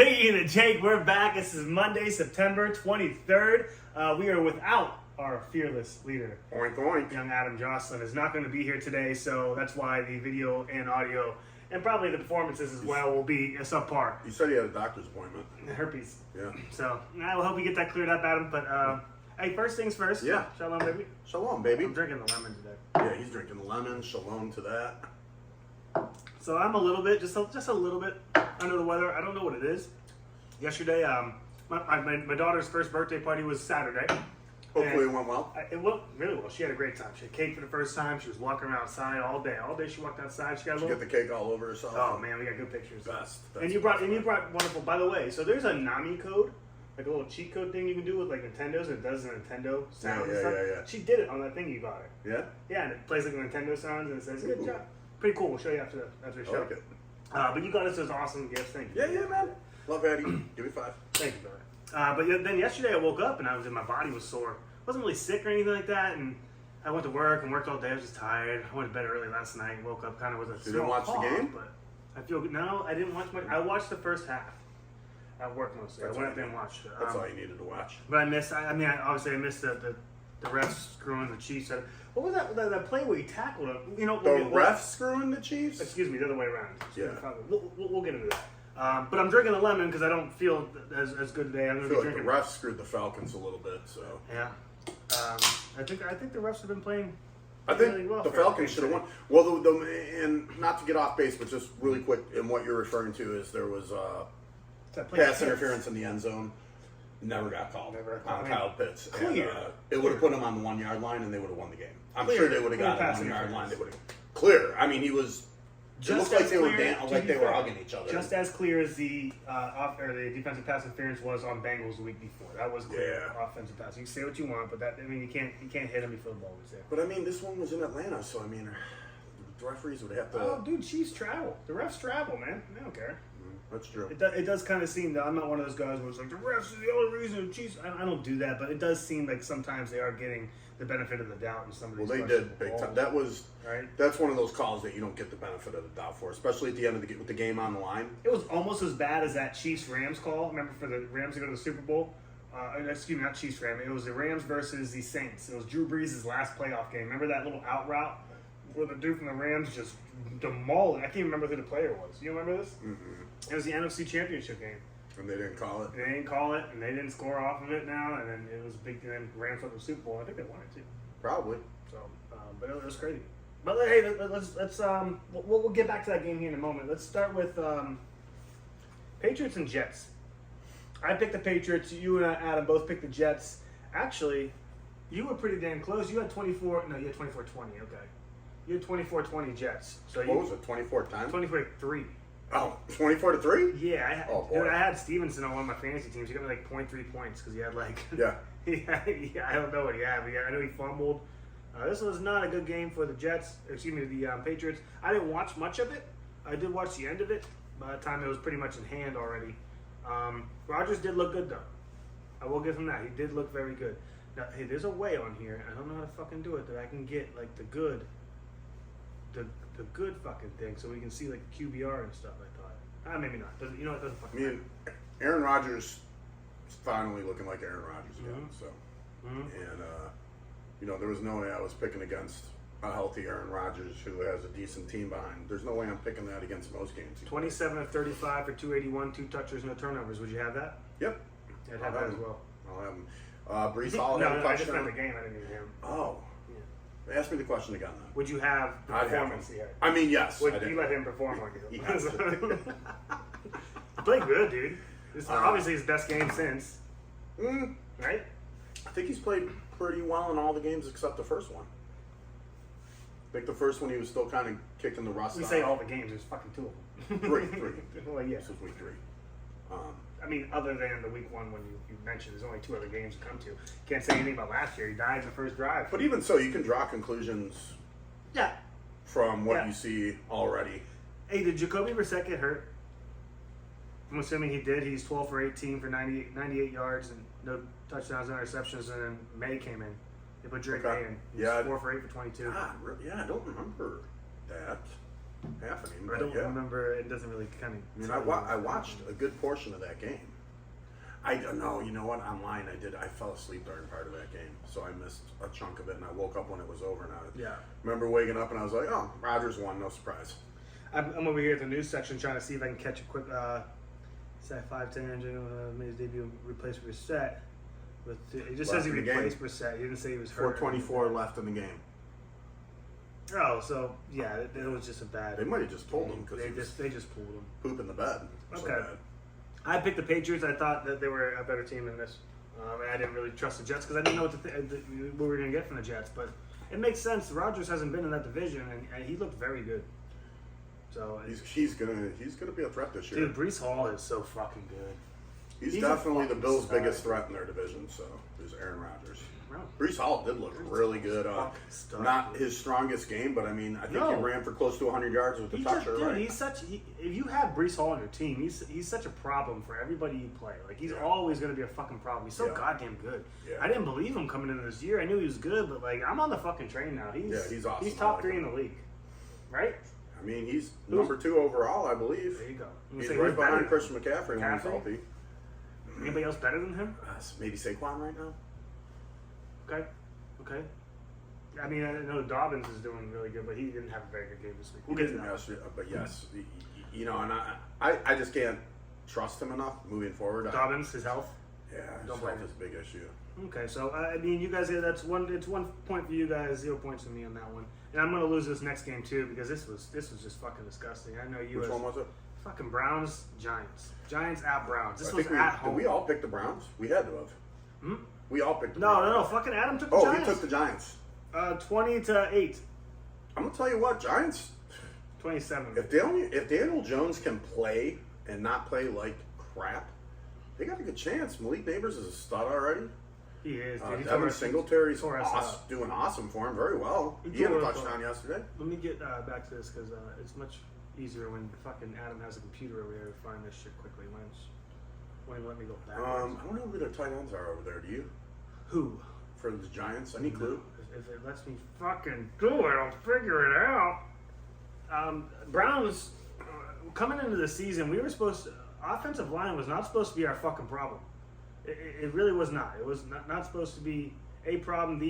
Biggie and Jake, we're back. This is Monday, September 23rd. We are without our fearless leader. Oink oink. Young Adam Jocelyn is not going to be here today, so that's why the video and audio, and probably the performances as well, will be subpar. You said he had a doctor's appointment. Herpes. Yeah. So I will hope you get that cleared up, Adam. But hey, first things first. Yeah. Shalom, baby. Shalom, baby. I'm drinking the lemon today. Yeah, he's drinking the lemon. Shalom to that. So I'm a little bit, just a little bit under the weather. I don't know what it is. Yesterday, my daughter's first birthday party was Saturday. Hopefully it went well. It went really well. She had a great time. She had cake for the first time. She was walking around outside all day. All day she walked outside. She got a Did you little. get the cake all over herself? Oh man, we got good pictures. Best. And you brought wonderful. By the way, so there's a Nami code, like a little cheat code thing you can do with like Nintendo's. And it does the Nintendo sound and stuff. Yeah. She did it on that thing you got her. Yeah? Yeah, and it plays like the Nintendo sounds and it says good job. Pretty cool. We'll show you after the I show. like it. But you got us those awesome gifts. Thank you. Yeah, man. Love Eddie. Give me 5. Thank you, brother. But then yesterday I woke up and my body was sore. I wasn't really sick or anything like that, and I went to work and worked all day. I was just tired. I went to bed early last night and woke up kind of with a You didn't watch the game? But I feel good. No, I didn't watch much. I watched the first half at work mostly. I went up there and watched it. That's all you needed to watch. But I missed. Obviously I missed the refs screwing the Chiefs. What was that play where he tackled him? You know, The refs screwing the Chiefs? Excuse me, the other way around. Yeah. We'll get into that. But I'm drinking the lemon because I don't feel as good today. I'm I going to feel be like drinking. the refs screwed the Falcons a little bit, so. Yeah. I think the refs have been playing. I think really well the for Falcons Kansas should have City. won. Well, and not to get off base, but just really quick, and what you're referring to is there was That play pass Pitts. interference in the end zone. Never got called Never. on Kyle Pitts. Clear. And, it would have put him on the 1 yard line, and they would have won the game. I'm Clear. sure they would have Clear got pass on the 1 yard line. interference. They would have clear. I mean, he was. It looked like as they were clear, to like be they were fair, hugging each other. Just as clear as the the defensive pass interference was on Bengals the week before. That was clear offensive pass. You can say what you want, but you can't hit him before the ball was there. But I mean, this one was in Atlanta, so I mean, the referees would have to. Oh, dude, Chiefs travel. The refs travel, man. They don't care. That's true. It does kind of seem that I'm not one of those guys where it's like the refs is the only reason the Chiefs. I don't do that, but it does seem like sometimes they are getting the benefit of the doubt in some of these. Well, they did big time. That was right. That's one of those calls that you don't get the benefit of the doubt for, especially at the end of with the game on the line. It was almost as bad as that Chiefs Rams call. Remember for the Rams to go to the Super Bowl? Excuse me, not Chiefs Rams. It was the Rams versus the Saints. It was Drew Brees' last playoff game. Remember that little out route where the dude from the Rams just demolished? I can't remember who the player was. You remember this? Mm-hmm. It was the NFC Championship game. And they didn't call it. They didn't call it, and they didn't score off of it now, and then it was big. And then Rams went to the Super Bowl. I think they won it too. Probably. So, but it was crazy. But hey, let's we'll get back to that game here in a moment. Let's start with Patriots and Jets. I picked the Patriots. You and Adam both picked the Jets. Actually, you were pretty damn close. You had 24. No, you had 24-20. Okay, you had 24-20 Jets. So What was it? 24 times. 24-3. Oh, 24-3. Yeah, Oh, boy. I had Stevenson on one of my fantasy teams. He got me like 0.3 points because he had like Yeah. I don't know what he had. But I know he fumbled. This was not a good game for the Jets. Excuse me, the Patriots. I didn't watch much of it. I did watch the end of it. By the time it was pretty much in hand already. Rodgers did look good though. I will give him that. He did look very good. Now, hey, there's a way on here. I don't know how to fucking do it that I can get like the good fucking thing, so we can see like QBR and stuff. I thought. Maybe not. Doesn't, it doesn't fucking. I mean, Aaron Rodgers is finally looking like Aaron Rodgers again. Mhm. So, Mhm. and there was no way I was picking against a healthy Aaron Rodgers who has a decent team behind. There's no way I'm picking that against most games. 27 of 35 for 281, 2 touchers, no turnovers. Would you have that? Yep. I'd have that as well. I'll have him. Brees Hall No, had a I just meant touchdown. the game. I didn't mean him. Oh. Yeah. Ask me the question again then. Would you have the I'd have performance him. he had? I mean, yes. Would I did. you let him perform like He it? has to. He played good, dude. This is obviously his best game since, Mm, right? I think he's played pretty well in all the games except the first one. I think the first one he was still kind of kicking the rust We off. say all the games. There's fucking 2 of them. Three. Well, yeah. This is week 3. I mean, other than the week 1 when you mentioned, there's only 2 other games to come to. Can't say anything about last year. He died in the first drive. But even so, you can draw conclusions Yeah. from what Yeah. you see already. Hey, did Jacoby Brissett get hurt? I'm assuming he did. He's 12 for 18 for 98 yards and no touchdowns, no interceptions, and then May came in. They put Drake Okay. May in. He Yeah. was 4 for 8 for 22. God, yeah, I don't remember that. happening. I But don't yeah. remember. It doesn't really kind of. I mean, I watched a good portion of that game. I don't know. You know what? Online, I fell asleep during part of that game, so I missed a chunk of it, and I woke up when it was over. And I Yeah. remember waking up, and I was like, "Oh, Rodgers won. No surprise." I'm over here at the news section trying to see if I can catch a quick. Set 5'10", made his debut, replaced Brissett. With it just says he Left in the replaced Brissett. He didn't say he was hurt. 4:24 left in the game. Oh, so yeah, it was just a bad. They might have just pulled him because they just pulled him. pooping the bed. So Okay. bad. I picked the Patriots. I thought that they were a better team than this. And I didn't really trust the Jets because I didn't know what we were going to get from the Jets. But it makes sense. Rodgers hasn't been in that division, and he looked very good. So He's gonna be a threat this year. dude, Brees Hall is so fucking good. He's he's a definitely the fucking Bills' star. biggest threat in their division. So there's Aaron Rodgers. Wow. Brees Hall did look really good. Fucking star, Not dude. his strongest game, but I mean, I think No. he ran for close to 100 yards with the toucher, right? He's if you have Brees Hall on your team, he's such a problem for everybody you play. Like he's Yeah. always going to be a fucking problem. He's so Yeah. goddamn good. Yeah. I didn't believe him coming into this year. I knew he was good, but like I'm on the fucking train now. He's awesome. He's I top like 3 him. in the league, right? I mean, he's number 2 overall, I believe. There you go. I'm He's gonna say right who's better behind than Christian McCaffrey when he's McCaffrey? healthy. Anybody else better than him? Maybe Saquon right now. Okay. I mean, I know Dobbins is doing really good, but he didn't have a very good game this week. We'll get to that. Yes, but yes, you know, and I just can't trust him enough moving forward. Dobbins, his health. Yeah, his Don't blame health is a big issue. Okay, so I mean, you guys, it's 1 point for you guys, 0 points for me on that one, and I'm gonna lose this next game too because this was just fucking disgusting. I know you. Which one was it? Fucking Browns, Giants at Browns. This I was think at home. Did we all pick the Browns? We had to have. Hmm? We all picked the No, Browns. Fucking Adam took the Oh, Giants. he took the Giants. 20-8, I'm gonna tell you what, Giants. 27. If Daniel Jones can play and not play like crap, they got a good chance. Malik Neighbors is a stud already. He is. Dude. He Devin tore us- Singletary's tore us awesome, up. doing awesome for him, very well. He He had a tore us touchdown up. yesterday. Let me get back to this because it's much easier when fucking Adam has a computer over there to find this shit quickly. When he let me go I backwards. don't know who their tight ends are over there. Do you? Who? For the Giants? Any clue? If it lets me fucking do it, I'll figure it out. Browns, coming into the season, we were supposed to, offensive line was not supposed to be our fucking problem. It really was not. It was not supposed to be a problem,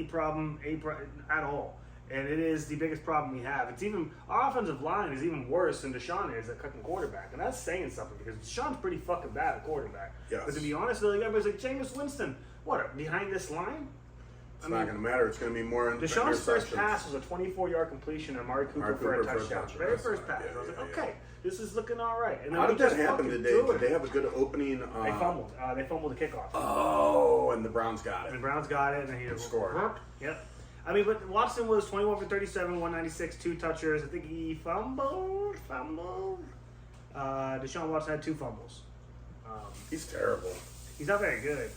at all. And it is the biggest problem we have. It's even, our offensive line is even worse than Deshaun is at cutting quarterback. And that's saying something because Deshaun's pretty fucking bad at quarterback. Yes. But to be honest, like, everybody's like, Jameis Winston, what, behind this line? It's not going to matter. It's going to be more in Deshaun's first interceptions. pass was a 24-yard completion, and Amari Cooper for a touchdown. Very That's first right. pass. Yeah, I was like, yeah, okay, this is looking all right. And then How we did that just happen? fucking Did threw they it. have a good opening? They fumbled. They fumbled the kickoff. Oh, and the Browns got And the it. Browns got it, and then he just scored. Yep. I mean, but Watson was 21 for 37, 196, 2 touchers. I think he fumbled. Deshaun Watson had 2 fumbles. He's terrible. He's not very good.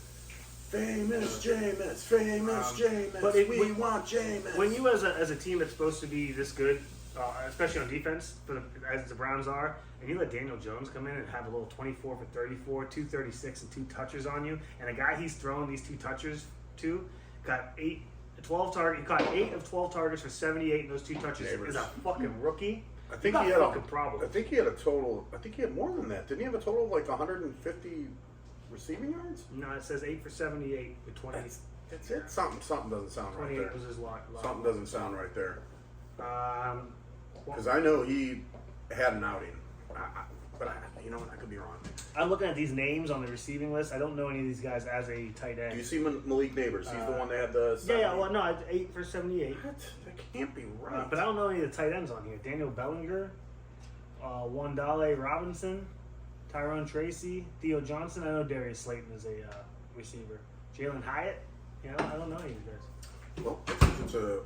Famous Jameis. but We want Jameis. When you, as a team that's supposed to be this good, especially on defense, as the Browns are, and you let Daniel Jones come in and have a little 24 for 34, 236, and 2 touchers on you, and a guy he's throwing these 2 touchers to got 12 targets. He caught 8 of 12 targets for 78, and those 2 touches Neighbors. is a fucking rookie. I think You he got had fucking problem. I think he had a total. I think he had more than that. Didn't he have a total of like 150 receiving yards? No, it says 8 for 78 with 20. That's it. Something doesn't sound right 28 there. was his lot. Something doesn't sound right there. Well, Because I know he had an outing, but you know what? I could be wrong. I'm looking at these names on the receiving list. I don't know any of these guys as a tight end. Do you see Malik Neighbors? He's the one that had the. Yeah. Well, no, it's 8 for 78. What? That can't be right. But I don't know any of the tight ends on here. Daniel Bellinger, Wandale Robinson, Tyrone Tracy, Theo Johnson. I know Darius Slayton is a receiver. Jalen Hyatt. You know, I don't know any of these guys. Well, it's a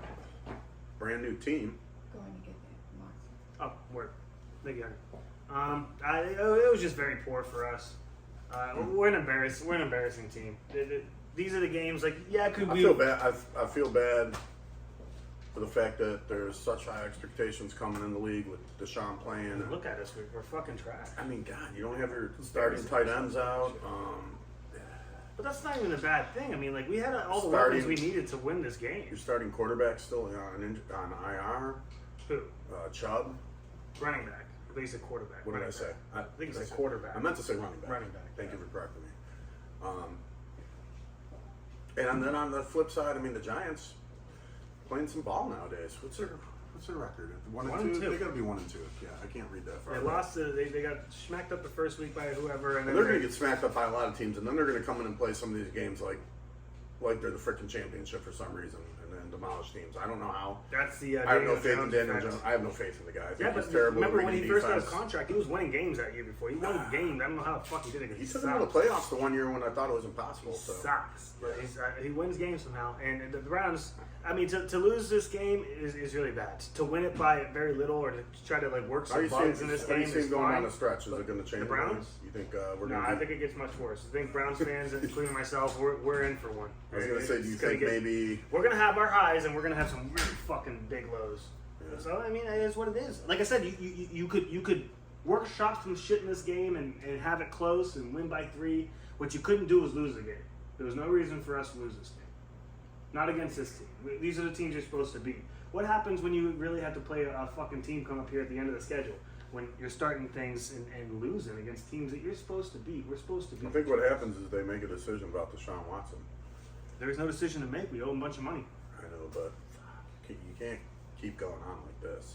brand new team. Going to get that Watson. Oh, word. Thank you, Hunter. It was just very poor for us. We're an embarrassing team. These are the games. Like, yeah, could I we? feel bad. I feel bad for the fact that there's such high expectations coming in the league with Deshaun playing. And, Look at us. We're fucking trash. I mean, God, you don't have your starting tight ends out. But that's not even a bad thing. I mean, like, we had all the Starting- weapons we needed to win this game. Your starting quarterback still on IR. Who? Chubb. Running back. I think he said quarterback. What did I Running say? back. I think he did I said say- quarterback. I meant to say running back. Running back. Thank yeah. you for correcting me. And then on the flip side, I mean, the Giants playing some ball nowadays. What's their record? 1-2? They got to be 1-2. Yeah, I can't read that far. They lost. They got smacked up the first week by whoever, and then They're going to get smacked up by a lot of teams, and then they're going to come in and play some of these games like they're the freaking championship for some reason, and then demolish teams. I don't know how. That's the. I have no Daniel faith in Jones Daniel effect. Jones. I have no faith in the guy. I think Yeah, he's but terrible. remember when he first got his defense. contract, he was winning games that year before. He won games. I don't know how the fuck he did it. He took him to the playoffs the one year when I thought it was impossible. So Sucks. But he wins games somehow. And the Browns, I mean, to lose this game is really bad. To win it by very little or to try to like work how do some you bugs see in this how do you game see is him going fine. on a stretch? Is it going to change? The Browns? You think we're No, going? I think it gets much worse. I think Browns fans, including myself, we're in for one. I was going to say, do you It's gonna think get- maybe? we're gonna have our highs and we're gonna have some really fucking big lows. Yeah. So I mean, it is what it is. Like I said, you could workshop some shit in this game and have it close and win by 3. What you couldn't do was lose the game. There was no reason for us to lose this game. Not against this team. These are the teams you're supposed to beat. What happens when you really have to play a fucking team come up here at the end of the schedule? When you're starting things and losing against teams that you're supposed to beat. We're supposed to beat. I think what happens is they make a decision about Deshaun Watson. There's no decision to make. We owe him a bunch of money. I know, but you can't keep going on like this.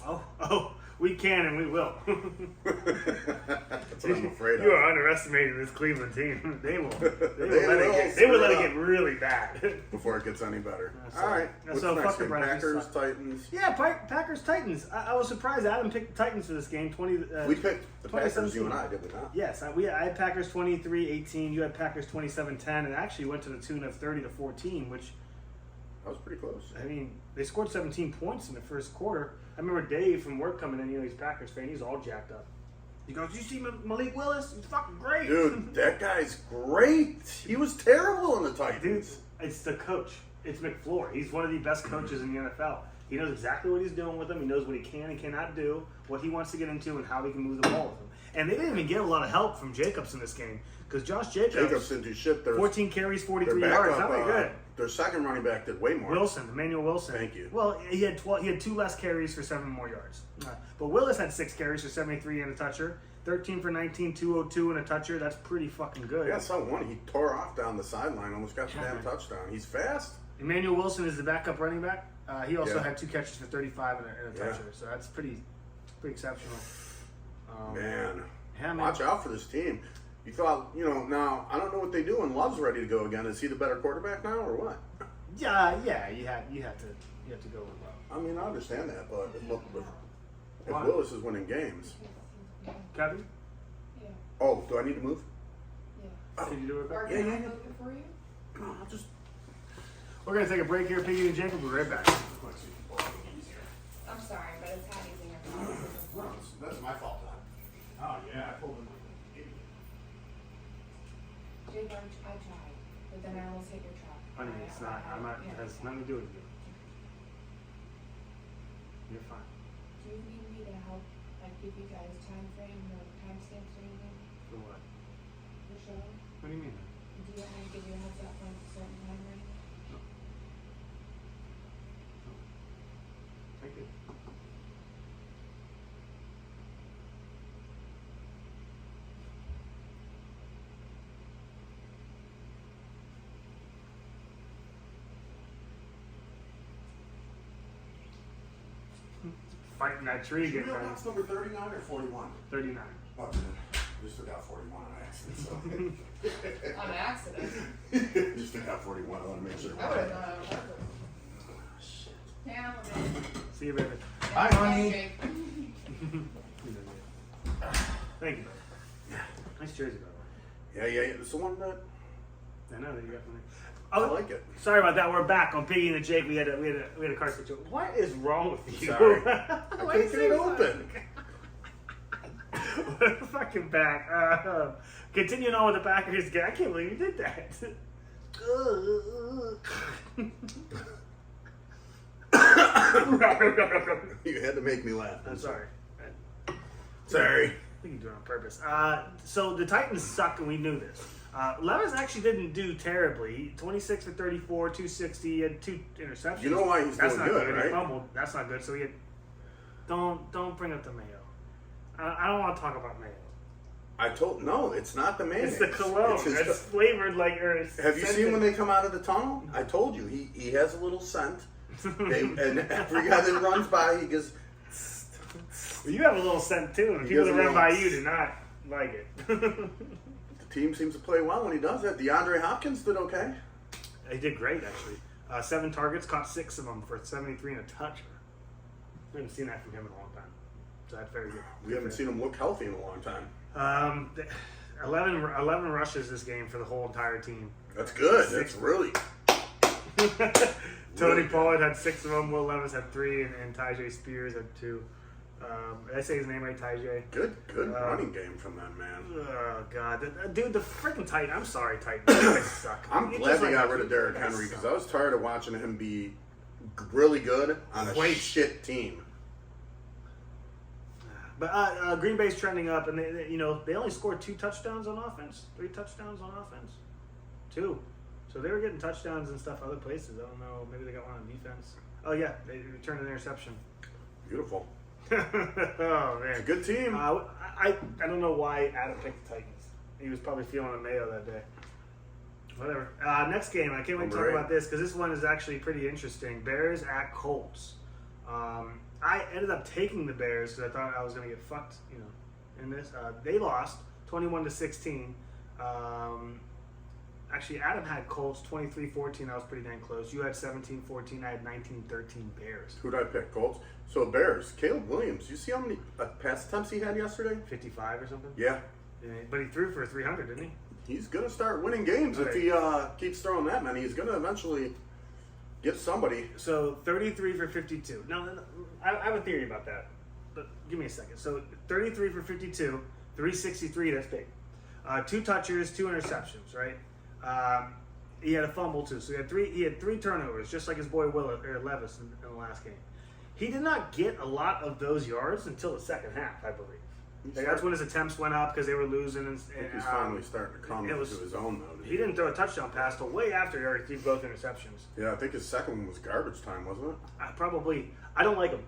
Oh, we can and we will. That's what I'm afraid You of. are underestimating this Cleveland team. They will. They They will will let screw it it get really bad. Before it gets any better. So- All right. What's so next fuck the game? Browns. Packers, Titans. Yeah, Packers Titans. I was surprised Adam picked the Titans for this game. We picked the Packers, 2017. you and I, did we not? Yes, I had Packers 23-18. You had Packers 27-10, and actually went to the tune of 30-14, which That was pretty close. I mean, they scored 17 points in the first quarter. I remember Dave from work coming in. He's a Packers fan. He's all jacked up. He goes, "You see Malik Willis? He's fucking great, Dude, that guy's great. He was terrible in the Dude, Titans. it's the coach. It's McFleur. He's one of the best coaches in the NFL. He knows exactly what he's doing with them. He knows what he can and cannot do, what he wants to get into, and how he can move the ball with them. And they didn't even get a lot of help from Jacobs in this game because Josh Jacobs didn't do shit. 14 carries, Their 43 yards. Not very good. Their second running back did way more. Emmanuel Wilson. Thank you. Well, he had 2 less carries for 7 more yards. But Willis had 6 carries for 73 and a toucher. 13 for 19, 202 and a toucher. That's pretty fucking good. Yeah, I saw one. He tore off down the sideline, almost got the damn touchdown. He's fast. Emmanuel Wilson is the backup running back. He also Yeah. had 2 catches for 35 and a Yeah. toucher. So that's pretty exceptional. Man. Yeah, man. Watch out for this team. You thought, now, I don't know what they do when Love's ready to go again. Is he the better quarterback now or what? Yeah. You had to go with Love. I mean, I understand that, but if Why? Willis is winning games. Kevin, Yeah. Oh, do I need to move? Yeah. can you do it? Or Yeah, can yeah, I yeah. move it for you? No, I'll just. We're gonna take a break here. Piggy and Jacob. We'll be right back. I'm sorry, but it's Hattie's in your house. That's my fault. Oh yeah, I pulled him. Jake, I tried, but then I almost hit your truck. Honey, it's not. I'm not. It has nothing to do with you. You're fine. Do you need me to help, like, give you guys time frame or time stamps or anything For what? for show? What do you mean? Do you want me to give you a heads up on a certain time or anything? Thank you. Fighting that tree again, man. number 39 or 41? 39. Oh, good. Just took out 41 on accident. So. On accident. Just took out 41. I want to make sure. I would have done it on purpose. Yeah, I'm a bit. See you, baby. Hi, honey. Jake. Thank you. Nice jersey, by the way. Yeah. It's the one that I know that you got money. I like it. Sorry about that. We're back on Piggy and the Jake. We had a car situation. What is wrong with you? Sorry. Why I you couldn't get say it that? open. We're fucking back. Continuing on with the Packers game. I can't believe you did that. You had to make me laugh. I'm sorry. Sorry. I think you do it on purpose. So the Titans suck, and we knew this. Levis actually didn't do terribly. 26 for 34, 260, he had 2 interceptions. You know why he's That's doing not good, He right? fumbled. That's not good. So he had Don't bring up the mayo. I don't want to talk about mayo. No, it's not the mayonnaise. It's the cologne. It's his- It's flavored like. Have you seen when they come out of the tunnel? I told you he has a little scent. And every guy that runs by, he goes. You have a little scent too, and He people that has a run by little- you do not like it. The team seems to play well when he does that. DeAndre Hopkins did okay. He did great actually. 7 targets, caught 6 of them for 73 and a touch. I haven't seen that from him in a long time, so that's very good. We haven't seen him look healthy in a long time. 11 rushes this game for the whole entire team. That's good. That's really. Tony Pollard had 6 of them. Will Levis had 3, and Tyjae Spears had 2. Did I say his name right, Tyjae? Good running game from that man. Oh God, dude, the freaking Titan. I'm sorry, Titans. You guys suck. I'm You glad just they like- got rid of Derrick you guys Henry because suck. I was tired of watching him be really good on a Wait. shit team. But Green Bay's trending up, and they only scored 2 touchdowns on offense, 3 touchdowns on offense, 2. So they were getting touchdowns and stuff other places. I don't know. Maybe they got one on defense. Oh yeah, they returned an interception. Beautiful. Oh man, It's a good team. I don't know why Adam picked the Titans. He was probably feeling a mayo that day. Whatever. Next game, I can't wait to talk Number 8. about this because this one is actually pretty interesting. Bears at Colts. I ended up taking the Bears because I thought I was going to get fucked, in this. They lost 21-16. Actually, Adam had Colts 23-14. That was pretty dang close. You had 17-14. I had 19-13 Bears. Who'd I pick? Colts. So Bears. Caleb Williams. You see how many pass attempts he had yesterday? 55 or something. Yeah. Yeah, but he threw for 300, didn't he? He's gonna start winning games if he keeps throwing that many. He's gonna eventually get somebody. So 33 for 52. No, I have a theory about that, but give me a second. So 33 for 52, 363. That's big. 2 touchers, 2 interceptions. Right. He had a fumble too. So he had 3 turnovers, just like his boy Levis in the last game. He did not get a lot of those yards until the second half, I believe. Like, that's when his attempts went up because they were losing. And I think he's finally starting to come it was- into his own though. He didn't throw a touchdown pass till way after he already threw both interceptions. Yeah, I think his second one was garbage time, wasn't it? I don't like him.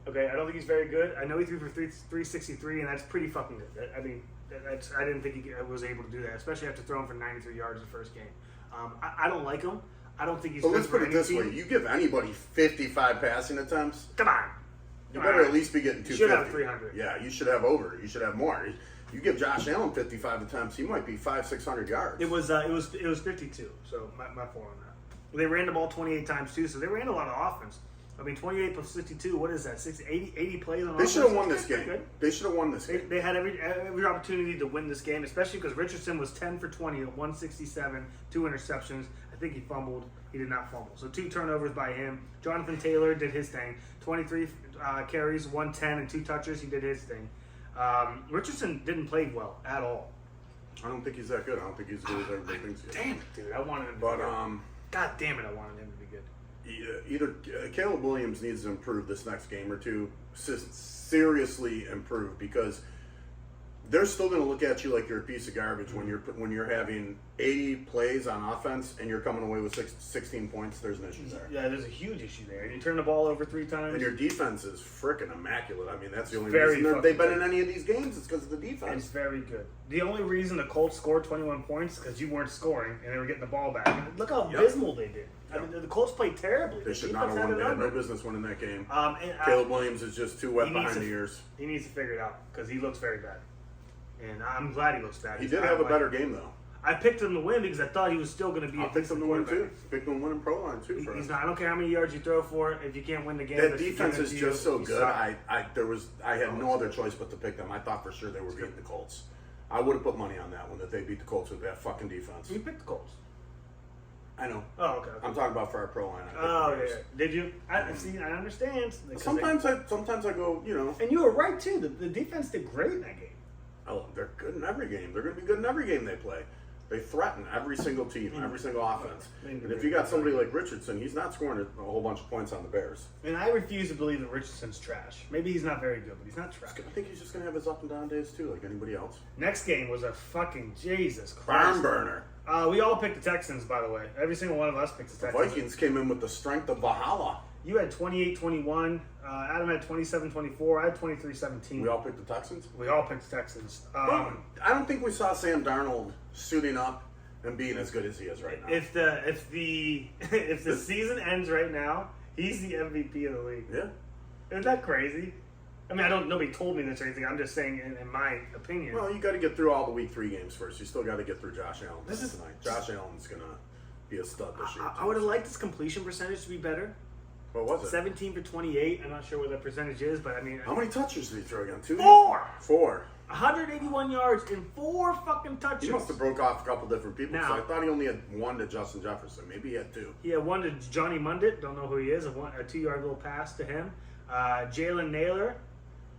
Okay, I don't think he's very good. I know he threw for 363, and that's pretty fucking good. I mean, I didn't think he was able to do that, especially after throwing for 93 yards the first game. I don't like him. I don't think he's But good let's for put it any this team. way: you give anybody 55 passing attempts, Come on. you better at least be getting 250. You should have 300. Yeah, you should have over. You should have more. You give Josh Allen 55 attempts, he might be 500-600 yards. It was 52. So my fault on that. They ran the ball 28 times too, so they ran a lot of offense. I mean, 28 plus 52. What is that? 80 plays on They offense. should have won this That's pretty game. good. They should have won this game. They had every opportunity to win this game, especially because Richardson was 10 for 20 at 167, 2 interceptions. I think he fumbled. He did not fumble. So 2 turnovers by him. Jonathan Taylor did his thing. 23 carries, 110, and 2 touches. He did his thing. Richardson didn't play well at all. I don't think he's that good. I don't think he's as good as everybody thinks he is. Damn it, dude. I wanted him to But be good. God damn it, I wanted him to be good. either Caleb Williams needs to improve this next game or two, seriously improve, because they're still going to look at you like you're a piece of garbage when you're having 80 plays on offense and you're coming away with 16 points. There's an issue there. Yeah, there's a huge issue there. You turn the ball over 3 times. And your defense is freaking immaculate. I mean, that's the only Very reason they've fucking been in any of these games. It's because of the It's defense. very good. The only reason the Colts scored 21 points because you weren't scoring and they were getting the ball back. And look how Yep. abysmal they did. I Yep. mean, the Colts played terribly. They The should not defense have won. They it had no numbered. business winning that game. And Caleb Williams is just too wet he needs behind to- the ears. He needs to figure it out because he looks very bad. And I'm glad he looks bad. He did have a better game, though. I picked him to win because I thought he was still going to be I a picked him decent to win, too. quarterback. Picked him to win in pro line, too. For He's us. not. I don't care how many yards you throw for. If you can't win the game, That that's defense given is to just you. so You good. suck. I had no other choice but to pick them. I thought for sure they were beating the Colts. I would have put money on that one, that they beat the Colts with that fucking defense. You picked the Colts. I know. Oh, okay. I'm talking about for our pro line. I picked the Oh, yeah, Bears. yeah. Did you? See, I understand. Because Sometimes I go, and you were right too. The defense did great in that game. oh, they're good in every game. They're going to be good in every game they play. They threaten every single team, every single offense. And if you got somebody like Richardson, he's not scoring a whole bunch of points on the Bears. And I refuse to believe that Richardson's trash. Maybe he's not very good, but he's not trash. I think he's just going to have his up and down days too, like anybody else. Next game was a fucking Jesus Barn Christ. burner. We all picked the Texans, by the way. Every single one of us picked the The Texans. Vikings came in with the strength of Valhalla. You had 28-21. Adam had 27-24. I had 23-17. We all picked the Texans. We all picked the Texans. I don't think we saw Sam Darnold suiting up and being as good as he is right now. If the season ends right now, he's the MVP of the league. Yeah. Isn't that crazy? I mean, nobody told me this or anything. I'm just saying, in my opinion. Well, you got to get through all the Week 3 games first. You still got to get through Josh Allen tonight. Josh Allen's gonna be a stud this year. I would have liked his completion percentage to be better. What was it? 17 for 28. I'm not sure what that percentage is, but I mean, How many touches did he throw again? 2? 4. 4. 181 yards in 4 fucking touches. He must have broke off a couple different people. Now- So I thought he only had 1 to Justin Jefferson. Maybe he had 2. He had one to Johnny Mundit. Don't know who he is. A 2-yard little pass to him. Jalen Naylor.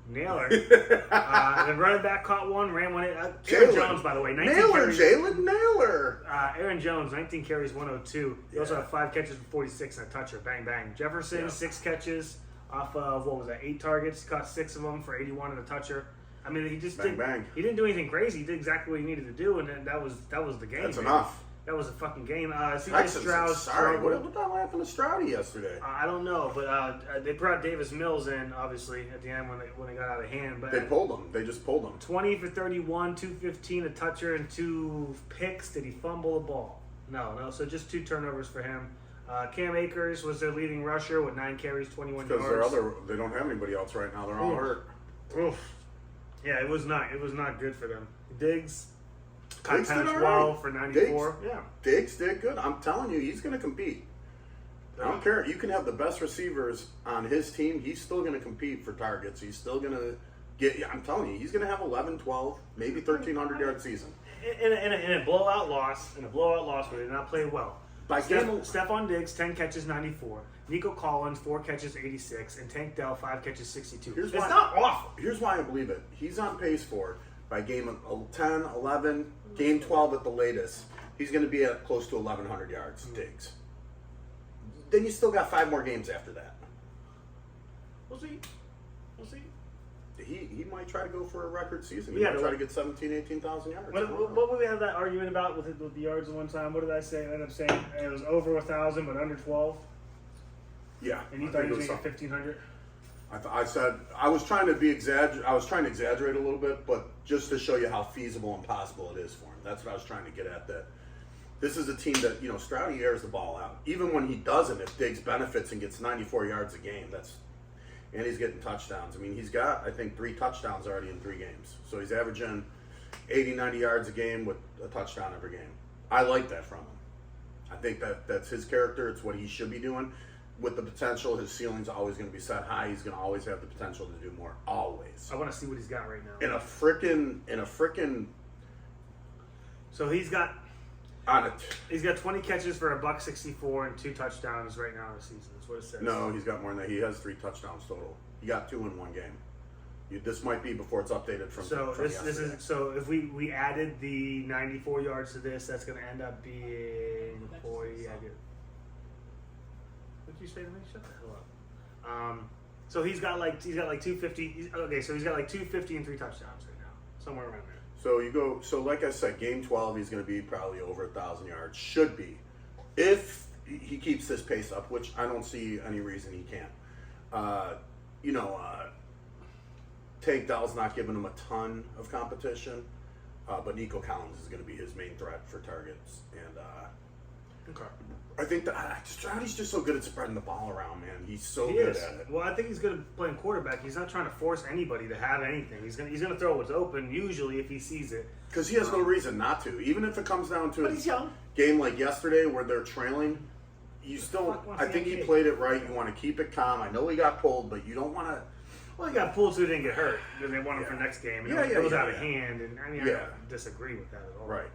The running back caught one, ran one. Aaron Jones, by the way, 19 carries. Jalen Naylor. Aaron Jones, 19 carries, 102. He also Yeah. had 5 catches for 46 and a toucher. Bang, bang. Jefferson, Yeah. 6 catches off of, 8 targets. Caught 6 of them for 81 and a toucher. I mean, he just Bang, bang. He didn't do anything crazy. He did exactly what he needed to do, and then that was the game. That's man. enough. That was a fucking game. CJ Texans, Stroud sorry. struggled. What the hell happened to Stroudy yesterday? I don't know, but they brought Davis Mills in, obviously, at the end when they got out of hand. But They pulled him. They just pulled him. 20 for 31, 215, a toucher, and 2 picks. Did he fumble the ball? No. So just 2 turnovers for him. Cam Akers was their leading rusher with 9 carries, 21 Because yards. they don't have anybody else right now. They're all Oof. hurt. Oof. Yeah, it was not good for them. Diggs caught Diggs 10 did of all 12 right. for 94. Diggs. Yeah. Diggs did good. I'm telling you, he's going to compete. I don't care. You can have the best receivers on his team. He's still going to compete for targets. He's still going to get. I'm telling you, he's going to have 11, 12, maybe 1,300-yard season. In a blowout loss, where they did not play well. By game, Stephon Diggs, 10 catches, 94. Nico Collins, 4 catches, 86. And Tank Dell, 5 catches, 62. Here's It's why- not awful. Here's why I believe it. He's on pace for, by game 10, 11, game 12 at the latest, he's going to be at close to 1,100 yards, Diggs. Then you still got 5 more games after that. We'll see. He might try to go for a record season. He Yeah, might but try to get 17, 18,000 yards. I don't know. What would we have that argument about with the yards one time? What did I say? I ended up saying it was over 1,000, but under 12. Yeah. And you I thought think he it was was going to get 1,500? I said I was trying to exaggerate a little bit, but just to show you how feasible and possible it is for him. That's what I was trying to get at. That this is a team that Stroudy airs the ball out. Even when he doesn't, if Diggs benefits and gets 94 yards a game, and he's getting touchdowns. I mean, he's got I think 3 touchdowns already in 3 games. So he's averaging 80, 90 yards a game with a touchdown every game. I like that from him. I think that's his character. It's what he should be doing. With the potential, his ceiling's always going to be set high. He's going to always have the potential to do more. Always. I want to see what he's got right now. In a frickin' So he's got on it. He's got 20 catches for $164 and 2 touchdowns right now in the season. That's what it says. No, he's got more than that. He has 3 touchdowns total. He got 2 in 1 game. This might be before it's updated from. So from this yesterday. is so if we added the 94 yards to this, that's going to end up being 40. What'd you say to me? Shut the hell up. So he's got like 250. Okay, so he's got like 250 and 3 touchdowns right now, somewhere around there. So you go. So like I said, game 12, he's going to be probably over 1,000 yards. Should be, if he keeps this pace up, which I don't see any reason he can't. Tank Dell's not giving him a ton of competition, but Nico Collins is going to be his main threat for targets. And Okay. I think that Stroudy's just so good at spreading the ball around, man. He's so He good is. at it. Well, I think he's good at playing quarterback. He's not trying to force anybody to have anything. He's gonna throw what's open usually if he sees it. Because he has no reason not to. Even if it comes down to But a he's young. game like yesterday where they're trailing, you still. I think he played it right. You want to keep it calm. I know he got pulled, but you don't want to. Well, he got pulled so he didn't get hurt because they want him for next game. And it was out of hand, and I Yeah. don't disagree with that at all. Right.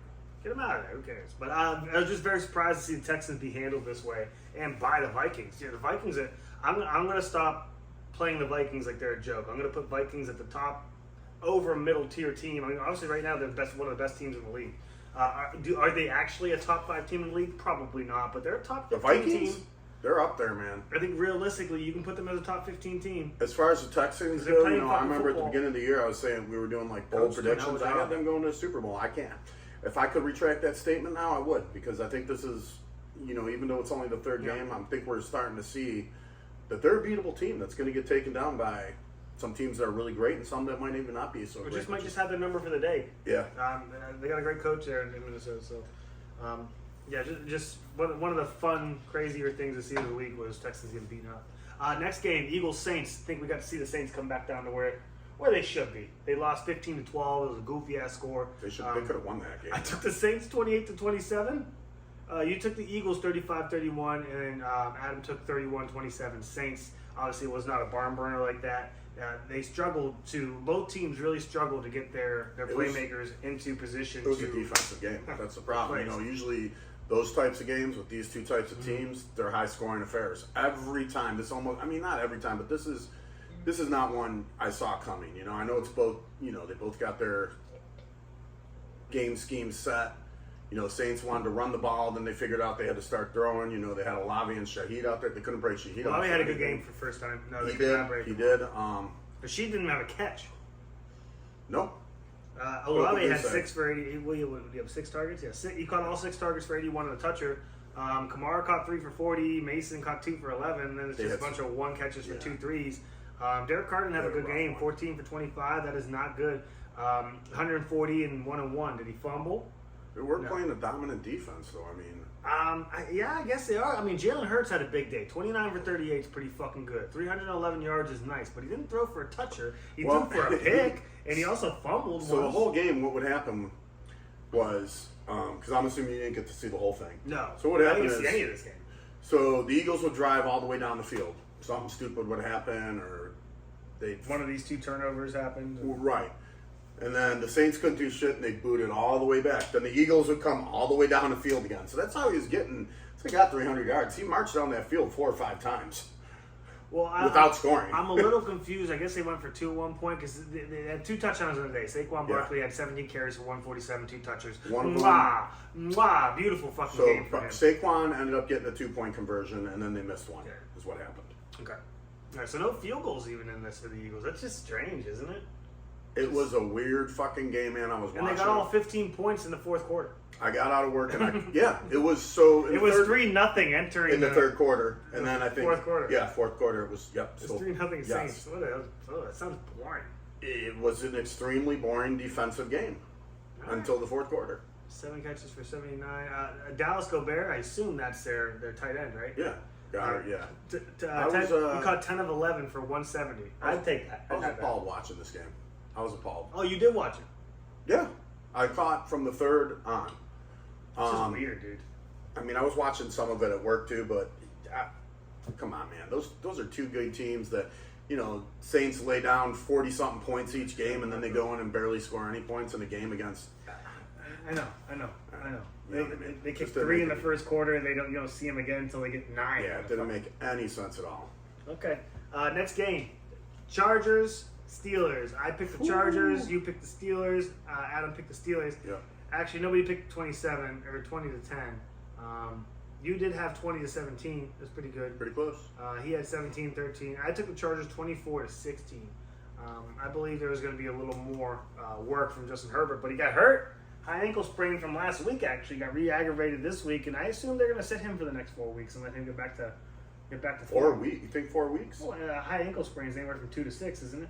Get him out of there. Who cares? But I was just very surprised to see the Texans be handled this way and by the Vikings. Yeah, the Vikings. I'm going to stop playing the Vikings like they're a joke. I'm going to put Vikings at the top, over a middle tier team. I mean, obviously, right now they're one of the best teams in the league. Are they actually a top 5 team in the league? Probably not. But they're a top 15 The Vikings, team. they're up there, man. I think realistically, you can put them as a top 15 team. As far as the Texans They're go, playing I fucking remember at football. the beginning of the year, I was saying we were doing like bold Coach doing a hell predictions. of a I job. had them going to the Super Bowl. I can't. If I could retract that statement now, I would, because I think this is, even though it's only the 3rd Yeah. game, I think we're starting to see that they're a beatable team that's going to get taken down by some teams that are really great and some that might even not be so Or great. just might just have their number for the day. Yeah. They got a great coach there in Minnesota. So, yeah, just one of the fun, crazier things to see of the week was Texans getting beaten up. Next game, Eagles-Saints. I think we got to see the Saints come back down to where they should be. They lost 15-12. It was a goofy-ass score. They could have won that game. I took the Saints 28-27. You took the Eagles 35-31, and Adam took 31-27. Saints obviously was not a barn burner like that. Both teams really struggled to get their playmakers into position. It was a defensive game. That's the problem. Usually those types of games with these two types of teams, they're high scoring affairs. Every time, not every time, but this is not one I saw coming. I know it's both, they both got their game scheme set. Saints wanted to run the ball, then they figured out they had to start throwing. They had Olave and Shaheed out there. They couldn't break Shaheed. Olave had a good game for first time. No, they He could not break did. him. He did. But she didn't have a catch. No. Olave had 6 for 80. Do you have 6 targets? Yeah, he caught all 6 targets for 81 on the toucher. Kamara caught 3 for 40. Mason caught 2 for 11. And then it's just a bunch of 1 catches for 2 threes. Derek Carr didn't have a good game. 14 for 25. That is not good. 140 and 101. Did he fumble? They were playing a dominant defense, though. I guess they are. Jalen Hurts had a big day. 29 for 38 is pretty fucking good. 311 yards is nice, but he didn't throw for a toucher. He threw for a pick, and he also fumbled. So the whole game, what would happen was, because I'm assuming you didn't get to see the whole thing. No. So what happened I didn't is, see any of this game. So the Eagles would drive all the way down the field. Something stupid would happen, or one of these 2 turnovers happened. Right. And then the Saints couldn't do shit, and they booted all the way back. Then the Eagles would come all the way down the field again. So that's how he was getting. So he got 300 yards. He marched down that field 4 or 5 times. Without scoring. I'm a little confused. I guess they went for 2 at one point because they had 2 touchdowns in the day. Saquon Barkley had 17 carries for 147, 2 touchers. Mwah! Beautiful fucking game for him. Saquon ended up getting a 2-point conversion, and then they missed one. Is what happened. Okay. All right, so no field goals even in this for the Eagles. That's just strange, isn't it? It was a weird fucking game, man. I was watching. And they got all 15 points in the 4th quarter. I got out of work, and it was so. It was 3-0 entering in the 3rd quarter, and then I think 4th quarter. Yeah, 4th quarter. It was It's 3-0 Saints. What the hell? Oh, that sounds boring. It was an extremely boring defensive game until the 4th quarter. 7 catches for 79. Dallas Gobert, I assume that's their tight end, right? Yeah. Got it, yeah. He caught 10 of 11 for 170. I'd take that. I was appalled watching this game. I was appalled. Oh, you did watch it? Yeah. I caught from the 3rd on. It's just weird, dude. I was watching some of it at work too, but come on, man. Those are 2 good teams that, Saints lay down 40-something points each game, and then they go in and barely score any points in a game against. I know. Yeah, they kick 3 in the 1st quarter, and you don't see them again until they get 9. Yeah, it didn't make any sense at all. Okay. Next game. Chargers, Steelers. I picked the Chargers. You picked the Steelers. Adam picked the Steelers. Yeah. Actually, nobody picked 27 or 20-10. You did have 20-17. That's pretty good. Pretty close. He had 17-13. I took the Chargers 24-16. I believe there was going to be a little more work from Justin Herbert, but he got hurt. High ankle sprain from last week. Actually, got re-aggravated this week, and I assume they're going to sit him for the next 4 weeks and let him get back to 4 weeks. You think 4 weeks? Well, high ankle sprains anywhere from 2 to 6, isn't it?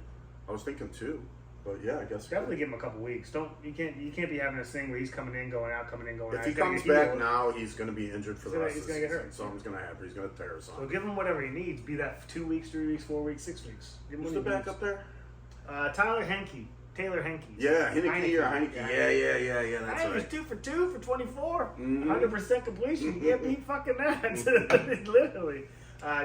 I was thinking 2, but yeah, I guess Definitely give him a couple weeks. You can't be having this thing where he's coming in, going out, coming in, going out. If he comes back now, he's going to be injured for the rest of the season. He's going to get hurt. Something's going to happen. He's going to tear something. So give him whatever he needs. Be that 2 weeks, 3 weeks, 4 weeks, 6 weeks. Give him Who's what the he back needs. up there? Taylor Henke. Yeah, Heineke. Yeah, that's He was right. 2 for 2 for 24. Mhm. 100% completion. You can't beat fucking that. Literally.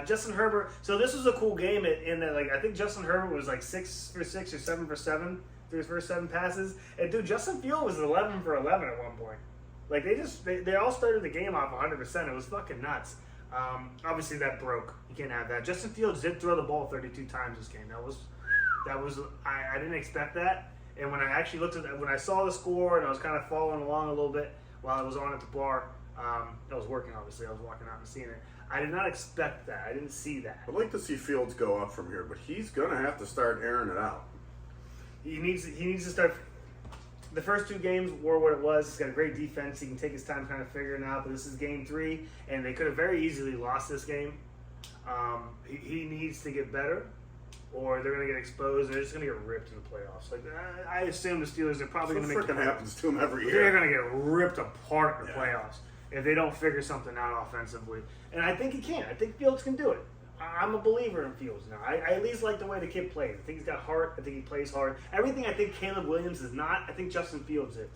Justin Herbert. So this was a cool game in that, I think Justin Herbert was 6 for 6 or 7 for 7 through his first 7 passes. And dude, Justin Fields was 11 for 11 at one point. They all started the game off 100%. It was fucking nuts. Obviously that broke. You can't have that. Justin Fields did throw the ball 32 times this game. I didn't expect that. And when I actually when I saw the score and I was kind of following along a little bit while I was on at the bar, I was working obviously. I was walking out and seeing it. I did not expect that. I didn't see that. I'd like to see Fields go up from here, but he's going to have to start airing it out. He needs to start. The first 2 games were what it was. He's got a great defense. He can take his time kind of figuring it out. But this is game 3, and they could have very easily lost this game. He needs to get better, or they're going to get exposed and they're just going to get ripped in the playoffs. Like I assume the Steelers are probably going to make What freaking happens to him every They're year? going to get ripped apart in the Yeah. playoffs if they don't figure something out offensively. And I think he can. I think Fields can do it. I'm a believer in Fields now. I at least like the way the kid plays. I think he's got heart. I think he plays hard. Everything I think Caleb Williams is not, I think Justin Fields is.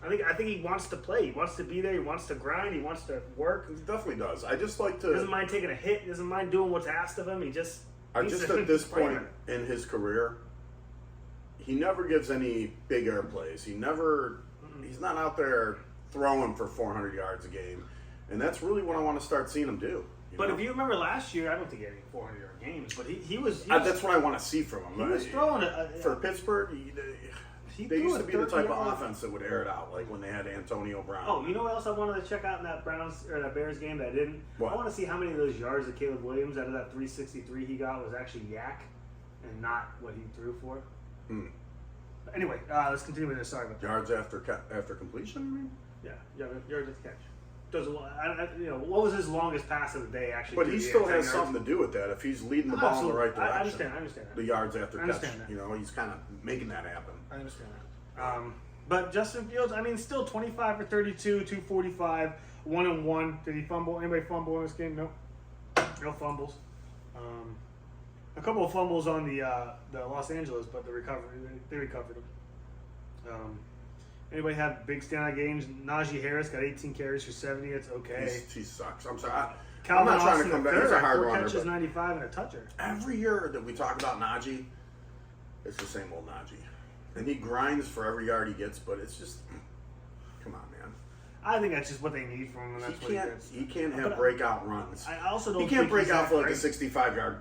I think he wants to play. He wants to be there. He wants to grind. He wants to work. He definitely does. I just like He doesn't to. mind taking a hit. He doesn't mind doing what's asked of him. He just needs to At this play point better. in his career, he never gives any big air plays. He's not out there throwing for 400 yards a game, and that's really what I want to start seeing him do. But know? if you remember last year, I don't think he had any 400-yard games, but he was That's what I want to see from him. he was throwing For Pittsburgh, he they threw used a to be the type of 30-yard offense that would air it out, like when they had Antonio Brown. Oh, you know what else I wanted to check out in that that Bears game that I didn't? What? I want to see how many of those yards that Caleb Williams out of that 363 he got was actually yak and not what he threw for. Hmm. Anyway, let's continue with this. Sorry about that. Yards after completion, you mean? Yeah, yards at the catch. What was his longest pass of the day actually? But he still has 10 something to do with that. If he's leading the ball in the right direction, I understand that. the yards after I catch, understand that. he's kind of making that happen. I understand that. But Justin Fields, still 25 for 32, 245, 1-1. Did he fumble? Anybody fumble in this game? No. No fumbles. A couple of fumbles on the Los Angeles, but they recovered them. Anybody have big standout games? Najee Harris got 18 carries for 70. It's okay. He sucks. I'm sorry. I'm Calvin not trying Austin to come the back. He's third, a hard 4 runner. catches, But 95, and a toucher. every year that we talk about Najee, it's the same old Najee. And he grinds for every yard he gets, but it's just, come on, man. I think that's just what they need from him, and that's what he gets. He can't have But breakout runs. I also don't He can't think break he's out that for like a great. 65-yard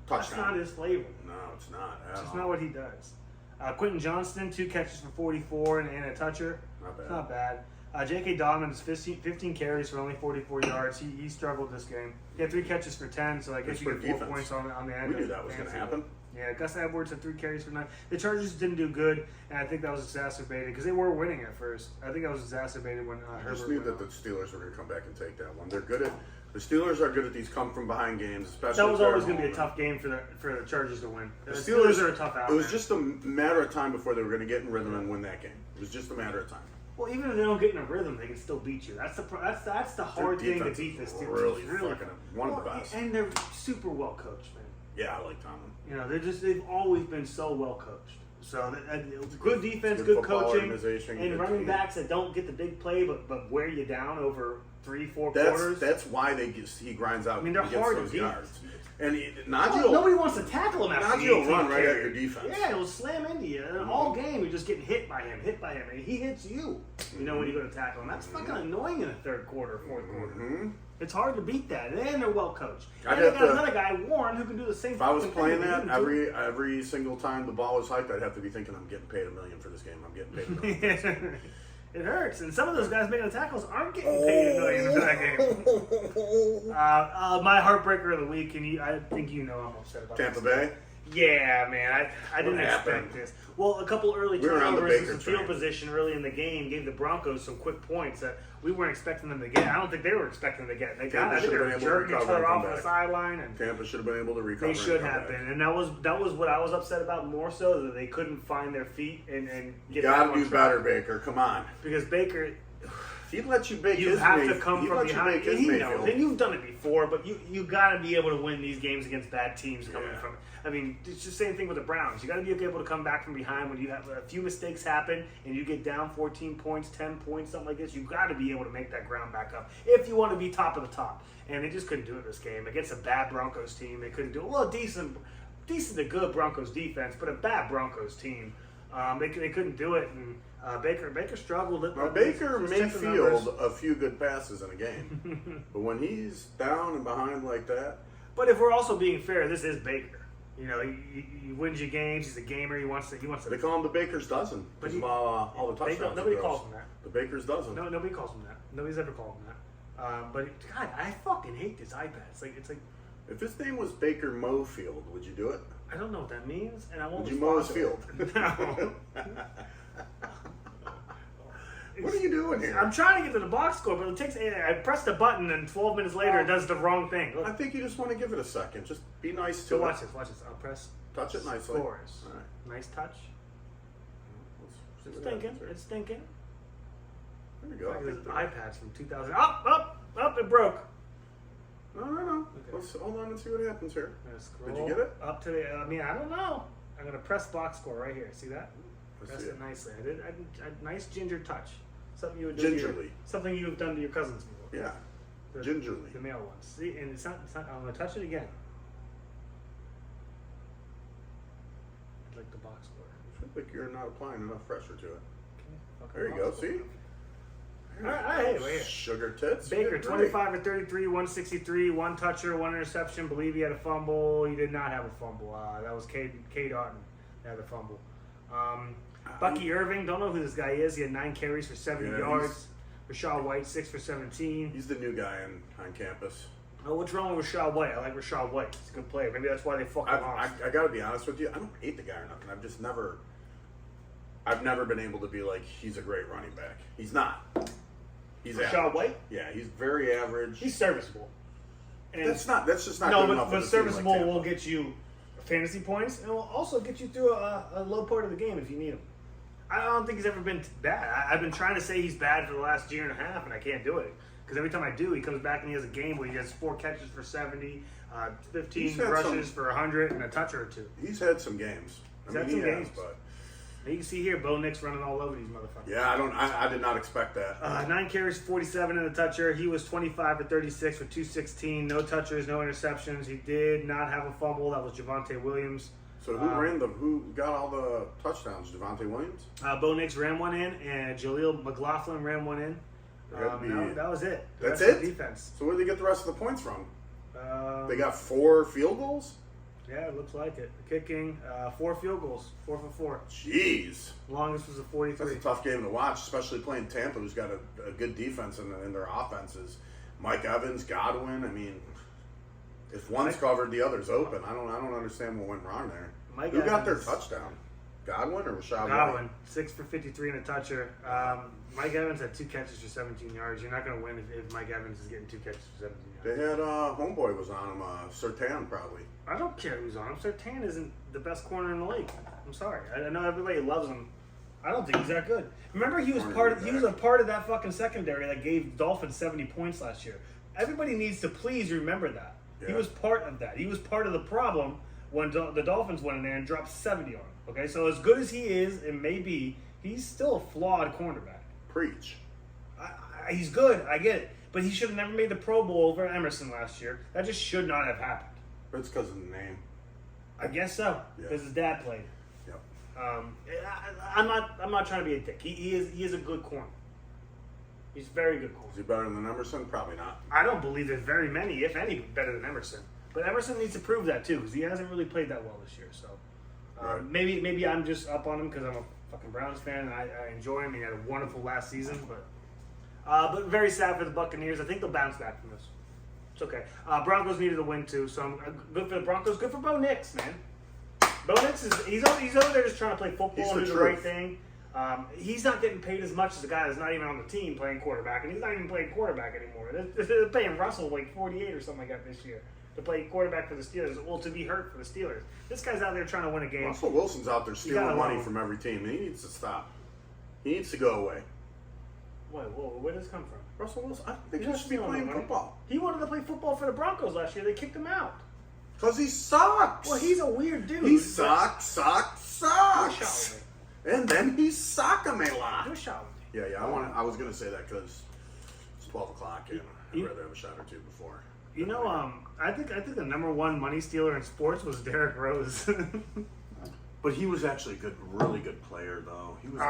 That's touchdown. not his flavor. No, it's not. That's just not what he does. Quentin Johnston, 2 catches for 44 and a toucher. Not bad. It's not bad. J.K. Dobbins, 15 carries for only 44 yards. He struggled this game. He had 3 catches for 10, so I guess you Pittsburgh get 4 defense. points on the end. We of knew that was going to fantasy. happen. Yeah, Gus Edwards had 3 carries for 9. The Chargers didn't do good, and I think that was exacerbated because they were winning at first. I think that was exacerbated when I Herbert just knew went that out. the Steelers were going to come back and take that one. The Steelers are good at these come from behind games, especially. That was if they're always at going to be a home. tough game for the Chargers to win. The The Steelers are a tough out. It was man. just a matter of time before they were going to get in rhythm and win that game. It was just a matter of time. Well, even if they don't get in a rhythm, they can still beat you. That's the hard thing to defense beat is this team. really It's fucking one of the Well, best. and they're super well coached, man. Yeah, I like Tomlin. You know, they've always been so well coached. So good defense, good good football coaching, organization, and good running team. backs that don't get the big play but wear you down over 3-4 That's quarters. that's why he grinds out. I mean, they're and gets hard to those beat. yards. And Well, nobody wants to tackle him after Najee the will 18 run right at carry. your defense. Yeah, he'll slam into you. And all game, you're just getting hit by him, and he hits you. You know, when you go to tackle him. That's fucking annoying in the third quarter, fourth quarter. Mhm. It's hard to beat that. And they're well coached. I'd And they have got to- another guy, Warren, who can do the same If I was fucking playing thing. that He can do every single time the ball was hyped, I'd have to be thinking I'm getting paid $1 million for this game. I'm getting paid $1 million. It hurts, and some of those guys making the tackles aren't getting paid $1 million for that game. My heartbreaker of the week, and I think you know I'm upset about Tampa this. Bay. Yeah, man, I didn't happened? expect this. Well, a couple early We were on the turnovers and Baker some field train. position early in the game gave the Broncos some quick points that we weren't expecting them to get. I don't think they were expecting them to get. They got Tampa it. I think they should were have been able to jerking each recover other and off come on the back. sideline, and Tampa should have been able to recover. they and should come have back. been. And that was what I was upset about more so, that they couldn't find their feet and You get back got to on do track. better, Baker. Come on. Because Baker, He'd let you bake you his have Mayf- to come he'd from let you behind. bake his He knows, Mayfield. and you've done it before, but you got to be able to win these games against bad teams coming Yeah. from. I mean, it's the same thing with the Browns. You got to be able to come back from behind when you have a few mistakes happen and you get down 14 points, 10 points, something like this. You got to be able to make that ground back up if you want to be top of the top. And they just couldn't do it this game against a bad Broncos team. They couldn't do it. Well, decent to good Broncos defense, but a bad Broncos team. They couldn't do it, and Baker struggled. Now, Baker Let's may check the numbers. field a few good passes in a game, but when he's down and behind like that, But if we're also being fair, this is Baker. You know, he wins you games. He's a gamer. He wants to. they call him the Baker's dozen But because he- of all the They touchdowns. don't, nobody he calls throws. him that. The Baker's dozen. No, nobody calls him that. Nobody's ever called him that. But God, I fucking hate this iPad. It's like If his name was Baker Mofield, would you do it? I don't know what that means, and I won't. Would you mow his sponsor field? it. No. What are you doing here? I'm trying to get to the box score, but it takes. I press the button, and 12 minutes later, it does the wrong thing. I Look. think you just want to give it a second. Just be nice to So it. watch this. Watch this. I'll press. Touch it nicely. Scores. All right. Nice touch. Let's see It's what thinking. happens here. It's thinking. There we go. Like this iPad's from 2000. Up! It broke. No. Okay. Let's hold on and see what happens here. I'm gonna scroll Did you get it? up to the? I mean, I don't know. I'm gonna press box score right here. See that? Let's Press see it it. nicely. I did. Nice ginger touch. Something you would do. To Gingerly. your, something you've done to your cousins before. Yeah. The, Gingerly. The male ones. See, and it's not. I'm gonna touch it again. I'd like the box score. I feel like you're not applying enough pressure to it. Okay. There you go. See? All right. Hey, wait here. Sugar tits. Baker, Good 25 or 33, 163, one toucher, one interception. Believe he had a fumble. He did not have a fumble. That was Cade Otton that had a fumble. Bucky Irving, don't know who this guy is. He had 9 carries for 70 Yeah, yards. Rashad White, 6 for 17. He's the new guy on campus. Oh, what's wrong with Rashad White? I like Rashad White. He's a good player. Maybe that's why they fucking lost. I gotta be honest with you. I don't hate the guy or nothing. I've never been able to be like he's a great running back. He's not. He's Rashad average. White? Yeah, he's very average. He's serviceable. And That's just not no, good but, enough. but with a team like serviceable Tampa. will get you fantasy points, and will also get you through a low part of the game if you need him. I don't think he's ever been bad. I've been trying to say he's bad for the last year and a half, and I can't do it. Because every time I do, he comes back and he has a game where he has 4 catches for 70, 15 He's had rushes some- for 100, and a toucher or 2. He's had some games. He's had some he games. but And you can see here, Bo Nix running all over these motherfuckers. yeah, I did not expect that. 9 carries, 47 in a toucher. He was 25 for 36 for 216. No touchers, no interceptions. He did not have a fumble. That was Javonte Williams. So who got all the touchdowns? Javonte Williams? Bo Nix ran one in, and Jaleel McLaughlin ran one in. There had to be- No, that was it. The That's rest of it? the defense. So where did they get the rest of the points from? They Um, got 4 field goals? Yeah, it looks like it. Kicking, 4 field goals, 4 for 4. Jeez. Longest was a That's 43. a tough game to watch, especially playing Tampa, who's got a good defense in their offenses. Mike Evans, Godwin. I mean, if one's covered, the other's open. I don't understand what went wrong there. Mike Who got their Evans- touchdown? Godwin or Rashad Godwin, White? 6 for 53 and a toucher. Mike Evans had 2 catches for 17 yards. You're not going to win if Mike Evans is getting 2 catches for 17 yards. They had Homeboy was on him, Sertan probably. I don't care who's on him. Sertan isn't the best corner in the league. I'm sorry. I know everybody loves him. I don't think he's that good. Remember, he was a part of that fucking secondary that gave Dolphins 70 points last year. Everybody needs to please remember that. He Yeah. was part of that. He was part of the problem when the Dolphins went in there and dropped 70 on him. Okay, so as good as he is, and maybe he's still a flawed cornerback. Preach. He's good. I get it, but he should have never made the Pro Bowl over Emerson last year. That just should not have happened. But it's because of the name. I guess so, Yeah. because his dad played. Yep. I'm not trying to be a dick. He is a good corner. He's a very good corner. Is he better than Emerson? Probably not. I don't believe there's very many, if any, better than Emerson. But Emerson needs to prove that too, because he hasn't really played that well this year. So Right. maybe I'm just up on him because I'm a fucking Browns fan and I enjoy him. He had a wonderful last season, but very sad for the Buccaneers. I think they'll bounce back from this. It's okay. Broncos needed a win too, so I'm good for the Broncos. Good for Bo Nix, man. Bo Nix he's over there just trying to play football He's and the do the right truth. thing. He's not getting paid as much as a guy that's not even on the team playing quarterback, and he's not even playing quarterback anymore. They're paying Russell like 48 or something like that this year to play quarterback for the Steelers. Well, to be hurt for the Steelers. This guy's out there trying to win a game. Russell Wilson's out there gotta stealing money love him. from every team, and he needs to stop. He needs to go away. Whoa, where does this come from? Russell Wilson, I think He's he not should be stealing playing no money. football. He wanted to play football for the Broncos last year. They kicked him out. Because he sucks. Well, he's a weird dude. He sucks. Do a shot with And then he's sock me a me. lot. Do a shot with me. Yeah. I was gonna say that because it's 12 o'clock and I'd You- rather have a shot or two before. You know, I think the number one money stealer in sports was Derrick Rose. But he was actually a really good player, though. He was.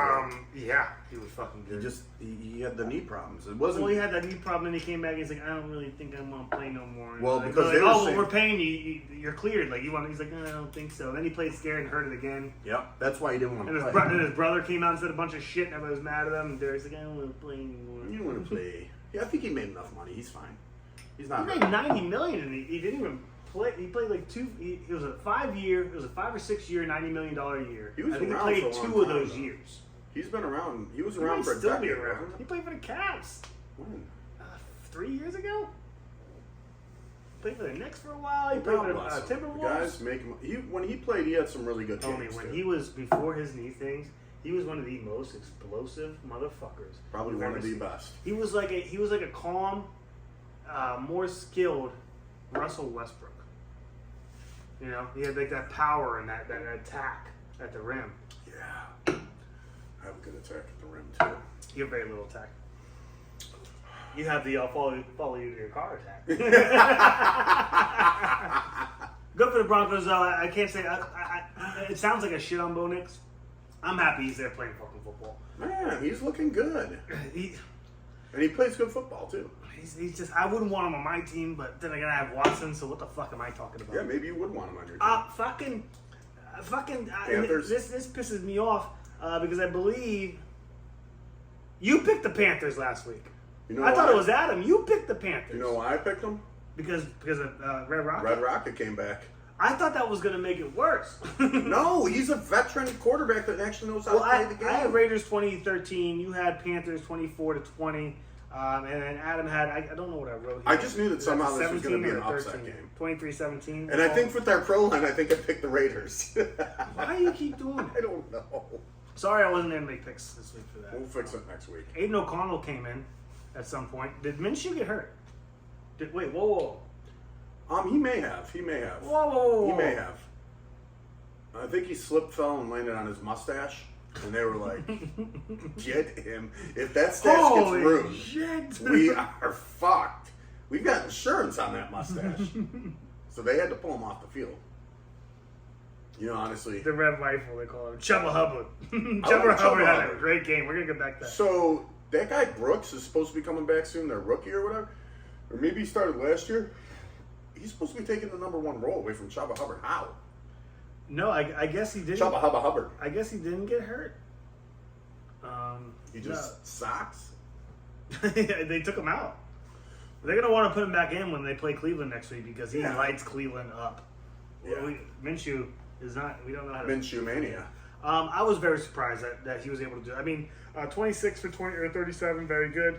Yeah, he was fucking He good. just he had the knee problems. It wasn't. Well, he had that knee problem, and he came back. And he's like, I don't really think I want to play no more. And Well, like, because they're they like, were oh, saying- we're paying you. You're cleared. Like you want. He's like, I don't think so. And then he played scared and hurt it again. Yep, that's why he didn't want And to his, play. and his brother came out and said a bunch of shit, and everybody was mad at him. And Derek's like, I don't want to play anymore. You don't want to play. Yeah, I think he made enough money. He's fine. He's He not. made $90 million, and he didn't even play. He played like two. It was a 5 or 6 year, $90 million a year. He was I think he around played for a long 2 of time, those though. years. He's been around. He was He around might for a still be decade. around. wasn't He played for the Cavs When? 3 years ago. Played for the Knicks for a while. He played God for the bless him. Timberwolves. The guys make him. When he played, he had some really good Tony, games. when too. he was before his knee things, he was one of the most explosive motherfuckers. Probably you've one ever of the seen. best. He was like a calm, more skilled Russell Westbrook. You know, he had like that power and that attack at the rim. Yeah. I have a good attack at the rim too. You have very little attack. You have the follow you to your car attack. Good for the Broncos, though. I can't say. It sounds like a shit on Bo Nix. I'm happy he's there playing fucking football. Man, he's looking good, He, and he plays good football too. he's just. I wouldn't want him on my team, but then again, I have Watson. So what the fuck am I talking about? Yeah, maybe you would want him on your team. Panthers. This pisses me off because I believe you picked the Panthers last week. You know I thought why? it was Adam. You picked the Panthers. You know why I picked him? because of Red Rocket. Red Rocket came back. I thought that was going to make it worse. No, he's a veteran quarterback that actually knows how Well, to play the game. I had Raiders 2013. You had Panthers 24-20. And then Adam had, I don't know what I wrote here. I just knew that Was somehow the this was gonna 17 be or an the upset 13? game. 23-17. And I think with our pro line, I think I picked the Raiders. Why do you keep doing I that? don't know. Sorry I wasn't there to make picks this week for that. We'll fix it next week. Aiden O'Connell came in at some point. Did Minshew get hurt? Wait, whoa. He may have. He may have. Whoa. He may have. I think he slipped, fell, and landed on his mustache. And they were like, get him. If that stash Holy gets ruined, shit. we are fucked. We've got insurance on that mustache. So they had to pull him off the field. You know, honestly. The Red Rifle, they call him. Chubba Hubbard. Chubba Chubba Hubbard had a Hubbard. great game. We're going to get back to that. So that guy Brooks is supposed to be coming back soon, their rookie or whatever. Or maybe he started last year. He's supposed to be taking the number one role away from Chubba Hubbard. How? No, I guess he didn't. Chubba Hubbard. I guess he didn't get hurt. He just sucks. They took him out. They're gonna want to put him back in when they play Cleveland next week because he Yeah. lights Cleveland up. Yeah. Minshew is not. We don't know how to. Minshew mania. I was very surprised that he was able to do it. I mean, 26 for 20 or 37, very good.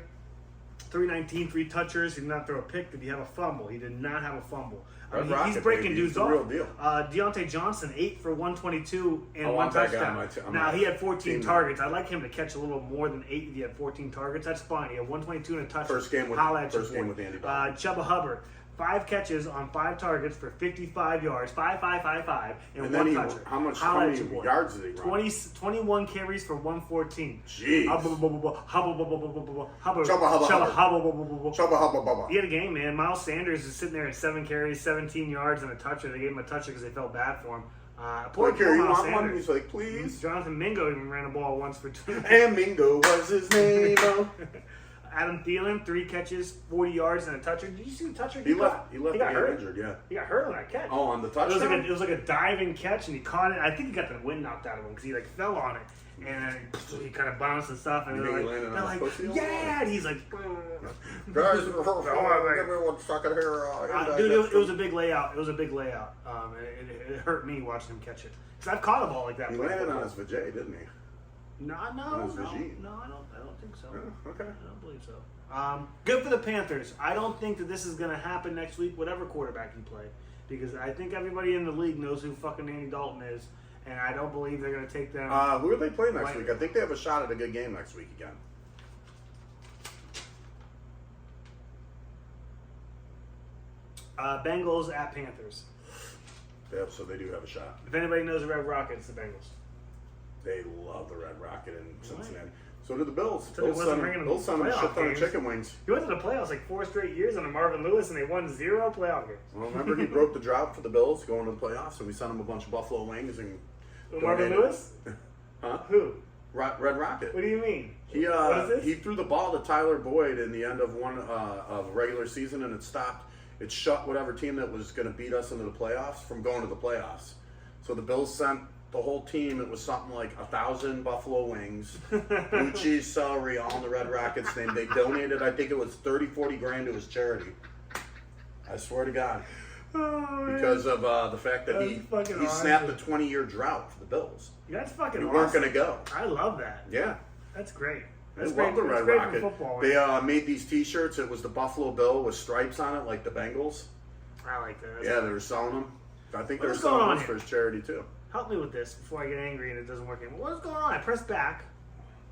319, 3 touchers. He did not throw a pick. Did he have a fumble? He did not have a fumble. I mean, Red he's Rocket, breaking baby. dudes He's the off. real deal. Deontay Johnson, 8 for 122 and I 1 want that guy on touchdown. my team. Now, he had 14 Team. targets. I'd like him to catch a little more than 8 if he had 14 targets. That's fine. He had 122 and a touchdown. First game with Andy Dalton. Chubba Hubbard, 5 catches on 5 targets for 55 yards, 5, and And 1 then touchdown. how many Holla at your boy. yards did he run? 21 carries for 114. Jeez. Chubba Hubbard. He had a game, man. Miles Sanders is sitting there at 7 carries, 17 yards, and a toucher. They gave him a toucher because they felt bad for him. Poor Like, here, you Miles want one? Sanders. He's like, please. Jonathan Mingo even ran a ball once for 2. And Mingo was his name. Adam Thielen, 3 catches, 40 yards, and a toucher. Did you see the toucher? He left He the got game hurt. injured, yeah. He got hurt on that catch. Oh, on the It was, touchdown? it was like a diving catch, and he caught it. I think he got the wind knocked out of him because he like fell on it, and then he kind of bounced and stuff. And You they're think he like, landed on his pussy? yeah, and he's like, Guys, everyone sucking here. dude, it was a big layout. It was a big layout. It hurt me watching him catch it because I've caught a ball like that. He landed on his vajay, didn't he? No, on his vagine. no, I don't think so. Oh, okay. I don't believe so. Good for the Panthers. I don't think that this is going to happen next week, whatever quarterback you play, because I think everybody in the league knows who fucking Andy Dalton is, and I don't believe they're going to take them. Who are they playing next Right. week? I think they have a shot at a good game next week again. Bengals at Panthers. Yep, so they do have a shot. If anybody knows the Red Rocket, it's the Bengals. They love the Red Rocket in Cincinnati. So do the Bills. So they wasn't bringing them Bills sent them a playoff shit ton of games. chicken wings. He went to the playoffs like 4 straight years under Marvin Lewis, and they won 0 playoff games. Well, remember he broke the drought for the Bills going to the playoffs, and we sent him a bunch of buffalo wings and Marvin donated- Lewis? Huh? Who? Red Rocket. What do you mean? He What is this? he threw the ball to Tyler Boyd in the end of one of regular season, and it stopped. It shut whatever team that was going to beat us into the playoffs from going to the playoffs. So the Bills sent the whole team. It was something like 1,000 buffalo wings, blue cheese, celery, all in the Red Rockets' name. They donated, I think it was 30, 40 grand to his charity. I swear to God. because of the fact that That's he fucking snapped a awesome. 20-year drought for the Bills. That's fucking We awesome. weren't going to go. I love that. Yeah. That's great. I That's love the great. Red That's great Rocket. for football. They made these T-shirts. It was the Buffalo Bill with stripes on it, like the Bengals. I like that. Yeah, they were selling them. I think they were What's going selling on them for here? his charity too. Help me with this before I get angry and it doesn't work anymore. What's going on? I pressed back.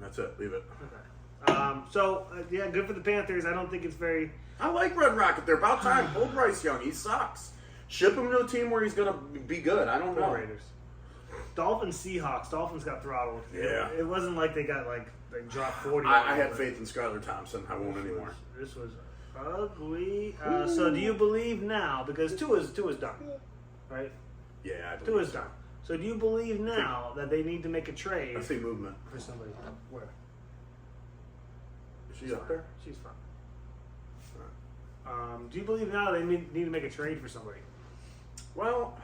That's it. Leave it. Okay. Yeah, good for the Panthers. I don't think it's very. I like Red Rocket. They're about time. Pull Bryce Young. He sucks. Ship him to a team where he's going to be good. I don't The know. Raiders. Dolphins, Seahawks. Dolphins got throttled. Yeah. It wasn't like they got like they dropped 40. I had faith in Skylar Thompson. I won't anymore. This was ugly. So do you believe now? Because two is done, right? Yeah, I Two believe is so. done. So do you believe now that they need to make a trade I see movement. for somebody? Where? Is she up there? She's fine. Do you believe now they need to make a trade for somebody? Well,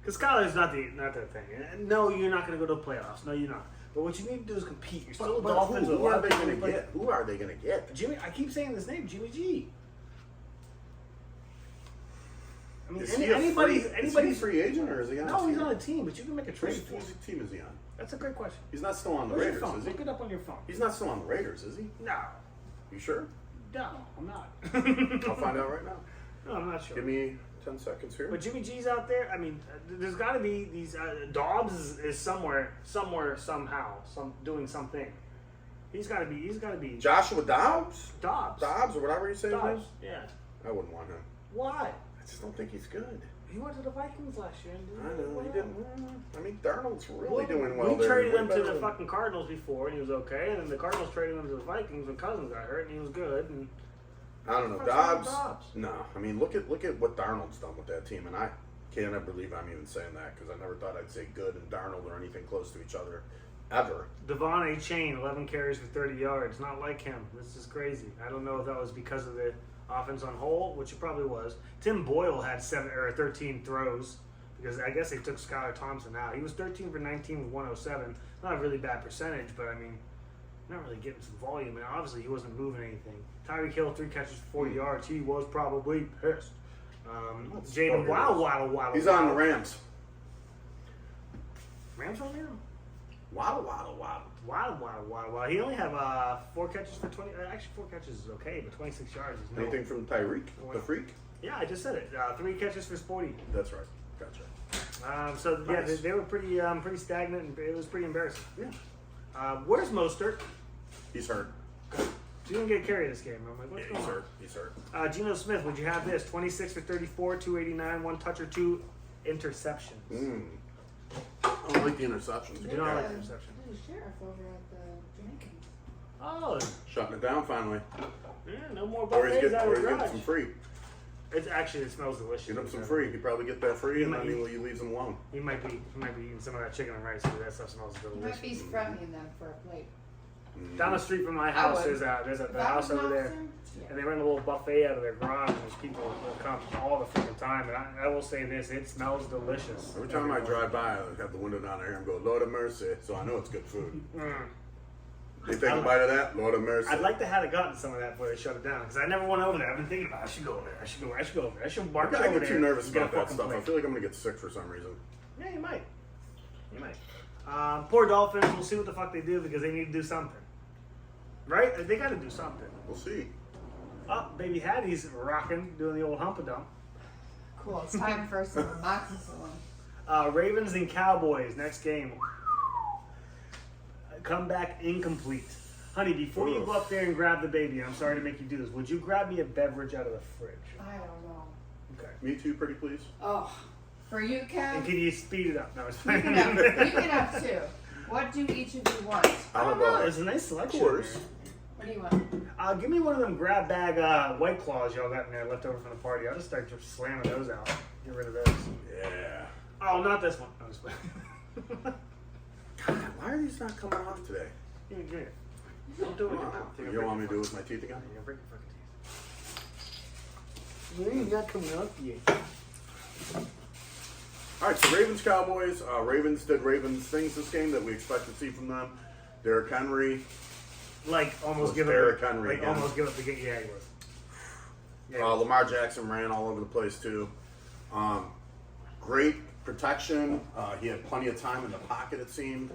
Because Skylar's not the thing. No, you're not going to go to the playoffs. No, you're not. But what you need to do is compete. You're still the Dolphins. who with a lot are of they people going to who get? Who are they going to get? Jimmy, I keep saying his name, Jimmy G. I mean, Is he a anybody free agent or is he on? No, a he's team? on a team, but you can make a trade Whose for him. team is he on? That's a great question. He's not still on the Where's your Raiders, phone? is he? Look it up on your phone. He's not still on the Raiders, is he? No, You sure? no, I'm not. I'll find out right now. No, I'm not sure. Give me 10 seconds here. But Jimmy G's out there. I mean, there's got to be these. Dobbs is somewhere, somehow, doing something. He's got to be. He's got to be. Joshua Dobbs? Dobbs. Dobbs or whatever you say his name Dobbs. is? Yeah. I wouldn't want him. Why? I just don't think he's good. He went to the Vikings last year. And I know, he didn't. I mean, Darnold's really Well, doing well we there. traded Way him to better the than- fucking Cardinals before, and he was okay. And then the Cardinals traded him to the Vikings when Cousins got hurt, and he was good. And I don't know. What's wrong with Dobbs? Dobbs? No. I mean, look at what Darnold's done with that team. And I can't believe I'm even saying that because I never thought I'd say good and Darnold or anything close to each other ever. Devon A. Chain, 11 carries for 30 yards. Not like him. This is crazy. I don't know if that was because of the offense on whole, which it probably was. Tim Boyle had 13 throws because I guess they took Skylar Thompson out. He was 13 for 19 with 107. Not a really bad percentage, but I mean, not really getting some volume. And obviously, he wasn't moving anything. Tyreek Hill, 3 catches for 40 yards. He was probably pissed. Jaden Waddle. He's on the Rams. Rams on there? Waddle. Wow. He only have 4 catches for 20. Actually, 4 catches is okay, but 26 yards is no. Anything from Tyreek, the freak? Yeah, I just said it. 3 catches for 40. That's right. Gotcha. So yeah, Nice. they were pretty stagnant, and it was pretty embarrassing. Yeah. Where's Mostert? He's hurt. He didn't get a carry this game. I'm like, what's Yeah, going he's on? hurt. He's hurt. Geno Smith, would you have this? 26 for 34, 289, 1 touch or 2 interceptions. I don't like the interceptions. You don't like interceptions. There's a sheriff over at the Jenkins. Oh, Shutting it down finally. yeah, no more Or he's buffets out of the getting garage. some free. It smells delicious. Get him some free. He probably get that free, and then he leaves him alone. He might be eating some of that chicken and rice because that stuff smells You delicious. might be threatening them for a plate. Down the street from my I house, would. there's a If the I house was an over there, officer, yeah. and they run a little buffet out of their garage, and there's people that come all the freaking time. And I will say this: it smells delicious. Every time I drive by, I have the window down there and go, Lord of mercy. So I know it's good food. They take a bite of that, Lord of mercy. I'd like to have gotten some of that before they shut it down because I never went over there. I've been thinking about it. I should go over there. I should go over there. I should march I over get there. too nervous and get a about that fucking stuff. I plate. feel like I'm going to get sick for some reason. Yeah, you might. Poor Dolphins. We'll see what the fuck they do because they need to do something. Right? They got to do something. We'll see. Oh, baby Hattie's rocking, doing the old hump a dump. Cool. It's time for some amoxicillin. Ravens and Cowboys next game. Comeback incomplete. Honey, before you go up there and grab the baby, I'm sorry to make you do this. Would you grab me a beverage out of the fridge? I don't know. Okay. Me too, pretty please. Oh, for you, Kev, And can you speed it up? No, it's you fine. can have 2. What do each of you want? I don't know. There's a nice selection. Of course. There. What do you want? Give me one of them grab bag White Claws y'all got in there left over from the party. I'll just start just slamming those out. Get rid of those. Yeah. Oh, not this one. No, just playing. God, why are these not coming off today? Give me it. Don't do it with your mouth. You don't want me to do it with my teeth again? You're gonna break your fucking teeth. You're not coming up yet. All right, so Ravens, Cowboys. Ravens did Ravens things this game that we expect to see from them. Derrick Henry. Like almost Was give up. Derrick Henry Like again. almost give up the game. Yeah, he was. Yeah. Lamar Jackson ran all over the place too. Great protection. He had plenty of time in the pocket, it seemed.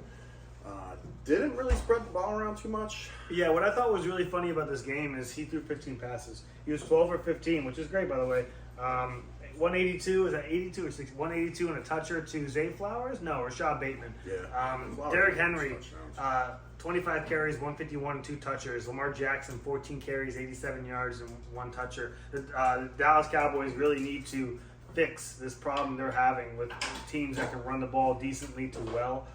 Didn't really spread the ball around too much. Yeah, what I thought was really funny about this game is he threw 15 passes. He was 12 for 15, which is great, by the way. 182, is that 82 or 60? 182 and a toucher to Zay Flowers? No, Rashad Bateman. Yeah. Flowers Derrick had Henry, touchdowns. 25 carries, 151 and 2 touchers. Lamar Jackson, 14 carries, 87 yards and 1 toucher. The Dallas Cowboys really need to fix this problem they're having with teams that can run the ball decently to well.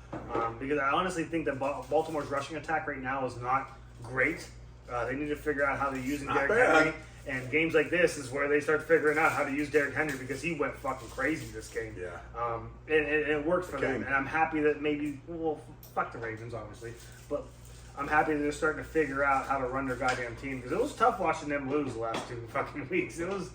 Because I honestly think that Baltimore's rushing attack right now is not great. They need to figure out how they're using Not Derrick bad. Henry. And games like this is where they start figuring out how to use Derrick Henry because he went fucking crazy this game. Yeah. And it worked for them. Okay. And I'm happy that maybe, well, fuck the Ravens, obviously. But I'm happy that they're starting to figure out how to run their goddamn team because it was tough watching them lose the last 2 fucking weeks. It was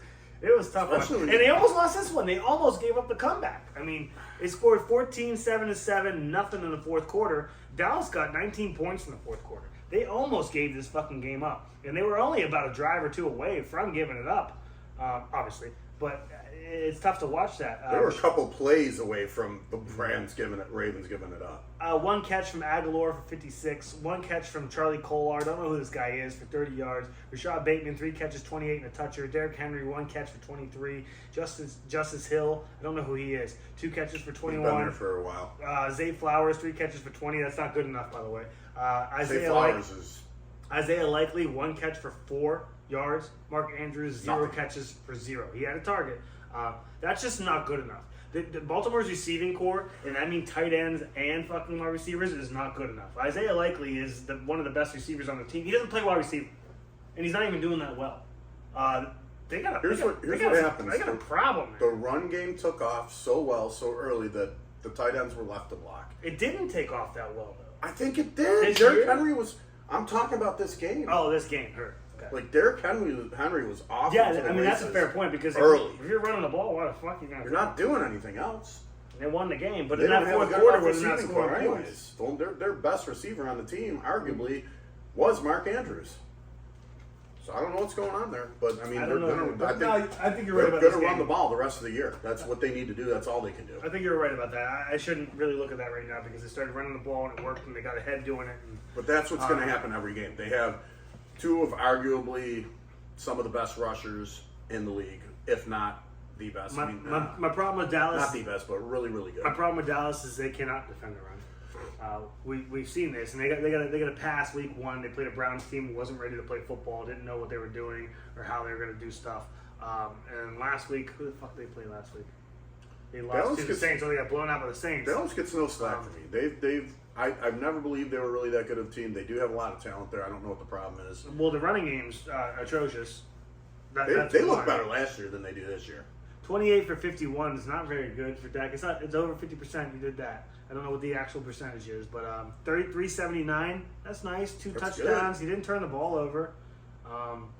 tough watching. Especially- And they almost lost this one. They almost gave up the comeback. I mean, they scored 14, 7-7, nothing in the fourth quarter. Dallas got 19 points in the fourth quarter. They almost gave this fucking game up. And they were only about a drive or 2 away from giving it up, obviously. But it's tough to watch that. They were a couple plays away from the Ravens giving it up. 1 catch from Aguilar for 56. 1 catch from Charlie Kolar. Don't know who this guy is, for 30 yards. Rashad Bateman, 3 catches, 28 and a toucher. Derrick Henry, 1 catch for 23. Justice Hill, I don't know who he is. 2 catches for He's 21. been there for a while. Zay Flowers, 3 catches for 20. That's not good enough, by the way. Zay Flowers is Isaiah Likely, 1 catch for 4 yards. Mark Andrews, 0 Nothing. catches for 0. He had a target. That's just not good enough. The Baltimore's receiving core, and I mean tight ends and fucking wide receivers, is not good enough. Isaiah Likely is one of the best receivers on the team. He doesn't play wide receiver, and he's not even doing that well. Here's what happens. They got a problem. the run game took off so well so early that the tight ends were left to block. It didn't take off that well, though. I think it did. This Derrick year? Henry was. I'm talking about this game. Oh, this game hurt. Okay. Like Derrick Henry was off. Yeah, into the I mean, that's a races fair point because early. if you're running the ball, why the fuck you gonna? You're not doing anything else. They won the game, but They in don't that have a fourth good quarter, enough was not receiving core scoring anyways. points. Their best receiver on the team, arguably, was Mark Andrews. So I don't know what's going on there, but I mean, I don't know. they're But gonna, I think you're right they're about this going to run game. the ball the rest of the year. That's what they need to do. That's all they can do. I think you're right about that. I shouldn't really look at that right now because they started running the ball and it worked and they got ahead doing it. And, But that's what's going to happen every game. They have 2 of arguably some of the best rushers in the league, if not the best. my problem with Dallas, not the best, but really, really good. my problem with Dallas is they cannot defend the run. We've seen this, and they got a pass week 1. They played a Browns team who wasn't ready to play football, didn't know what they were doing or how they were going to do stuff. And last week, who the fuck did they play last week? They lost Dallas to the gets- Saints, so they got blown out by the Saints. Dallas gets no slack for me. I've never believed they were really that good of a team. They do have a lot of talent there. I don't know what the problem is. Well, the running game's atrocious. That's They look why. better last year than they do this year. 28 for 51 is not very good for Dak. It's over 50%. You did that. I don't know what the actual percentage is, but 379. That's nice. 2 That's touchdowns. He didn't turn the ball over.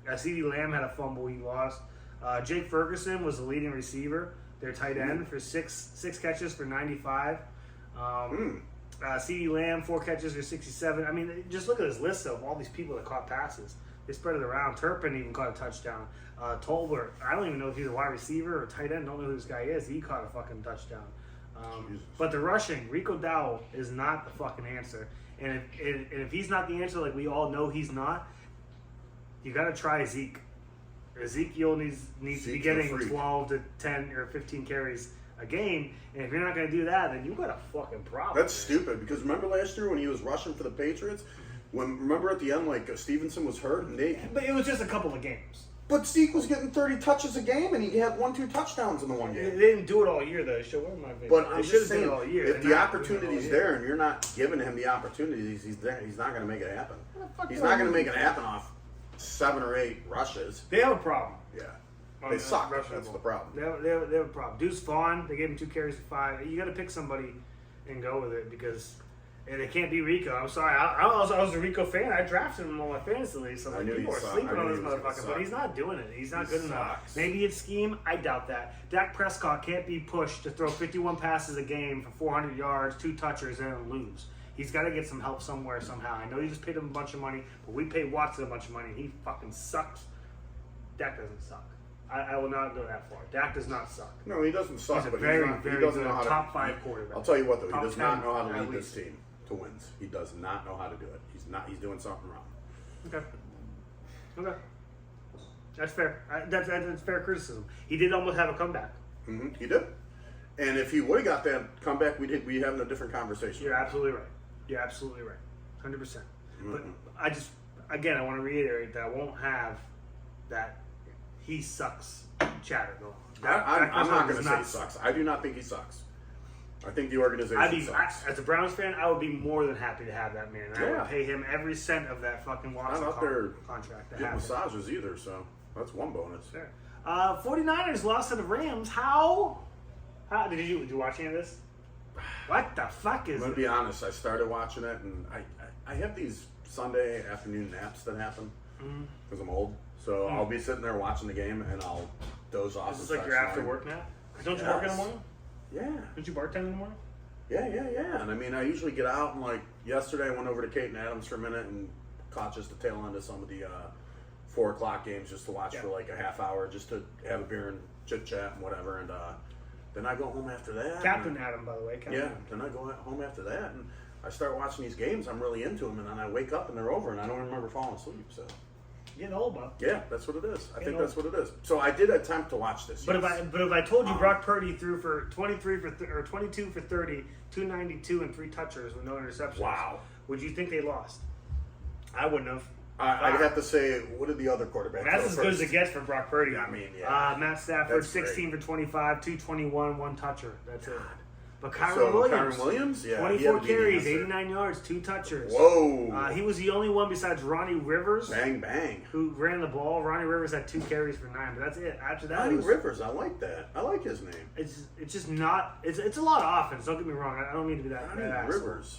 CeeDee Lamb had a fumble he lost. Jake Ferguson was the leading receiver. Their tight end for six catches for 95. CeeDee Lamb 4 catches for 67. I mean, just look at this list of all these people that caught passes. They spread it around. Turpin even caught a touchdown. Tolbert, I don't even know if he's a wide receiver or tight end. Don't know who this guy is. He caught a fucking touchdown. But the rushing, Rico Dowell is not the fucking answer. And if he's not the answer, like we all know he's not, you got to try Zeke. Ezekiel needs to be Zeke's a getting freak. 12 to 10 or 15 carries a game. And if you're not going to do that, then you got a fucking problem. That's stupid because remember last year when he was rushing for the Patriots? Remember at the end, like Stevenson was hurt and But it was just a couple of games. But Zeke was getting 30 touches a game and he had 1-2 touchdowns in the one They game. didn't do it all year, though. Show where my video. But They I'm should just have done saying, it all year. if They're the not doing it all opportunity's year. there and you're not giving him the opportunities, he's not going to make it happen. fuck He's do not I going to mean? make it happen off 7 or 8 rushes. They have a problem. Yeah. on They the suck. rushing That's ball. the problem. They have a problem. Deuce Vaughn, they gave him 2 carries for 5. You got to pick somebody and go with it because and it can't be Rico. I'm sorry. I was a Rico fan. I drafted him on my fantasy league. So I like, knew people he are sucked. sleeping I on knew this he was gonna motherfucker, but suck. he's not doing it. He's not He good enough. sucks. Maybe it's scheme. I doubt that. Dak Prescott can't be pushed to throw 51 passes a game for 400 yards, 2 touchers, and then lose. He's got to get some help somewhere, somehow. I know you just paid him a bunch of money, but we paid Watson a bunch of money, and he fucking sucks. Dak doesn't suck. I will not go that far. Dak does not suck. No, he doesn't suck, He's a but very, he very doesn't good know how to. top 5 quarterback. I'll tell you what, though, Top he does 10 not know how to at lead this least. team to wins. He does not know how to do it. He's not. He's doing something wrong. Okay. That's fair. That's fair criticism. He did almost have a comeback. He did. And if he would have got that comeback, we'd having a different conversation. You're absolutely right. 100%. But I just, again, I want to reiterate that I won't have that he sucks chatter going on. I'm not going to say he not sucks. I do not think he sucks. I think the organization I'd be, sucks. as a Browns fan, I would be more than happy to have that man. I Yeah. would pay him every cent of that fucking Watson Not out there contract to Get have him. massages either, so that's one bonus. Fair. 49ers lost to the Rams. How did you watch any of this? What the fuck is I'm going it? to be honest. I started watching it, and I have these Sunday afternoon naps that happen because I'm old. So I'll be sitting there watching the game, and I'll doze off. Is this and like start your after snoring. work nap? Don't you work in the morning? Yeah. Don't you bartend in the morning? Yeah. And I mean, I usually get out, and like yesterday, I went over to Kate and Adams for a minute and caught just the tail end of some of the 4 o'clock games just to watch for like a half hour, just to have a beer and chit chat and whatever. And then I go home after that. Captain Adam, by the way. Captain Yeah. Adam. Then I go home after that, and I start watching these games. I'm really into them, and then I wake up and they're over, and I don't remember falling asleep. So Getting old, bub. yeah, that's what it is. I think know. that's what it is. So I did attempt to watch this. But yes. if I told you Brock Purdy threw for 22 for 30, 292 and 3 touchers with no interceptions, Wow. would you think they lost? I wouldn't have. I'd have to say, what did the other quarterback? That's throw as good as first? it gets for Brock Purdy. I mean, yeah. Matt Stafford, That's 16 great. for 25, 221, 1 toucher. That's it. But Kyron So Williams, Kyron Williams, yeah, he 24 had to be the carries, answer. 89 yards, 2 touchers. Whoa! He was the only one besides Ronnie Rivers Bang bang. who ran the ball. Ronnie Rivers had 2 carries for 9, but that's it. After that, Ronnie it was, Rivers, I like that. I like his name. it's just not. It's a lot of offense. Don't get me wrong. I don't mean to be that Ronnie asshole. Rivers.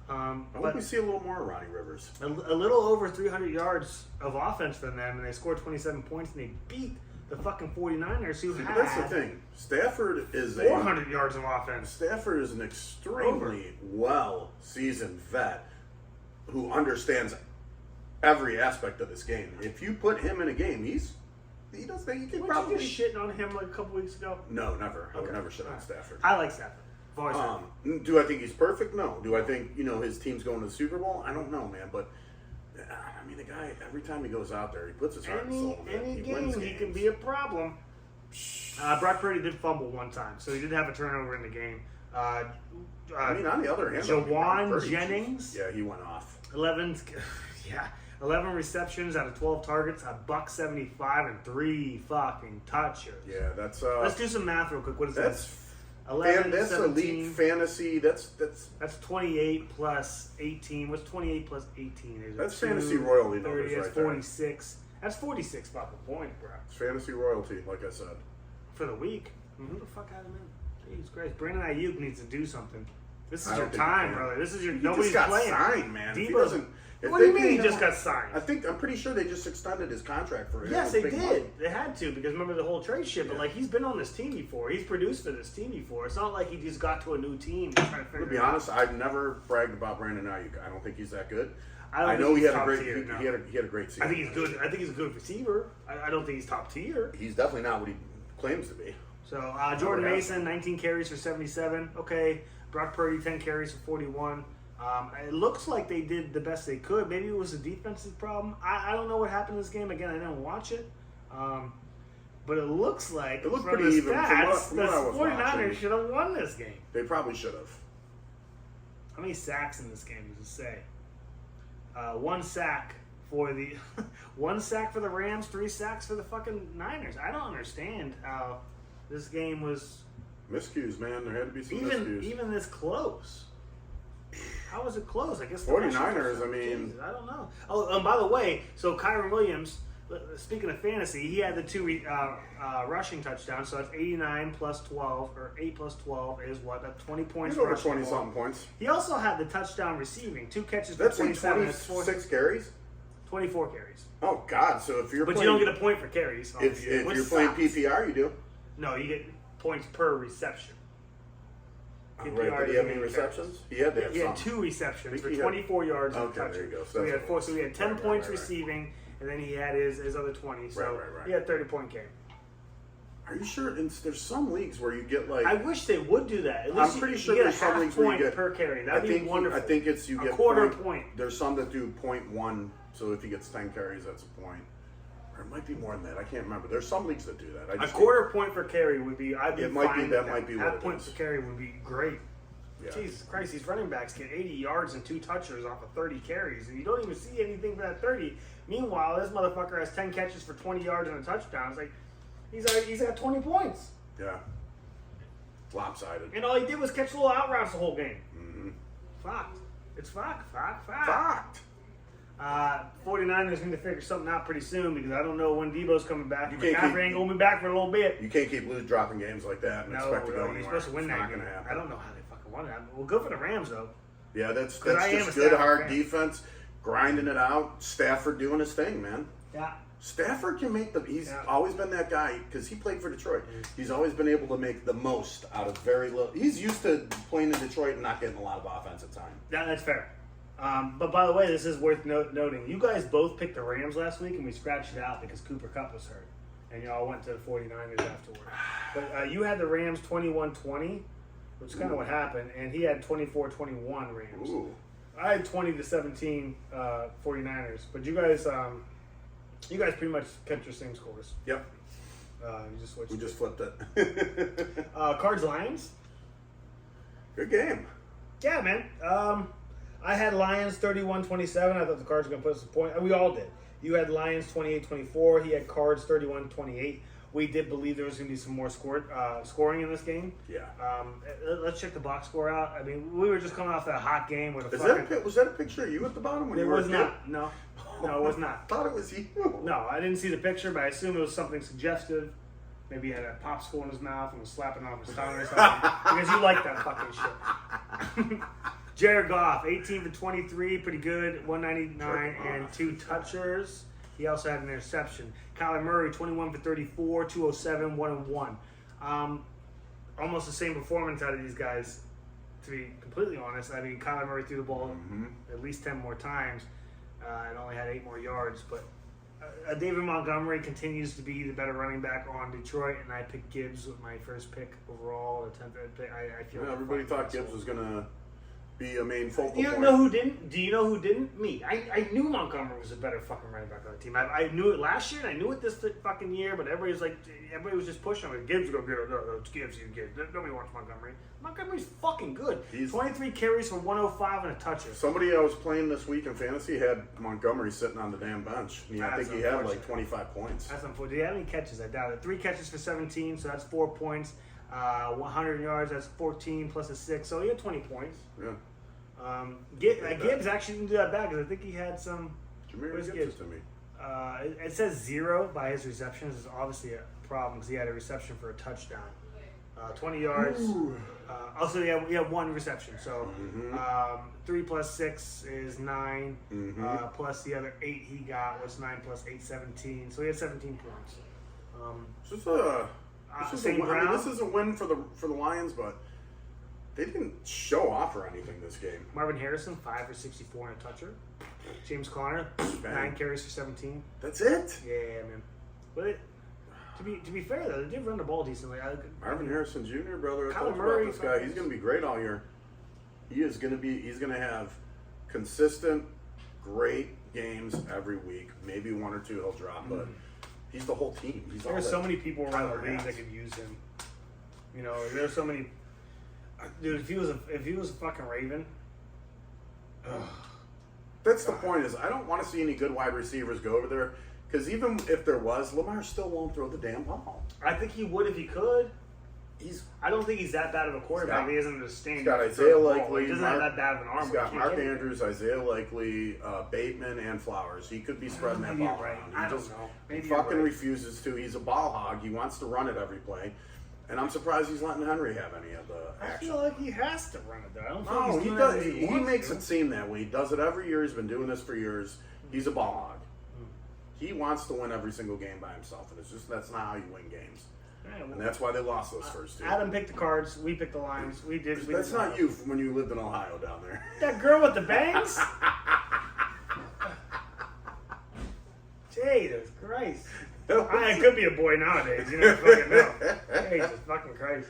I But hope we see a little more of Ronnie Rivers. a little over 300 yards of offense from them, and they scored 27 points, and they beat the fucking 49ers, who But had that's the thing. Stafford is 400 yards of offense. Stafford is an extremely well-seasoned vet who understands every aspect of this game. If you put him in a game, he does think he can Weren't probably you just shitting on him like a couple weeks ago? No, never. I would Okay. never shit on Alright. Stafford. I like Stafford. I've always had. Do I think he's perfect? No. Do I think his team's going to the Super Bowl? I don't know, man. But I mean, the guy every time he goes out there, he puts his heart and soul in it. Any He game, wins he games. can be a problem. Brock Purdy did fumble one time, so he did have a turnover in the game. I mean, on the other hand, Brock Jawan Purdy, Jennings, yeah, he went off. 11 receptions out of 12 targets, a $175 and 3 fucking touches. Yeah, that's Let's do some math real quick. What is that? that's 11, that's 17. elite fantasy. That's 28 plus 18. What's 28 plus 18? Is it That's 2, fantasy royalty 30, numbers that's right there. 46. That's 46 fucking points, bro. it's fantasy royalty, like I said. For the week. Who the fuck had him in? Jesus Christ. Brandon Ayuk needs to do something. This is I your don't think he time, can. brother. This is your He nobody's just got playing. signed, man. If he Debo's- doesn't- if What do you they mean he pay just him- got signed? I'm pretty sure they just extended his contract for him. Yes, with they big did. money. They had to because remember the whole trade shit. But Yeah. like he's been on this team before. He's produced for this team before. It's not like he just got to a new team and trying to figure To be it out. honest, I've never bragged about Brandon Ayuk. I don't think he's that good. I don't I know think he he's had a top great tier, he, no. he had a great season. I think he's good. I think he's a good receiver. I don't think he's top tier. He's definitely not what he claims to be. So Jordan Never has. Mason, 19 carries for 77. Okay, Brock Purdy, 10 carries for 41. It looks like they did the best they could. Maybe it was a defensive problem. I don't know what happened in this game. Again, I didn't watch it. But it looks like It looked from pretty the even. stats, From the what I was 49ers watching. should have won this game. They probably should have. How many sacks in this game does it say? 1 sack for the 1 sack for the Rams, 3 sacks for the fucking Niners. I don't understand how this game was Miscues, man. There had to be some miscues. even this close. How was it close? I guess the 49ers, Russians- I mean- Jesus, I don't know. Oh, and by the way, so Kyron Williams, speaking of fantasy, he had the 2 rushing touchdowns, so that's 89 plus 12, or 8 plus 12 is what? That's 20 points He's over rushing 20 ball. something points. He also had the touchdown receiving, 2 catches for That's in 27. That's 26 carries. 24 carries. Oh God! So if you're But playing, you don't get a point for carries. if obviously, which you're playing sucks. PPR, you do. No, you get points per reception. Right, PPR but he doesn't had any mean receptions? He had to have He had some. 2 receptions I for think he had- 24 yards and a Okay, there touchdown. you go. So he had 4. So he had 10 Right, points right. receiving, and then he had his other 20. So Right. he had a 30-point game. Are you sure? There's some leagues where you get like. I wish they would do that. At I'm least pretty you sure get a there's some half leagues where you point get per carry. I That'd think be wonderful. I think it's you a get quarter point. point. There's some that do 0.1, so if he gets 10 carries, that's a point. Or it might be more than that. I can't remember. There's some leagues that do that. I A just quarter point per carry would be. I'd be It might be- fine that with might be half what it point is. per carry would be great. Yeah. Jesus Christ, these running backs get 80 yards and 2 touchers off of 30 carries, and you don't even see anything for that 30. Meanwhile, this motherfucker has 10 catches for 20 yards and a touchdown. It's like he's got 20 points, Yeah. Lopsided. and all he did was catch little out routes the whole game. Mm-hmm. Fucked. It's fucked. Fucked. 49ers need to figure something out pretty soon because I don't know when Debo's coming back. You can't McCaffrey keep- ain't gonna be back for a little bit. You can't keep dropping games like that and No, expect to go you're anywhere. supposed to win It's that not game. gonna happen. I don't know how they fucking won that. Well, good for the Rams though. Yeah, that's 'Cause I am just a good Stafford hard fan. defense, grinding it out. Stafford doing his thing, man. Yeah. Stafford can make the. He's Yeah. always been that guy because he played for Detroit. He's always been able to make the most out of very little. He's used to playing in Detroit and not getting a lot of offensive time. That's fair. But by the way, this is worth noting. You guys both picked the Rams last week, and we scratched it out because Cooper Kupp was hurt. And y'all went to the 49ers afterward. But you had the Rams 21-20, which is kind of what happened, and he had 24-21 Rams. Ooh. I had 20-17 49ers. But you guys pretty much kept your same scores. Yep. You just switched. We just flipped it. Cards Lions. Good game. Yeah, man. I had Lions 31-27. I thought the Cards were going to put us a point. We all did. You had Lions 28-24. He had Cards 31-28. We did believe there was going to be some more scoring in this game. Yeah. Let's check the box score out. I mean, we were just coming off that hot game with a Is fucking... was that a picture of you at the bottom when It you were was a kid? not. No, it was not. I thought it was you. No, I didn't see the picture, but I assume it was something suggestive. Maybe he had a popsicle in his mouth and was slapping it off his tongue or something. Because you like that fucking shit. Jared Goff, 18-23, pretty good, 199 and 2 touchers. He also had an interception. Kyler Murray, 21-34, 207, 1-1. Almost the same performance out of these guys, to be completely honest. I mean, Kyler Murray threw the ball at least 10 more times and only had 8 more yards. But David Montgomery continues to be the better running back on Detroit, and I picked Gibbs with my first pick overall, the 10th pick. I feel Yeah, like everybody thought Gibbs was going to be a main focal You point. know who didn't? Do you know who didn't? Me. I knew Montgomery was a better fucking running back on the team. I knew it last year, and I knew it this fucking year, but everybody was just pushing him. Gibbs go get it. No, it's Gibbs. Nobody wants Montgomery. Montgomery's fucking good. He's- 23 carries for 105 and a toucher. Somebody I was playing this week in fantasy had Montgomery sitting on the damn bench. I That's think he had like unfortunate. 25 points. That's unfortunate. Did he have any catches? I doubt it. 3 catches for 17, so that's 4 points. 100 yards, that's 14 plus a 6, so he had 20 points. Yeah. Gibbs actually didn't do that bad because I think he had some. Jameer Where's Gibbs Gibbs? to me. It says 0 by his receptions. Is obviously a problem because he had a reception for a touchdown. 20 yards. Also, he had 1 reception. So 3 plus 6 is 9. Plus the other 8 he got was 9 plus 8, 17. So he had 17 points. This is a St. win. I mean, Brown? this is a win for the Lions, but they didn't show off or anything this game. Marvin Harrison, 5 for 64 and a toucher. James Conner, Bang. 9 carries for 17. That's it. Yeah, man. But to be fair though, they did run the ball decently. Marvin Harrison Jr., brother. I Kyler told you Murray, about this guy. He's going to be great all year. He's going to have consistent, great games every week. Maybe 1 or 2 he'll drop, but he's the whole team. He's There all are so that many people around the Kyler league has. that could use him. You know, there's so many. Dude, if he was a fucking Raven, That's the point. Is I don't want to see any good wide receivers go over there because even if there was, Lamar still won't throw the damn ball. I think he would if he could. He's I don't think he's that bad of a quarterback. got- He isn't a stand. he's got Isaiah Likely. He doesn't have that bad of an arm. He's but got he Mark can't get it. Andrews, Isaiah Likely, Bateman, and Flowers. He could be spreading that Maybe ball you're right. around. I He don't just know. he Maybe you're fucking right. refuses to. He's a ball hog. He wants to run it every play, and I'm surprised he's letting Henry have any of the I action. feel like he has to run it though. I don't think No, he's he doing does. it because He wants makes to. it seem that way. He does it every year. He's been doing this for years. He's a ball hog. He wants to win every single game by himself, and it's just that's not how you win games. Yeah, well, And that's why they lost those first 2. Adam picked the Cards. We picked the Lions. We did. That's not you from when you lived in Ohio down there. That girl with the bangs. Jesus Christ. It could be a boy nowadays. You never fucking know. Jesus fucking Christ.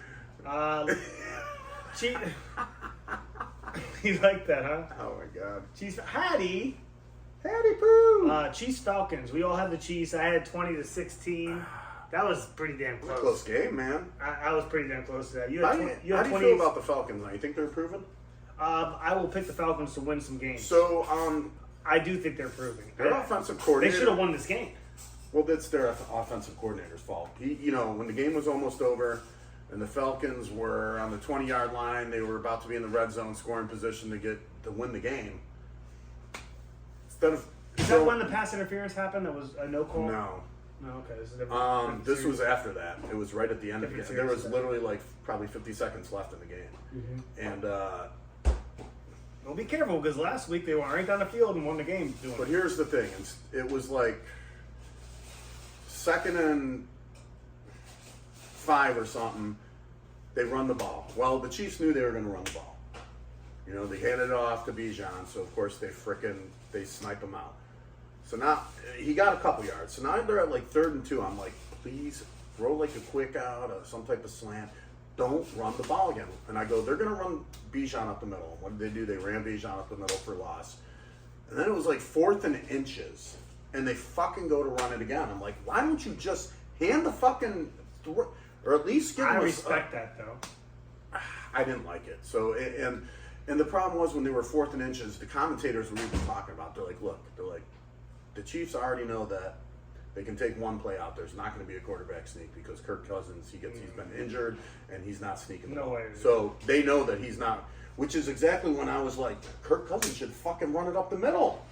You like that, huh? Oh my God. Chiefs. Hattie. Poo. Chiefs Falcons. We all had the Chiefs. I had 20-16. That was pretty damn close. Close game, man. I was pretty damn close to that. You How had, do 20, you, you how had do you 20. feel about the Falcons? You think they're improving? I will pick the Falcons to win some games. So, I do think they're improving. their offensive They coordinator. should have won this game. Well, that's their offensive coordinator's fault. When the game was almost over and the Falcons were on the 20-yard line, they were about to be in the red zone scoring position to win the game. Instead of Is that when the pass interference happened? That was a no call. No. No. Okay. This is a different. This was after that. It was right at the end of the game. Different There was series. literally like probably 50 seconds left in the game. Mm-hmm. And Well, be careful because last week they were right down the field and won the game doing but it. here's the thing: it was like 2nd and 5 or something. They run the ball. Well, the Chiefs knew they were going to run the ball. They handed it off to Bijan, so of course they snipe him out. So now he got a couple yards. So now they're at like 3rd and 2. I'm like, please throw like a quick out or some type of slant. Don't run the ball again. And I go, they're going to run Bijan up the middle. What did they do? They ran Bijan up the middle for loss. And then it was like 4th and inches. And they fucking go to run it again. I'm like, why don't you just hand the fucking or at least give them I a respect that though. I didn't like it. So and the problem was when they were 4th and inches, the commentators were even talking about. They're like, the Chiefs already know that they can take one play out. There's not going to be a quarterback sneak because Kirk Cousins he's been injured and he's not sneaking the No ball. way. So they know that he's not. Which is exactly when I was like, Kirk Cousins should fucking run it up the middle.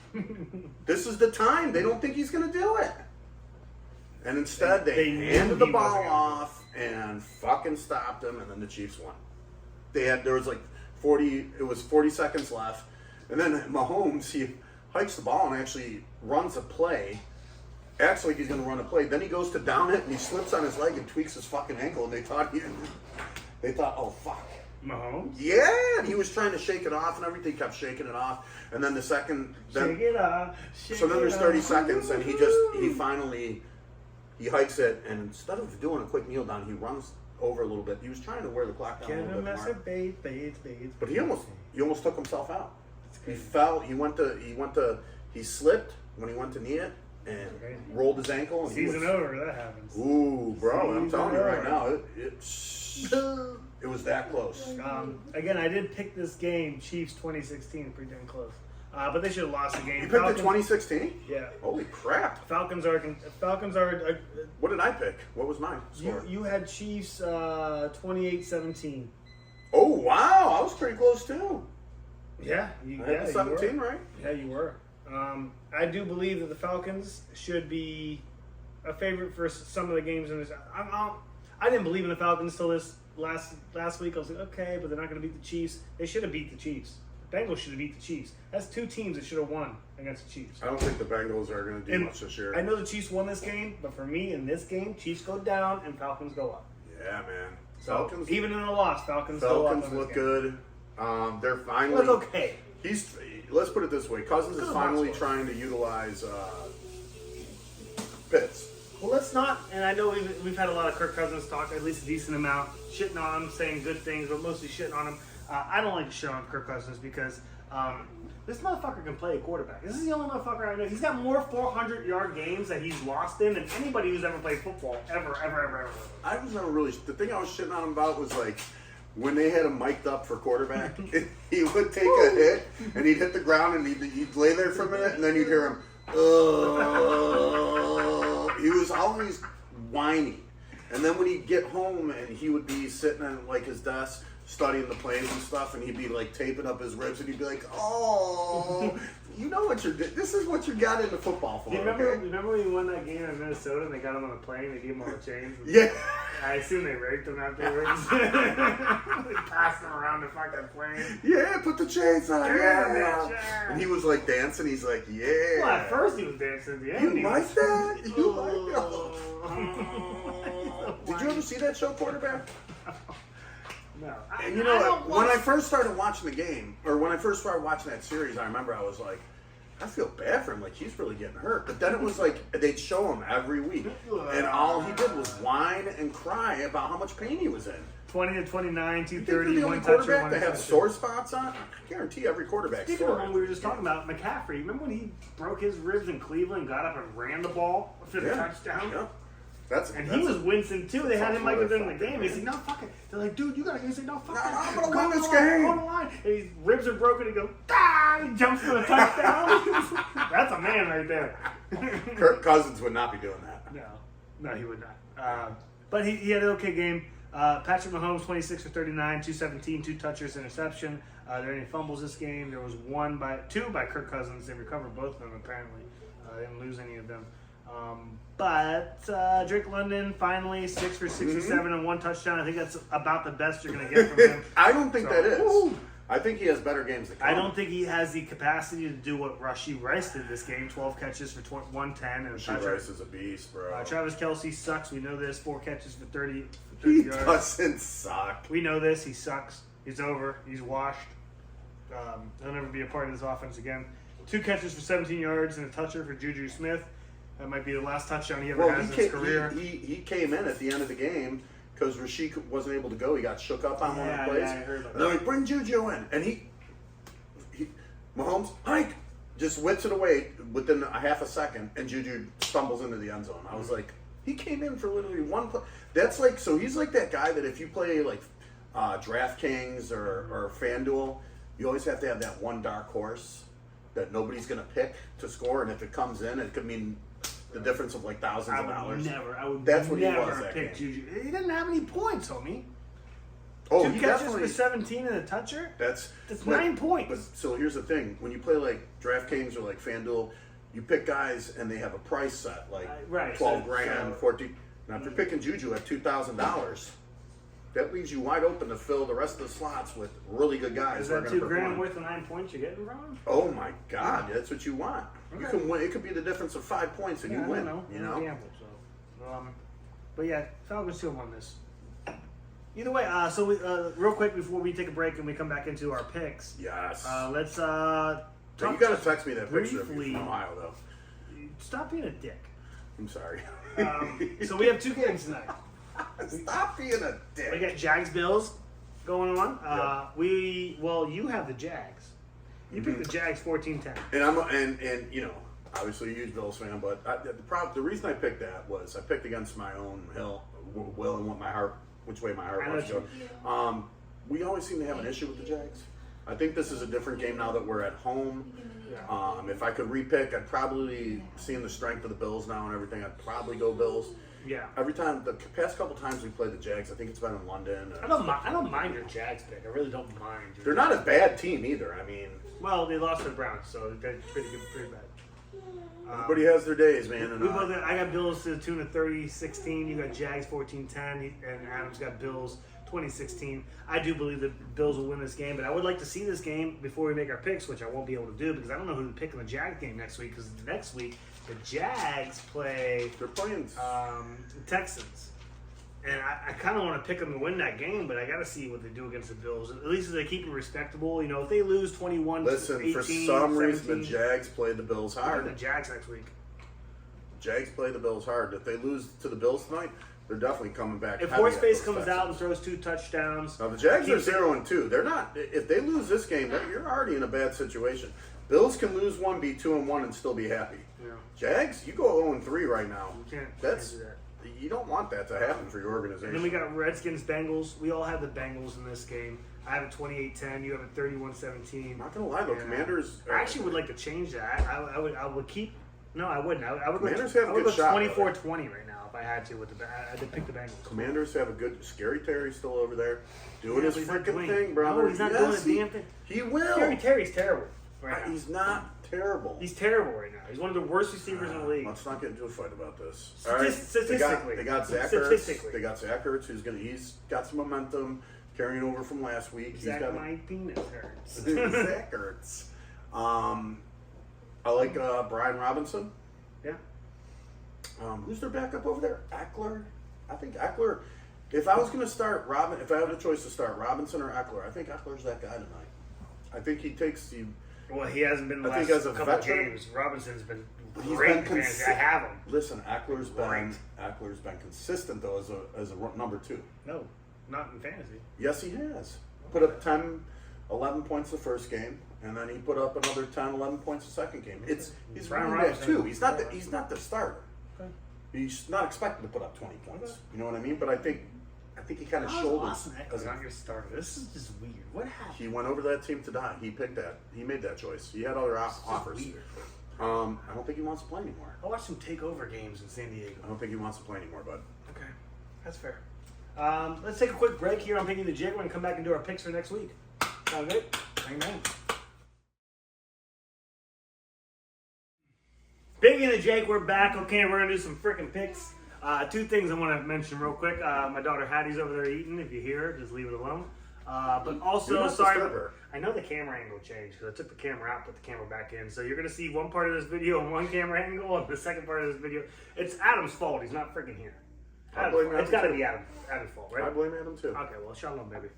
This is the time. They don't think he's going to do it. And instead, they knew handed the he ball wasn't gonna off and fucking stopped him, and then the Chiefs won. There was like 40 seconds left, and then Mahomes, he hikes the ball and actually runs a play. Acts like he's going to run a play. Then he goes to down it, and he slips on his leg and tweaks his fucking ankle, and they thought, oh, fuck. Mahomes? Yeah, and he was trying to shake it off and everything, kept shaking it off. And then Shake then it up. so then there's 30 seconds, and he finally hikes it, and instead of doing a quick kneel down, he runs over a little bit. He was trying to wear the clock down a Get little him bit as more, a bait. but he almost took himself out. He crazy. fell. He slipped when he went to knee it and Crazy. rolled his ankle. And Season over, that happens. Ooh, bro! I'm Season telling you right over. now, it was that close. Again, I did pick this game, Chiefs 2016, pretty damn close. But they should have lost the game. You picked the 2016? Yeah. Holy crap! Falcons are. What did I pick? What was mine? Score? You had Chiefs 28-17. Oh wow! I was pretty close too. Yeah, I had the 17, right? Yeah, you were. I do believe that the Falcons should be a favorite for some of the games in this. I didn't believe in the Falcons till this last week. I was like, okay, but they're not going to beat the Chiefs. They should have beat the Chiefs. Bengals should have beat the Chiefs. That's 2 teams that should have won against the Chiefs. I don't think the Bengals are going to do And much this year. I know the Chiefs won this game, but for me, in this game, Chiefs go down and Falcons go up. Yeah, man. So Falcons. even in a loss, Falcons go up. Falcons in this look game. good. They're finally. Look okay. Let's put it this way: Cousins is Good finally box trying to utilize Pitts. Well, let's not. And I know we've had a lot of Kirk Cousins talk, at least a decent amount, shitting on him, saying good things, but mostly shitting on him. I don't like to shit on Kirk Cousins because this motherfucker can play a quarterback. This is the only motherfucker I know. He's got more 400-yard games that he's lost in than anybody who's ever played football ever. I was never really. The thing I was shitting on him about was like when they had him mic'd up for quarterback. He would take a hit and he'd hit the ground and he'd lay there for a minute and then you'd hear him. He was always whiny, and then when he'd get home and he would be sitting at like his desk studying the plays and stuff, and he'd be like taping up his ribs and he'd be like, "Oh, you know what you're. This is what you got into football for." Do you remember, okay? remember when he won that game in Minnesota and they got him on a plane, they gave him all the chains? And Yeah. I assume they raped him afterwards. They passed him around the fucking plane. Yeah, put the chains on. Yeah, Yeah. sure. And he was like dancing. He's like, yeah. Well, at first he was dancing. At the end, You he like was, that? You like Oh. Did you ever see that show, Quarterback? No. And you know what? When I first started watching the game, or when I first started watching that series, I remember I was like, I feel bad for him. Like, he's really getting hurt. But then it was like they'd show him every week, and all he did was whine and cry about how much pain he was in. 20 to 29, You think 230, they're the one only toucher, quarterback one that have interception. sore spots on? I guarantee every quarterback. Speaking of one we were just talking about, McCaffrey. Remember when he broke his ribs in Cleveland, got up and ran the ball for the touchdown? Yeah. And he was wincing too. They had him like during the fucking game. He's like, no, fuck it. They're like, dude, you gotta. He's like, no, fuck it. I'm gonna Go win on this the line, game. go on the line. And his ribs are broken. He goes, ah! He jumps for the touchdown. That's a man right there. Kirk Cousins would not be doing that. No, he would not. But he had an okay game. Patrick Mahomes, 26 for 39, 217, 2 touchers, interception. There any fumbles this game? There was two by Kirk Cousins. They recovered both of them apparently. They didn't lose any of them. But Drake London finally 6 for 67 and 1 touchdown. I think that's about the best you're going to get from him. I don't think So, that is. woo. I think he has better games than I don't think he has the capacity to do what Rashee Rice did this game. 12 catches for 110 and a Rashee touchdown. Rice is a beast, bro. Travis Kelce sucks. We know this. 4 catches for 30 He yards. doesn't suck. We know this. He sucks. He's over. He's washed. He'll never be a part of this offense again. 2 catches for 17 yards and a toucher for Juju Smith. That might be the last touchdown he ever Well, has in his career. he came in at the end of the game because Rashee wasn't able to go. He got shook up on one of the plays. Yeah, I heard about and they're that. like, bring Juju in. And he Mahomes, hike, just whips it away within a half a second, and Juju stumbles into the end zone. I was like, he came in for literally one play. That's like, so he's like that guy that if you play like DraftKings or FanDuel, you always have to have that one dark horse that nobody's going to pick to score, and if it comes in, it could mean the difference of like thousands of dollars. I would That's what he never was that pick game. Juju. He didn't have any points, homie. Oh, 2 he catches definitely. for 17 and a toucher? That's 9 points. But so here's the thing: when you play like DraftKings or like FanDuel, you pick guys and they have a price set, like right, 12 so- grand, so- 14. Now, if you're picking Juju at $2,000, that leaves you wide open to fill the rest of the slots with really good guys. Is who are that gonna $2 grand perform. worth of 9 points you're getting from him? Oh my God, that's what you want. You Okay. can win. It could be the difference of 5 points and Yeah, you I win. don't know. You I know. don't gamble, so. But yeah, Falcons still won this. Either way, so we, real quick before we take a break and we come back into our picks, Yes. let's Now, talk you gotta text me that picture of you briefly. from Ohio, though. Stop being a dick. I'm sorry. So we have 2 games tonight. Stop being a dick. We got Jags Bills going on. You have the Jags. You picked the Jags 14-10. And you know, obviously a huge Bills fan, but the reason I picked that was I picked against my own will and which way my heart I know wants to what go. We always seem to have an issue with the Jags. I think this is a different game now that we're at home. If I could repick, I'd probably, seeing the strength of the Bills now and everything, I'd probably go Bills. Yeah. Every time, the past couple times we played the Jags, I think it's been in London. I don't mind your Jags pick. I really don't mind. They're not a bad team either. I mean, Well, they lost to the Browns, so they're pretty good, pretty bad. everybody has their days, man. And I got Bills to the tune of 30-16. You got Jags 14-10, and Adam's got Bills 20-16. I do believe the Bills will win this game, but I would like to see this game before we make our picks, which I won't be able to do because I don't know who to pick in the Jags game next week. Because next week the Jags play they're playing. Texans. And I kind of want to pick them to win that game, but I got to see what they do against the Bills. At least if they keep it respectable. You know, if they lose 21 Listen, 18, for some reason, 17, the Jags play the Bills I hard. pick the Jags next week. Jags play the Bills hard. If they lose to the Bills tonight, they're definitely coming back. If heavy Horseface at those comes Texans. out and throws 2 touchdowns, Now the Jags are keeps it- 0-2. They're not. If they lose this game, you're already in a bad situation. Bills can lose one, be 2-1, and still be happy. you know, Jags, you go 0-3 right now. you can't do that. You don't want that to happen for your organization. And then we got Redskins, Bengals. We all have the Bengals in this game. I have it 28-10. You have it 31-17. I'm not gonna lie though, Yeah. Commanders. I actually would like to change that. I would keep. No, I wouldn't. I would Commanders go, have a I would good go shot, 24-20 right now if I had to. With the I did pick the Bengals. Commanders have a good. Scary Terry's still over there doing Yeah, his but he's not freaking doing- thing, brother. No, he's not doing a damn thing. He will. Scary Terry's terrible right now. He's not terrible. He's terrible right now. He's one of the worst receivers in the league. Let's not get into a fight about this. Statistically. They got Zach Statistically. Ertz. They got Zach Ertz, he's got some momentum carrying over from last week. Zach, he's got my penis hurts. Zach Ertz. I like Brian Robinson. Yeah. Who's their backup over there? Eckler. I think Eckler. If I was going to start if I had a choice to start Robinson or Eckler, I think Eckler's that guy tonight. I think he takes the. Well, he hasn't been the I think last as a couple veteran- games. Robinson's been He's great been in fantasy. I consistent. have him. Listen, Eckler's Great. been consistent though as a number 2. No, not in fantasy. Yes, he has. Put up 10, 11 points the first game, and then he put up another 10, 11 points the second game. He's Brian running back Robinson. too. He's not the starter. Okay. He's not expected to put up 20 points. Okay. You know what I mean? But I think he kind of How's shoulders. Austin Eckler not your starter? This is just weird. What happened? He went over to that team to die. He picked that. He made that choice. He had other This is just offers. weird. I don't think he wants to play anymore. I watched him take over games in San Diego. I don't think he wants to play anymore, bud. Okay, that's fair. Let's take a quick break here on Picking the Jig. We're going to come back and do our picks for next week. Sound good? Amen. Picking the Jig, we're back. Okay, we're going to do some freaking picks. 2 things I want to mention real quick. My daughter Hattie's over there eating. If you hear her, just leave it alone. But also, Do not sorry, disturb her. I know the camera angle changed because I took the camera out, put the camera back in. So you're going to see one part of this video on one camera angle, and the second part of this video. It's Adam's fault. He's not freaking here. I blame It's Adam got to too. be Adam's fault, right? I blame Adam too. Okay, well, shalom, baby.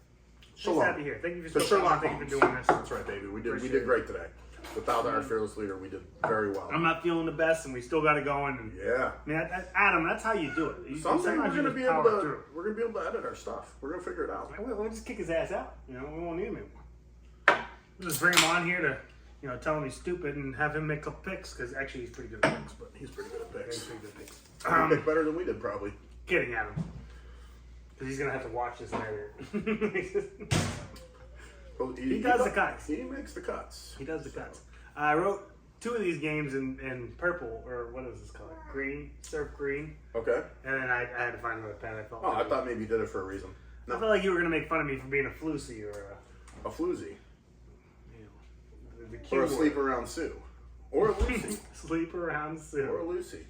Shalom. Just happy here. Thank you for The still Sherlock coming. Thank you Holmes. for doing this. That's right, baby. We Appreciate did it. great today. Without our fearless leader, we did very well. I'm not feeling the best, and we still got it going. And, Yeah. I mean, Adam, that's how you do it. Someday Sometimes we're you gonna just be able power to. through. We're gonna be able to edit our stuff. We're gonna figure it out. We'll just kick his ass out. You know, we won't need him anymore. We'll just bring him on here to, tell him he's stupid and have him make a couple picks because actually he's pretty good at picks. But He's pretty good at he's picks. pretty good at picks. He picked better than we did, probably. Kidding, Adam. Because he's gonna have to watch this and edit it. Well, He does the cuts. He makes the cuts. He does the cuts. I wrote 2 of these games in purple, or what is this color? Green, surf green. Okay. And then I had to find another pen. I felt. Oh, I thought maybe you did it for a reason. I felt like you were gonna make fun of me for being a flusy or A floozy. the Or Q a word. sleep around Sue. Or a Lucy. Sleep around or a soon. Lucy.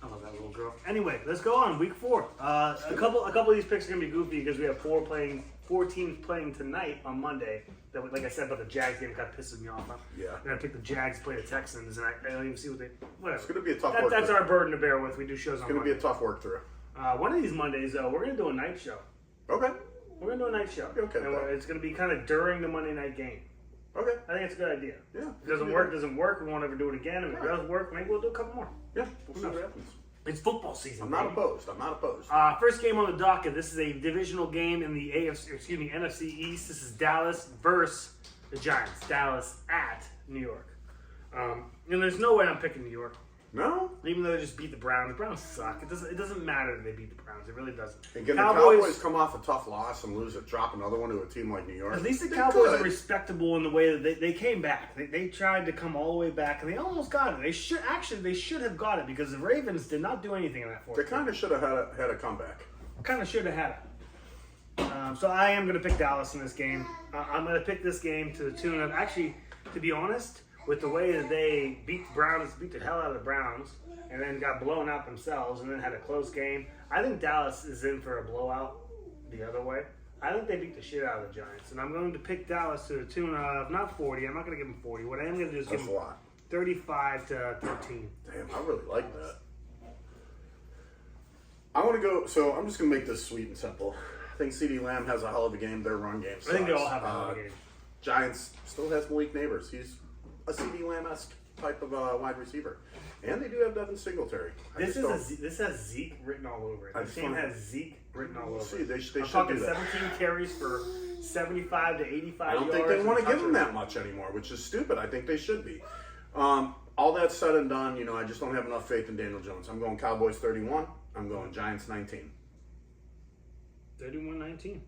I love that little girl. Anyway, let's go on week 4. A couple of these picks are gonna be goofy because we have 4 teams playing tonight on Monday. That, like I said about the Jags game, kind of pisses me off. Yeah. I'm gonna pick the Jags to play the Texans, and I don't even see what they. Whatever. It's gonna be a tough That, work. that's through. our burden to bear with. We do shows on It's gonna Monday. be a tough work through. One of these Mondays, though, we're gonna do a night show. Okay. We're gonna do a night show. Okay with And that. it's gonna be kind of during the Monday night game. Okay. I think it's a good idea. Yeah. If it doesn't work, doesn't work. We won't ever do it again. If it does work, maybe we'll do a couple more. Yeah. We'll see what happens. It's football season. I'm not baby. opposed. I'm not opposed. First game on the docket. This is a divisional game in the NFC East. This is Dallas versus the Giants. Dallas at New York. And there's no way I'm picking New York, No. even though they just beat the Browns. The Browns suck. It doesn't matter that they beat the Browns. It really doesn't. And can the Cowboys come off a tough loss and drop another one to a team like New York? At least the They Cowboys could. are respectable in the way that they came back. They tried to come all the way back, and they almost got it. They should have got it because the Ravens did not do anything in that fourth. They kind of should have had a comeback. Kind of should have had it. So I am going to pick Dallas in this game. I'm going to pick this game to the tune of, actually, to be honest, with the way that they beat the hell out of the Browns, and then got blown out themselves, and then had a close game. I think Dallas is in for a blowout the other way. I think they beat the shit out of the Giants, and I'm going to pick Dallas to the tune of, not 40, I'm not going to give them 40. What I am going to do is give That's a them lot. 35 to 13. Damn, I really like that. I want to go. So I'm just going to make this sweet and simple. I think CeeDee Lamb has a hell of a game. Their run game sucks. I think they all have a hell of a game. Giants still has Malik Neighbors. He's a CeeDee Lamb-esque type of wide receiver. And they do have Devin Singletary. This has Zeke written all over it. I This just game wanna- has Zeke written all over See, it. they I'm should talking do that. 17 carries for 75 to 85 I don't yards. think they want to and give him touchdown. that much anymore, which is stupid. I think they should be. All that said and done, I just don't have enough faith in Daniel Jones. I'm going Cowboys 31. I'm going Giants 19. 31-19.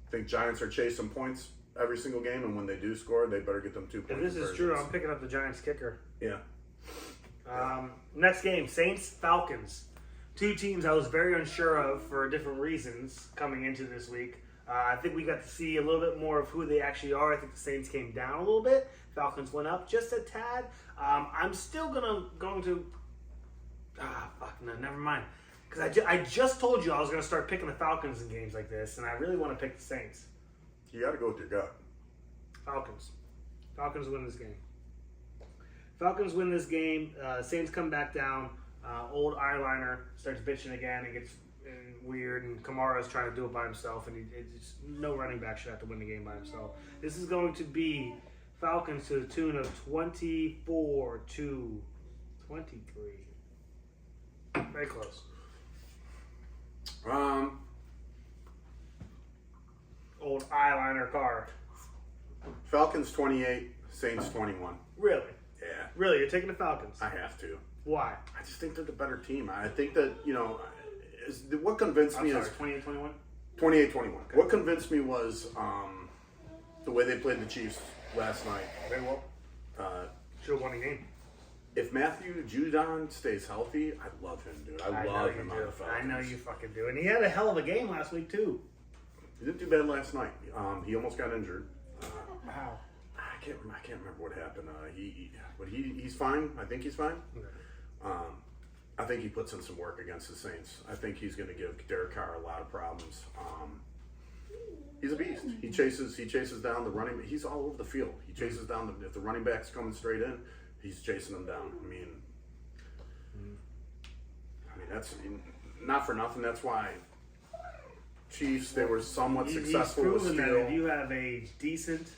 I think Giants are chasing points every single game, and when they do score, they better get them 2 If points. this is true, I'm picking up the Giants kicker. Yeah. Next game, Saints-Falcons. 2 teams I was very unsure of for different reasons coming into this week. I think we got to see a little bit more of who they actually are. I think the Saints came down a little bit. Falcons went up just a tad. I'm still going to. No, never mind. Because I just told you I was going to start picking the Falcons in games like this, and I really want to pick the Saints. You got to go with your gut. Falcons. Falcons win this game. Falcons win this game. Saints come back down. Old eyeliner starts bitching again and gets weird, and Kamara's trying to do it by himself, and it's no running back should have to win the game by himself. This is going to be Falcons to the tune of 24-23. Very close. Old eyeliner card. Falcons 28, Saints 21. Really? Yeah, Really? You're taking the Falcons? I have to. Why? I just think they're the better team. I think that, what convinced I'm me sorry, is 28-21? 28-21. What convinced me was the way they played the Chiefs last night. Very well. Should have won the game. If Matthew Judon stays healthy, I love him, dude. I love him on the Falcons. I know you fucking do. And he had a hell of a game last week, too. He didn't do bad last night. He almost got injured. Wow. I can't remember what happened. But he's fine. I think he's fine. Okay. I think he puts in some work against the Saints. I think he's going to give Derek Carr a lot of problems. He's a beast. He chases down the running. He's all over the field. He chases down if the running back's coming straight in, he's chasing them down. I mean that's not for nothing. That's why Chiefs, they were somewhat successful with He's proven that Steele. if you have a decent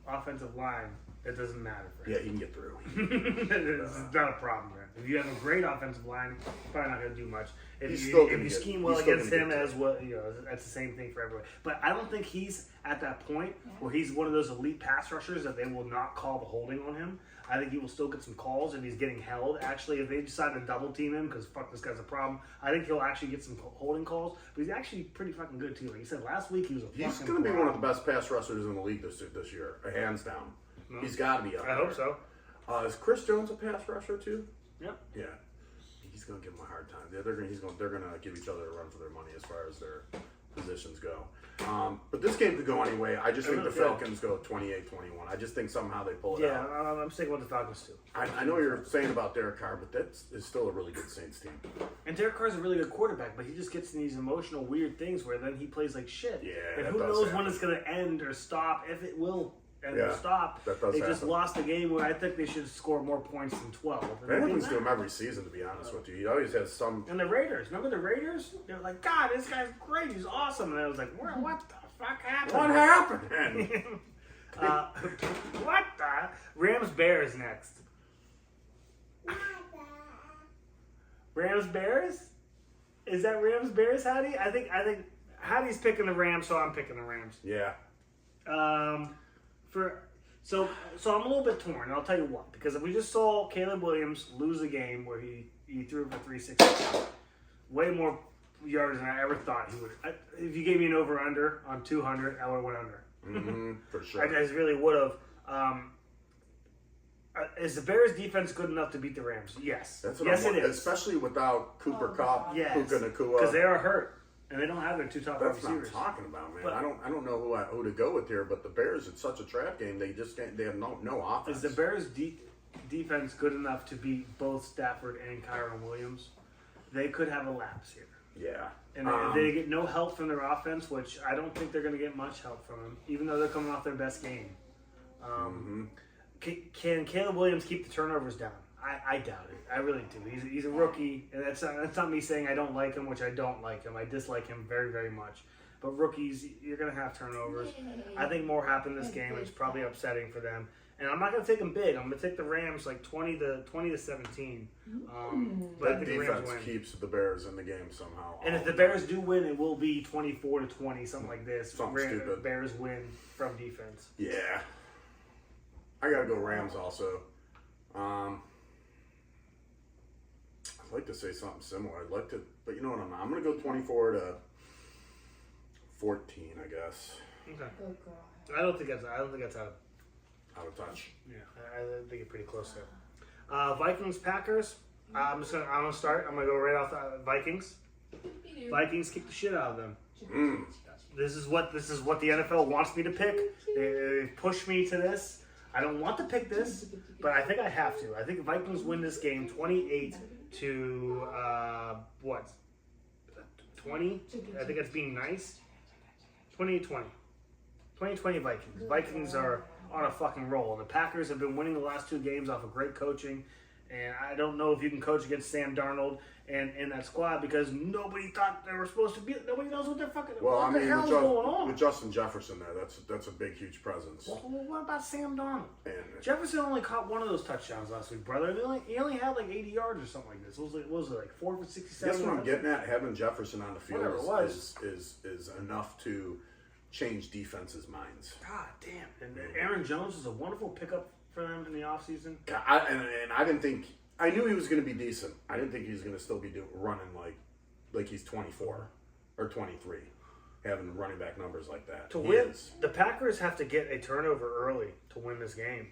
offensive line, it doesn't matter for him. Yeah, he can get through. It's not a problem, man. If you have a great offensive line, probably not going to do much. If He's you, still if gonna you get- scheme he's well still against gonna him get as well, that's the same thing for everyone. But I don't think he's at that point where he's one of those elite pass rushers that they will not call the holding on him. I think he will still get some calls if he's getting held. Actually, if they decide to double team him because fuck this guy's a problem, I think he'll actually get some holding calls. But he's actually pretty fucking good too. Like you said last week, he was a He's fucking going to be one of the problem. best pass rushers in the league this year, hands down. He's got to be up I there. hope so. Is Chris Jones a pass rusher too? Yep. Yeah. He's going to give him a hard time. They're going to give each other a run for their money as far as their positions go. But this game could go anyway. I just think the Falcons go 28-21. I just think somehow they pull it Yeah, out. I'm sticking with the Falcons too. I know you're saying about Derek Carr, but that is still a really good Saints team. And Derek Carr's a really good quarterback, but he just gets in these emotional, weird things where then he plays like shit. Yeah, and that who does knows when happen. it's going to end or stop, if it will end Yeah, or stop. that does They just happen. lost a game where I think they should score more points than 12. And That they happens did to him not. every season, to be honest with you. He always has some. And the Raiders, remember the Raiders? They were like, God, this guy's great, he's awesome. And I was like, what the fuck happened? What happened? What the? Rams Bears next. Rams Bears? Is that Rams Bears, Hattie? I think Hattie's picking the Rams, so I'm picking the Rams. Yeah. So I'm a little bit torn. And I'll tell you what, because we just saw Caleb Williams lose a game where he threw for 360, way more yards than I ever thought he would. If you gave me an over/under on 200, I would have went under. For sure. I just really would have. Is the Bears defense good enough to beat the Rams? Yes. That's what yes, I'm, it is. especially without Cooper Kupp, Yes. Puka Nacua. Because they are hurt and they don't have their two top wide That's what I'm receivers. talking about, man. But- I don't know who to go with here, but the Bears, it's such a trap game. They just can't. They have no offense. Is the Bears defense good enough to beat both Stafford and Kyron Williams? They could have a lapse here. Yeah. And they get no help from their offense, which I don't think they're going to get much help from them, even though they're coming off their best game. Can Caleb Williams keep the turnovers down? I doubt it. I really do. He's a rookie, and that's not me saying I don't like him, which I don't like him. I dislike him very, very much. But rookies, you're going to have turnovers. I think more happened this game. It's probably upsetting for them. And I'm not going to take them big. I'm going to take the Rams like 20 to 17. But I that think the Rams defense win. keeps the Bears in the game somehow. And if the Bears do win, it will be 24-20, something like this. Something stupid. Bears win from defense. Yeah. I gotta go Rams also. I'd like to say something similar. I'd like to, but you know what? I'm gonna go 24-14, I guess. Okay. Good girl. I don't think that's out. Out of touch. Yeah, I think it's pretty close there. Vikings Packers. I'm gonna start. I'm gonna go right off the Vikings. Vikings kick the shit out of them. This is what the NFL wants me to pick. They push me to this. I don't want to pick this, but I think I have to. I think the Vikings win this game 28 to what? 20? I think that's being nice. 28-20. 2020 Vikings. Vikings are on a fucking roll. The Packers have been winning the last two games off of great coaching And I don't know if you can coach against Sam Darnold and in that squad because nobody thought they were supposed to be. Nobody knows what they're fucking. Well, what I the mean, hell's going on? with Justin Jefferson there, that's a big, huge presence. Well, what about Sam Darnold? And Jefferson only caught one of those touchdowns last week, brother. He only had like 80 yards or something like this. What was it like 4 for 67? guess what I'm getting at? Having Jefferson on the field Whatever it was. is enough to change defenses' minds. God damn! And Aaron Jones is a wonderful pickup for them in the offseason. And I didn't think I knew he was going to be decent. I didn't think he was going to still be running like he's 24 or 23, having running back numbers like that. To He win, is. the Packers have to get a turnover early to win this game.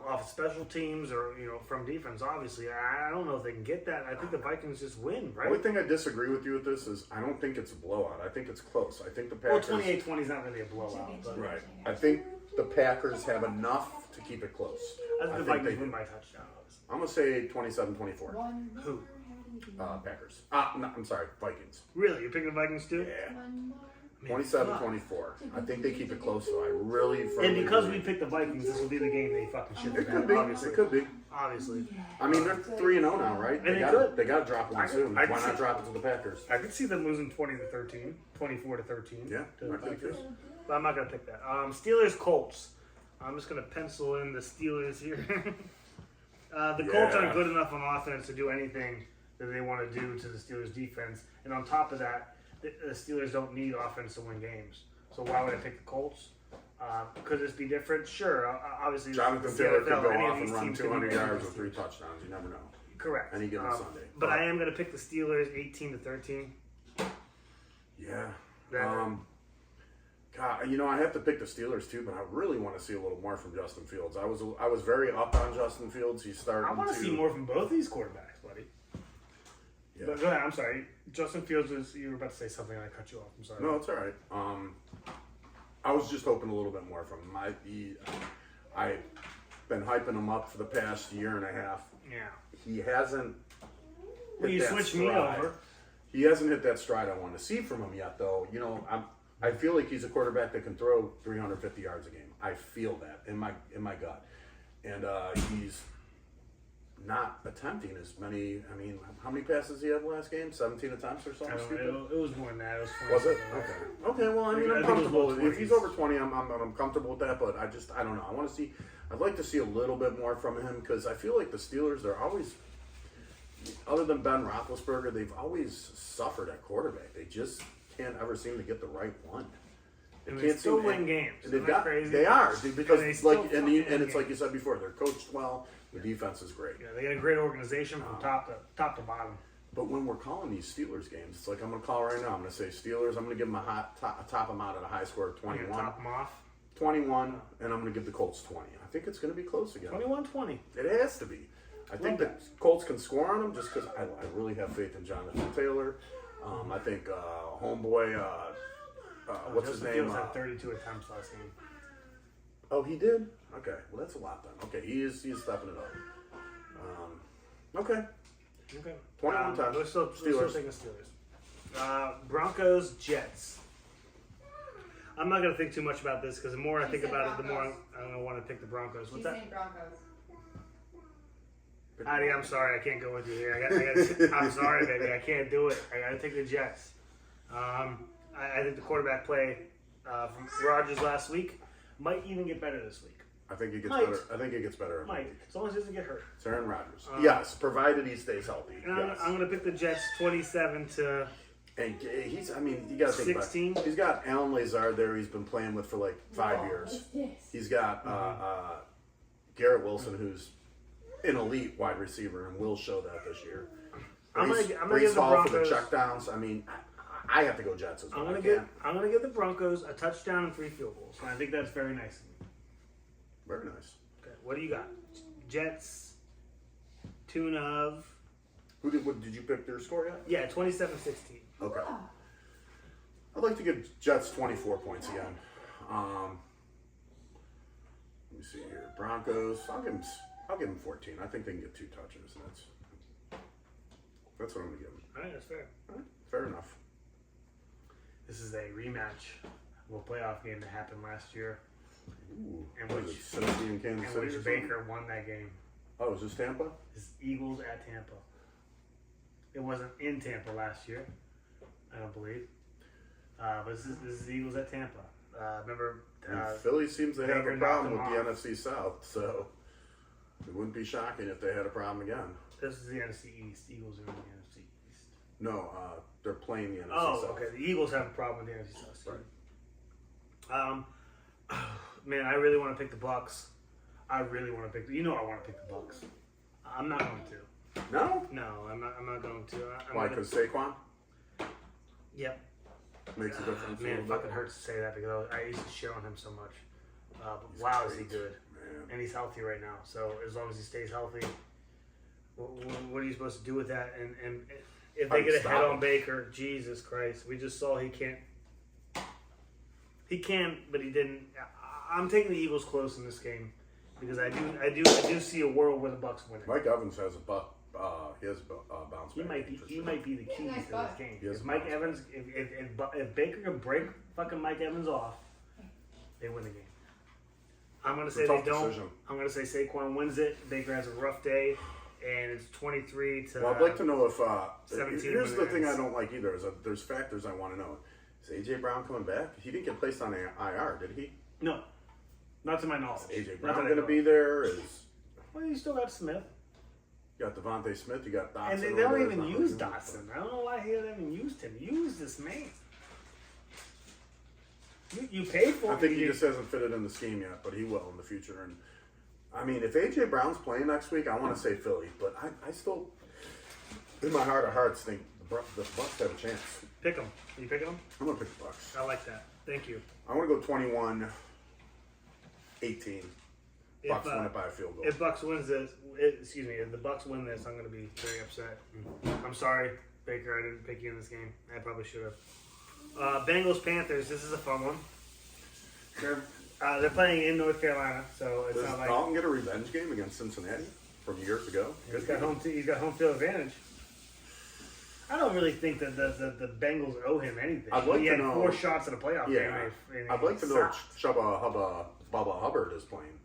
Off special teams or from defense, obviously. I don't know if they can get that. I think the Vikings just win, The right? only thing I disagree with you with this is I don't think it's a blowout. I think it's close. I think the Well, Packers. 28-20 is not really a blowout, but Right. I think the Packers have enough to keep it close. I think the Vikings win by touchdown. Obviously. I'm going to say 27-24. One more. Who? How do you do Packers. No, I'm sorry, Vikings. Really, you're picking the Vikings too? Yeah. one more? 27-24. I think they keep it close, though. I really And firmly because we believe. picked the Vikings, this will be the game they fucking should It have could be. obviously. It could be. Obviously. I mean, they're 3-0 now, right? And they got could. They got to drop one soon. I Why could not see- drop it to the Packers? I could see them losing 20-13, 24-13. Yeah, to the I think Packers. so. But I'm not going to pick that. Steelers Colts. I'm just going to pencil in the Steelers here. The Colts Yeah. aren't good enough on offense to do anything that they want to do to the Steelers defense. And on top of that, the Steelers don't need offense to win games. So why would I pick the Colts? Could this be different? Sure. Obviously, Jonathan it's the Taylor could NFL. go Any of off and these run teams can 200 win yards games. with 3 touchdowns. You never know. Correct. Any given Sunday. But I am going to pick the Steelers 18-13. Yeah. That- God, I have to pick the Steelers too, but I really want to see a little more from Justin Fields. I was very up on Justin Fields. He's starting I want to see more from both these quarterbacks, buddy. Yeah. But go ahead. I'm sorry. Justin Fields was. You were about to say something, and I cut you off. I'm sorry. No, it's all right. I was just hoping a little bit more from him. I've been hyping him up for the past year and a half. Yeah. He hasn't. Well, hit you that switched me stride. over. He hasn't hit that stride I want to see from him yet, though. I feel like he's a quarterback that can throw 350 yards a game. I feel that in my gut, and he's not attempting as many. I mean, how many passes he had last game? 17 attempts or I something don't stupid. know. It was more than that. It was 20 Was it? something like that. Okay. Okay. Well, I mean, I I'm think it was comfortable. low If he's 20s. over 20, I'm comfortable with that. But I don't know. I want to see. I'd like to see a little bit more from him because I feel like the Steelers, they're always, other than Ben Roethlisberger, they've always suffered at quarterback. They just can't ever seem to get the right one. And they still seem- win games. They've Isn't that got. crazy? They are because And they still and fucking win it's like games. you said before. They're coached well. The defense is great. Yeah, they got a great organization from top to bottom. But when we're calling these Steelers games, it's like I'm going to call right now. I'm going to say Steelers. I'm going to give them a top them out at a high score of You're 21. gonna top them off. 21, and I'm going to give the Colts 20. I think it's going to be close again. 21-20. It has to be. I think the Colts can score on them just because I really have faith in Jonathan Taylor. I think homeboy, what's his Justin name? Fields had 32 attempts last game. Oh, he did? Okay, well, that's a lot then. Okay, he's stepping it up. Okay. Okay. 21 times. We're still Steelers. taking Steelers. Broncos, Jets. I'm not going to think too much about this because the more I think said about it, the more Broncos. I'm going to want to pick the Broncos. What's She's that? saying Broncos. Adi, I'm sorry, I can't go with you here. I'm sorry, baby, I can't do it. I got to take the Jets. I think the quarterback play from Rodgers last week might even get better this week. I think it gets Might. better. I think it gets better. every Might, week. as long as he doesn't get hurt. It's Aaron Rodgers. Yes, provided he stays healthy. And Yes. I'm going to pick the Jets 27 to. And he's, I mean, you got to think 16? about it. He's got Alan Lazard there he's been playing with for like 5 Whoa, years. What's this? He's got Garrett Wilson, who's an elite wide receiver and will show that this year. I'm gonna Brees give the Hall for the Broncos. checkdowns. I mean, I have to go Jets as well. I'm gonna give the Broncos a touchdown and 3 field goals, and I think that's very nice of me. Very nice. Okay, what do you got? Jets, tune of What did you pick their score yet? yeah, 27-16. Okay. Ah, I'd like to give Jets 24 points again. Let me see here. Broncos. I'll give them 14. I think they can get 2 touches. That's what I'm gonna give them. All right, that's fair. All right, fair enough. This is a rematch of a playoff game that happened last year, Ooh, And what which- is it, Cincy and Kansas in City? which or something? Baker won that game. Oh, is this Tampa? This is Eagles at Tampa. It wasn't in Tampa last year, I don't believe. But this is the Eagles at Tampa. Remember, And Philly seems to have Baker a problem with knocked the them NFC South, so it wouldn't be shocking if they had a problem again. this is the NFC East. Eagles are in the NFC East. No, they're playing the NFC Oh, South. okay. The Eagles have a problem with the NFC South. Excuse Right. me. Man, I really want to pick the Bucks. I really want to pick. I want to pick the Bucks. I'm not going to. No? No, I'm not going to. Why? Because Saquon Yep. makes a difference. a Man, it little bit? fucking hurts to say that because I used to shit on him so much. But He's wow, is he great. good? Man. And he's healthy right now. So as long as he stays healthy, what are you supposed to do with that? And if they get a head on Baker, Jesus Christ, we just saw he can't. He can, but he didn't. I'm taking the Eagles close in this game because I do see a world where the Bucks win it. Mike Evans has a he has a bounce back. He might be the key nice to this butt. game. He has If a Mike bounce Evans, if Baker can break fucking Mike Evans off, they win the game. I'm gonna say It's a they tough don't. decision. I'm gonna say Saquon wins it. Baker has a rough day, and it's 23 to. Well, I'd like to know if 17 here's the thing I wins. don't like either is that there's factors I want to know. Is AJ Brown coming back? He didn't get placed on IR, did he? No, not to my knowledge. AJ Not Brown that I going to know. be there? Is Well, you still got Smith, you got Devontae Smith? You got Dotson? and they over don't there. even Not use really- Dotson. I don't know why he haven't used him. Use this man. You paid for I him. think he You just hasn't fitted in the scheme yet, but he will in the future. And I mean, if AJ Brown's playing next week, I want to say Philly, but I still, in my heart of hearts, think the Bucks have a chance. pick him. You picking him? I'm gonna pick the Bucks. I like that. Thank you. I want to go 21-18. Bucks If, win it by a field goal. If Bucks wins this, if the Bucks win this, I'm going to be very upset. I'm sorry, Baker, I didn't pick you in this game. I probably should have. Bengals Panthers. This is a fun one. They're playing in North Carolina, so it's Does not like Dalton get a revenge game against Cincinnati from years ago? he's got home field advantage. I don't really think that the Bengals owe him anything. I'd like he to had know- 4 shots at a playoff Yeah, game. and I'd like to know sucked. if Bubba Hubbard is playing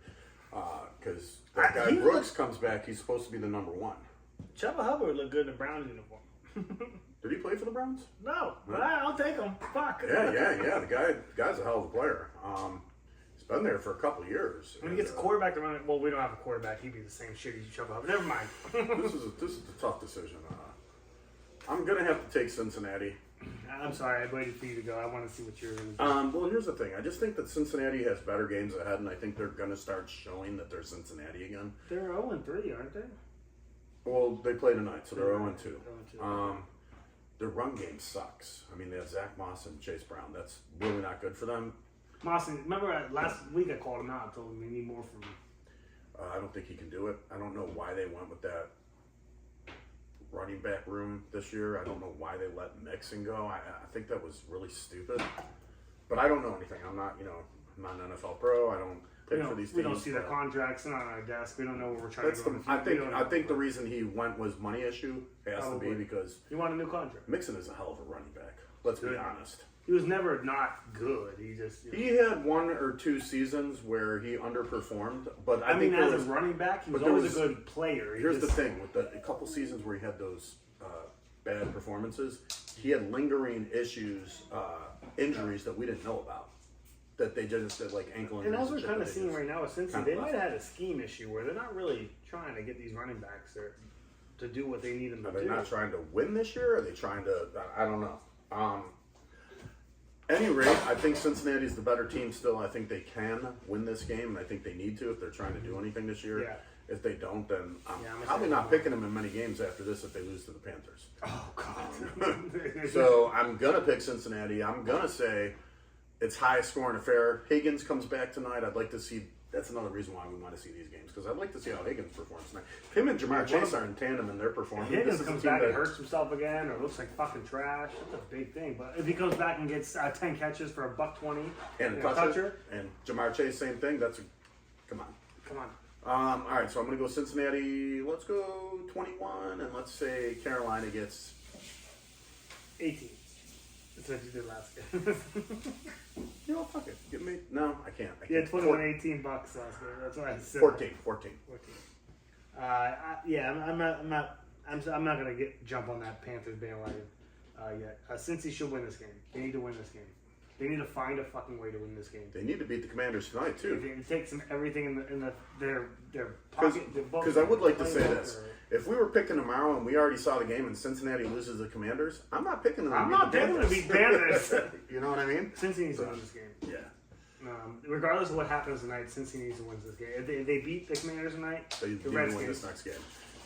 because that guy he Brooks comes back. He's supposed to be the number one. Chuba Hubbard looked good in a Browns uniform. Did he play for the Browns? No, but I'll take him. Fuck. Yeah. The guy's a hell of a player. He's been there for a couple of years. When he gets a quarterback to run it, well, we don't have a quarterback. He'd be the same shit as Chuba Hubbard. Never mind. This is a tough decision. I'm gonna have to take Cincinnati. I'm sorry, I waited for you to go. I want to see what you're going to do. Well, here's the thing. I just think that Cincinnati has better games ahead, and I think they're gonna start showing that they're Cincinnati again. They're 0-3, aren't they? Well, they play tonight, so they're 0-2. 0-2. Their run game sucks. I mean, they have Zach Moss and Chase Brown. That's really not good for them. Mawson, remember last week I called him out. I told him we need more from him. I don't think he can do it. I don't know why they went with that running back room this year. I don't know why they let Mixon go. I think that was really stupid. But I don't know anything. I'm not an NFL pro. I don't pick for these teams. We don't see their but contracts. They're not on our desk. We don't know what we're trying That's to the, do. I think the reason he went was money issue. Has to be Probably. because You want a new contract. Mixon is a hell of a running back. Let's be Good. honest. He was never not good. He just. He had 1 or 2 seasons where he underperformed, but I mean, think as there a was, running back, he was but there always was- a good player. He here's the just- thing with a couple seasons where he had those bad performances, he had lingering issues, injuries that we didn't know about. That they just did, like ankle And injuries. as we're shit kind that of they seeing just right now with Cincy, kinda they left. might have had a scheme issue where they're not really trying to get these running backs there to do what they need them to Are they do. not trying to win this year? Or are they trying to? I don't know. Any rate, I think Cincinnati's the better team still. I think they can win this game, and I think they need to if they're trying to do anything this year. Yeah. If they don't, then I'm Yeah, I'm probably excited. not picking them in many games after this if they lose to the Panthers. Oh God! So I'm gonna pick Cincinnati. I'm gonna say it's highest scoring affair. Higgins comes back tonight. I'd like to see. That's another reason why we want to see these games because I'd like to see how Higgins performs tonight. Him and Jamar Chase are in tandem in their performance. Higgins This is a comes team back and that- hurts himself again, or looks like fucking trash. That's a big thing. But if he comes back and gets 10 catches for $120 and a toucher. And Jamar Chase, same thing. Come on. come on. All right, so I'm going to go Cincinnati. Let's go 21, and let's say Carolina gets 18. That's what you did last game. fuck it. Give me no, I can't. I Yeah, can't. 21, $18 last game. That's what I said. 14. 14. I'm not gonna jump on that Panthers bandwagon yet. Cincy should win this game. They need to win this game. They need to find a fucking way to win this game. They need to beat the Commanders tonight too. It takes everything in their pocket. Because I would like to say this: if we were picking tomorrow and we already saw the game and Cincinnati loses the Commanders, I'm not picking them. I'm not picking them to beat Panthers. You know what I mean? Cincy needs to win this game. Yeah. Regardless of what happens tonight, Cincy needs to win this game. If they beat the Commanders tonight, They the need to win Redskins. this next game.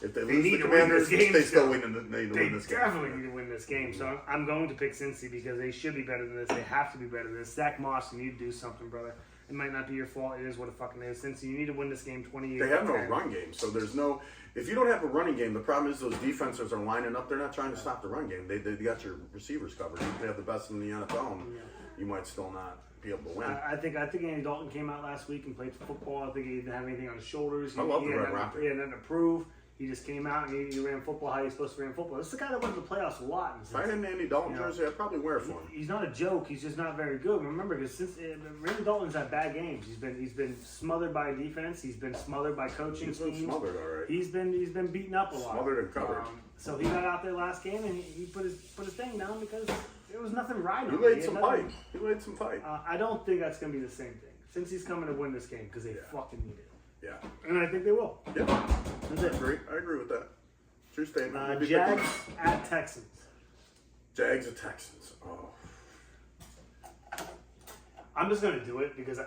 If they They lose need the to win Commanders, this game they still still. need to They win this game. definitely need to win this game. So I'm going to pick Cincy because they should be better than this. They have to be better than this. Zach Moss, you need to do something, brother. It might not be your fault. It is what it fucking is. Cincy, you need to win this game 28. They have no run game, so there's no. If you don't have a running game, the problem is those defenses are lining up. They're not trying to stop the run game. They got your receivers covered. You can have the best in the NFL, and you might still not be able to win. I think Andy Dalton came out last week and played football. I think he didn't have anything on his shoulders. I love he the had Red nothing- Rocket. He had nothing to prove. He just came out and he ran football how he's supposed to run football. This is the guy that went to the playoffs a lot. If I had an Andy Dalton jersey, I'd probably wear it for him. He's not a joke. He's just not very good. Remember, because since Randy Dalton's had bad games, he's been smothered by defense. He's been smothered by coaching He's been schemes. smothered, all right. He's been beaten up a lot. Smothered and covered. So he got out there last game and he put his thing down because there was nothing right He on laid it. some pipe. He laid some pipe. I don't think that's going to be the same thing. Since he's coming to win this game because they fucking need it, Yeah. and I think they will. Yeah. That's I it. agree. I agree with that. True statement. We'll be Jags picking at Texans. Jags and Texans. Oh. I'm just gonna do it because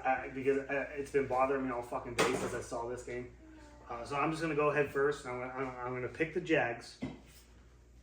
it's been bothering me all fucking day since I saw this game. So I'm just gonna go ahead first. I'm gonna pick the Jags.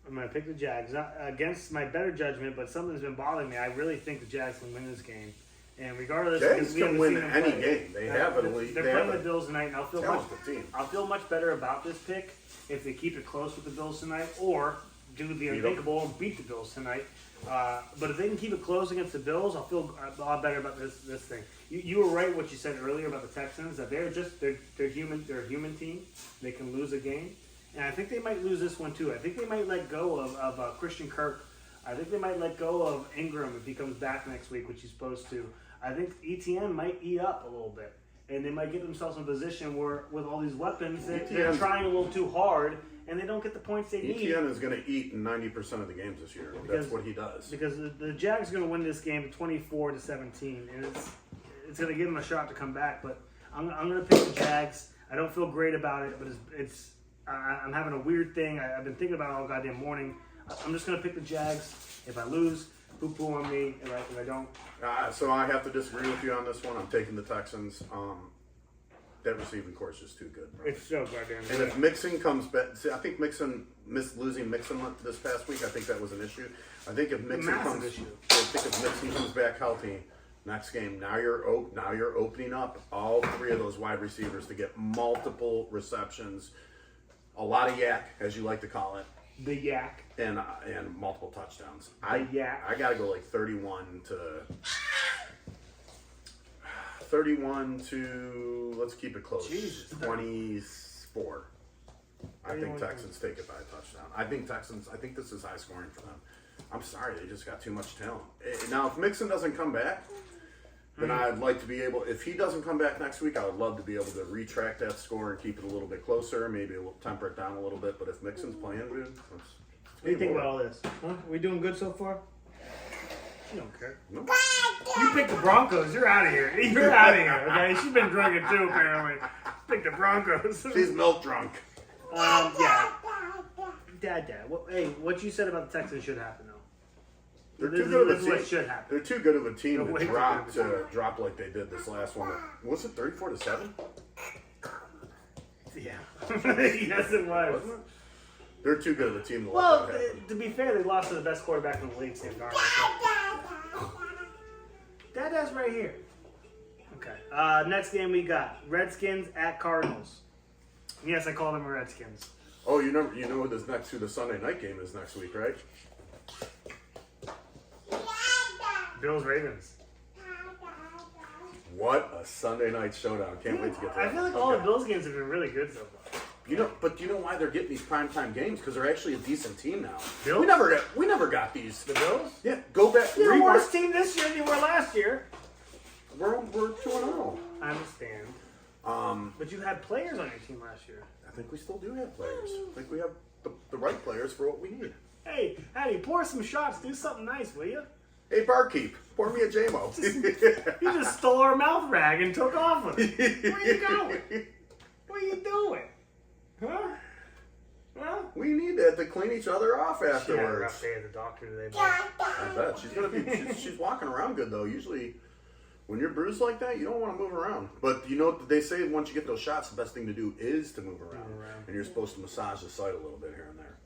I'm gonna pick the Jags, not against my better judgment, but something's been bothering me. I really think the Jags can win this game. And regardless, Jags because we can haven't win seen them any play. game. They have an elite. They're They have playing the a Bills tonight, and I'll feel much better about this pick if they keep it close with the Bills tonight, or do the unthinkable and beat the Bills tonight. But if they can keep it close against the Bills, I'll feel a lot better about this thing. You were right what you said earlier about the Texans, that they're human. They're a human team. They can lose a game, and I think they might lose this one too. I think they might let go of Christian Kirk. I think they might let go of Ingram if he comes back next week, which he's supposed to. I think ETN might eat up a little bit, and they might get themselves in a position where, with all these weapons, they're trying a little too hard, and they don't get the points they need. ETN is going to eat in 90% of the games this year. That's what he does. Because the Jags are going to win this game 24-17, and it's going to give them a shot to come back. But I'm going to pick the Jags. I don't feel great about it, but I'm having a weird thing. I've been thinking about it all goddamn morning. I'm just going to pick the Jags. If I lose, poo-poo on me. If I don't. So I have to disagree with you on this one. I'm taking the Texans. That receiving core is just too good, bro. It's so goddamn good. And if Mixon comes back, see, I think losing Mixon this past week, I think that was an issue. I think if Mixon comes back healthy next game, now you're opening up all three of those wide receivers to get multiple receptions, a lot of yak, as you like to call it. The yak. And multiple touchdowns. yak. I gotta go like 31 to let's keep it close. Jesus. 24. I think 31. Texans take it by a touchdown. I think this is high scoring for them. I'm sorry, they just got too much talent. Now, if Mixon doesn't come back, then I'd like to be able, if he doesn't come back next week, I would love to be able to retract that score and keep it a little bit closer, maybe temper it down a little bit. But if Mixon's playing, dude, What do you think about all this? Huh? We doing good so far? You don't care. No. You picked the Broncos. You're out of here. You're out of here. Okay, she's been drinking too apparently. Pick the Broncos. She's milk drunk. Yeah. Dad. What you said about the Texans should happen though. They're This too good is of a what team. should happen. They're too good of a team They're to way too drop good of a drop like they did this last one. Was it 34-7? Yeah. Yes, it was. They're too good of a team to Well, let that happen. to be fair, they lost to the best quarterback in the league, Sam Darnold. So. Dad's right here. Okay. Next game we got Redskins at Cardinals. Yes, I call them Redskins. Oh, you know who the Sunday night game is next week, right? Bills Ravens. What a Sunday night showdown! Can't wait to get to that. I feel like all the Bills games have been really good so far. But you know why they're getting these primetime games? Because they're actually a decent team now. Bills? We never got these. The Bills? Yeah, go back. They're the rewind. worst team this year than they were last year. We're 2-0. I understand. But you had players on your team last year. I think we still do have players. I think we have the right players for what we need. Hey, Hattie, pour some shots. Do something nice, will you? Hey, barkeep, pour me a JMO. You just stole our mouth rag and took off with it. Where you going? What are you doing? Huh? Huh? We need that to clean each other off She had a afterwards. rough day at the doctor today. But I bet she's gonna be. She's walking around good though. Usually, when you're bruised like that, you don't want to move around. But you know what they say? Once you get those shots, the best thing to do is to move around, and you're supposed to massage the site a little bit here and there.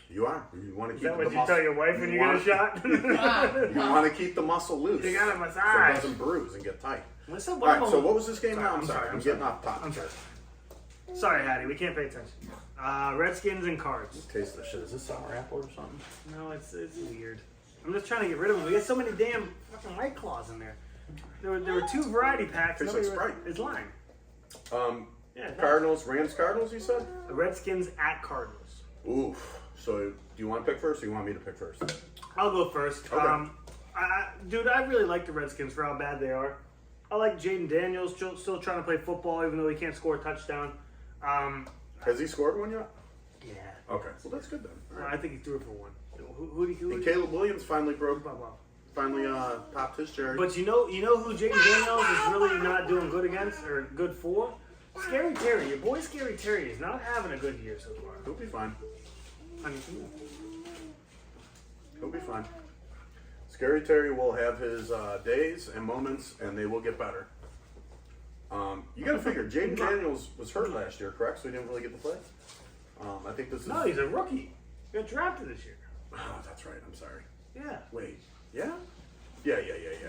You are. You want to is keep that the what you muscle. tell your wife when you get a shot? You want to keep the muscle loose. You got a so it massage. doesn't bruise and get tight. What's up? All right. So what was this game now? I'm sorry. I'm getting sorry. off topic. I'm sorry. Sorry, Hattie. We can't pay attention. Redskins and Cards. Taste the shit. Is this sour apple or something? No, it's weird. I'm just trying to get rid of them. We got so many damn fucking White Claws in there. There were 2 variety packs. Tastes Nobody like Sprite. It's lime. Yeah, it does. Cardinals, Rams, Cardinals. You said. The Redskins at Cardinals. Oof. So do you want to pick first, or you want me to pick first? I'll go first. Okay. Dude, I really like the Redskins for how bad they are. I like Jaden Daniels still trying to play football, even though he can't score a touchdown. Has he scored one yet? Yeah. Okay. Well, that's good then. All right. I think he threw it for one. Who And Caleb Williams finally blah, blah. popped his cherry. But you know who Jaden Daniels is really not doing good against or good for? Scary Terry. Your boy Scary Terry is not having a good year so far. He'll be fine. I mean, He'll be fine. Scary Terry will have his days and moments, and they will get better. You got to figure, Jaden Daniels was hurt last year, correct? So he didn't really get to play. I think this is. no, he's a rookie. He got drafted this year. Oh, that's right. I'm sorry. Yeah. Wait. Yeah. Yeah.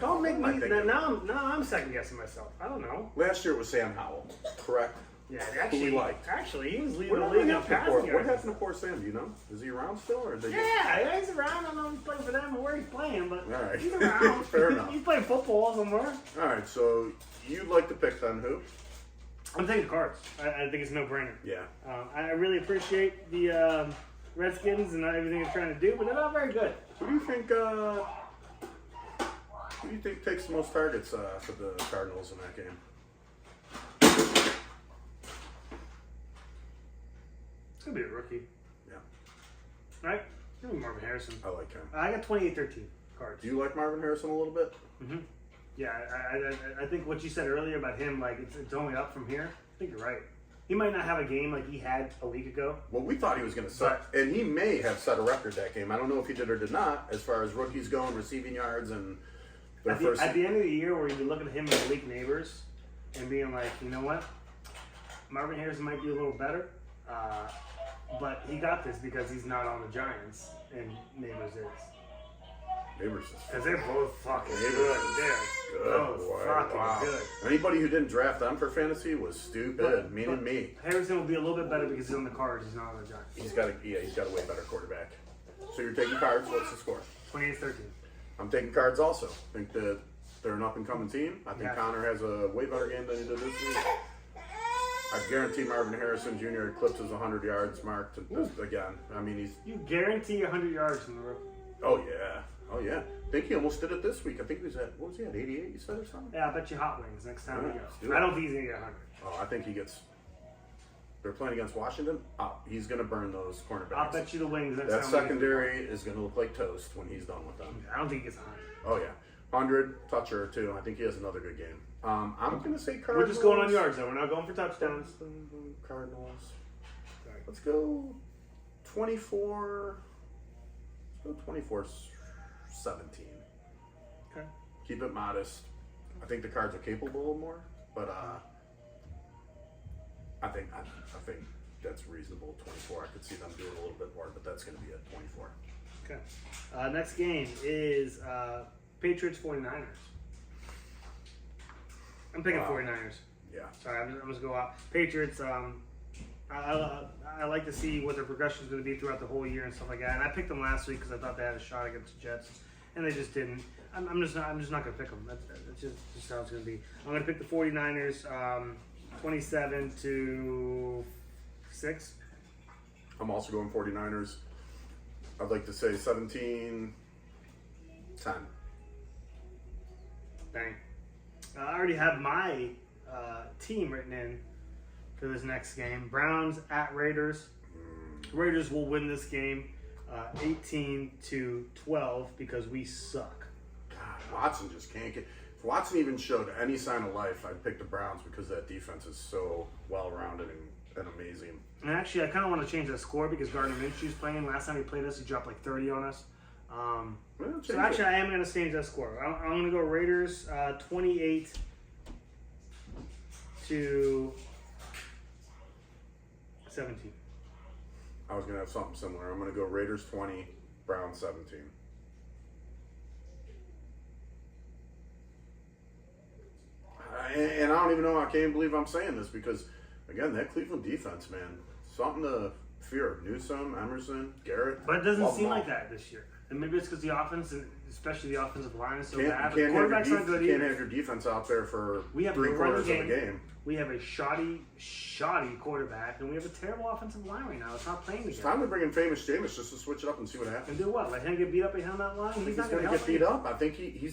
Don't make What am I me. thinking? Now I'm second guessing myself. I don't know. Last year it was Sam Howell, correct? Yeah, Who we like. actually, he was leading What the happened league in to passing poor, what yards. happened to poor Sam? Do you know? Is he around still, or is they Yeah, he's around. I don't know if he's playing for them or where he's playing, but All right. he's around. Fair enough. He's playing football somewhere. All right, so you'd like to pick then who? I'm taking the Cards. I think it's a no-brainer. Yeah. I really appreciate the Redskins and everything they're trying to do, but they're not very good. Who do you think? Who do you think takes the most targets for the Cardinals in that game? It's gonna be a rookie, Yeah, right? It's gonna be Marvin Harrison. I like him. I got 28-13 Cards. Do you like Marvin Harrison a little bit? Yeah, I think what you said earlier about him, like it's only up from here. I think you're right. He might not have a game like he had a week ago. Well, we thought he was going to set, and he may have set a record that game. I don't know if he did or did not, as far as rookies go and receiving yards and their first. At the end of the year, where you'd be looking at him and Malik Neighbors and being like, you know what, Marvin Harrison might be a little better, but he got this because he's not on the Giants and Neighbors is. Neighbors is Because they're both fucking Neighbors good. is They're good, both boy. fucking Wow. good. Anybody who didn't draft them for fantasy was stupid, meaning me. Harrison will be a little bit better because he's on the Cards. He's not on the Giants. He's got a way better quarterback. So you're taking Cards. What's the score? 28-13. I'm taking Cards also. I think that they're an up and coming team. I think Yeah. Connor has a way better game than he did this week. I guarantee Marvin Harrison Jr. eclipses 100 yards mark again. I mean, he's. You guarantee 100 yards from the rookie. Oh yeah. I think he almost did it this week. I think he was at, what was he at, 88? You said or something? Yeah, I bet you hot wings next time we Yeah, let's do go. it. I don't think he's gonna get 100. Oh, I think he gets. They're playing against Washington. Oh, he's going to burn those cornerbacks. I'll bet you the wings next That time. we go. secondary is going to look like toast when he's done with them. I don't think he gets 100. Oh yeah, 100 toucher too. I think he has another good game. I'm going to say Cardinals. We're just going on yards though. We're not going for touchdowns. Cardinals. Sorry. Let's go 24. Let's go 24-17. Okay. Keep it modest. I think the Cards are capable of more, but I think that's reasonable. 24. I could see them doing a little bit more, but that's going to be at 24. Okay. Next game is Patriots 49ers. I'm picking Wow. 49ers. Yeah. Sorry, I'm just go out. Patriots. I like to see what their progression is going to be throughout the whole year and stuff like that. And I picked them last week because I thought they had a shot against the Jets, and they just didn't. I'm just not going to pick them. That's just how it's going to be. I'm going to pick the 49ers, 27-6. I'm also going 49ers. I'd like to say 17-10. Dang. I already have my team written in for this next game. Browns at Raiders. Raiders will win this game 18-12 because we suck. God, Watson just can't get. If Watson even showed any sign of life, I'd pick the Browns because that defense is so well-rounded and amazing. And actually, I kind of want to change that score because Gardner Minshew's playing. Last time he played us, he dropped like 30 on us. Well, So actually, I am going to change that score. I'm going to go Raiders 28 to 17. I was going to have something similar. I'm going to go Raiders 20, Browns 17. And I don't even know. I can't believe I'm saying this because, again, that Cleveland defense, man, something to fear. Newsome, Emerson, Garrett. But it doesn't love seem them all. like that this year. And maybe it's because the offense, and especially the offensive line, is so Can't, bad. you But can't, have quarterback's your not good you can't either. have your defense out there for We have a 3/4 running of the game. We have a shoddy quarterback, and we have a terrible offensive line right now. It's not playing It's together. time to bring in Famous Jameis just to switch it up and see what happens. And do what? Let him get beat up behind that line? He's He's not going going to to get beat up. I think he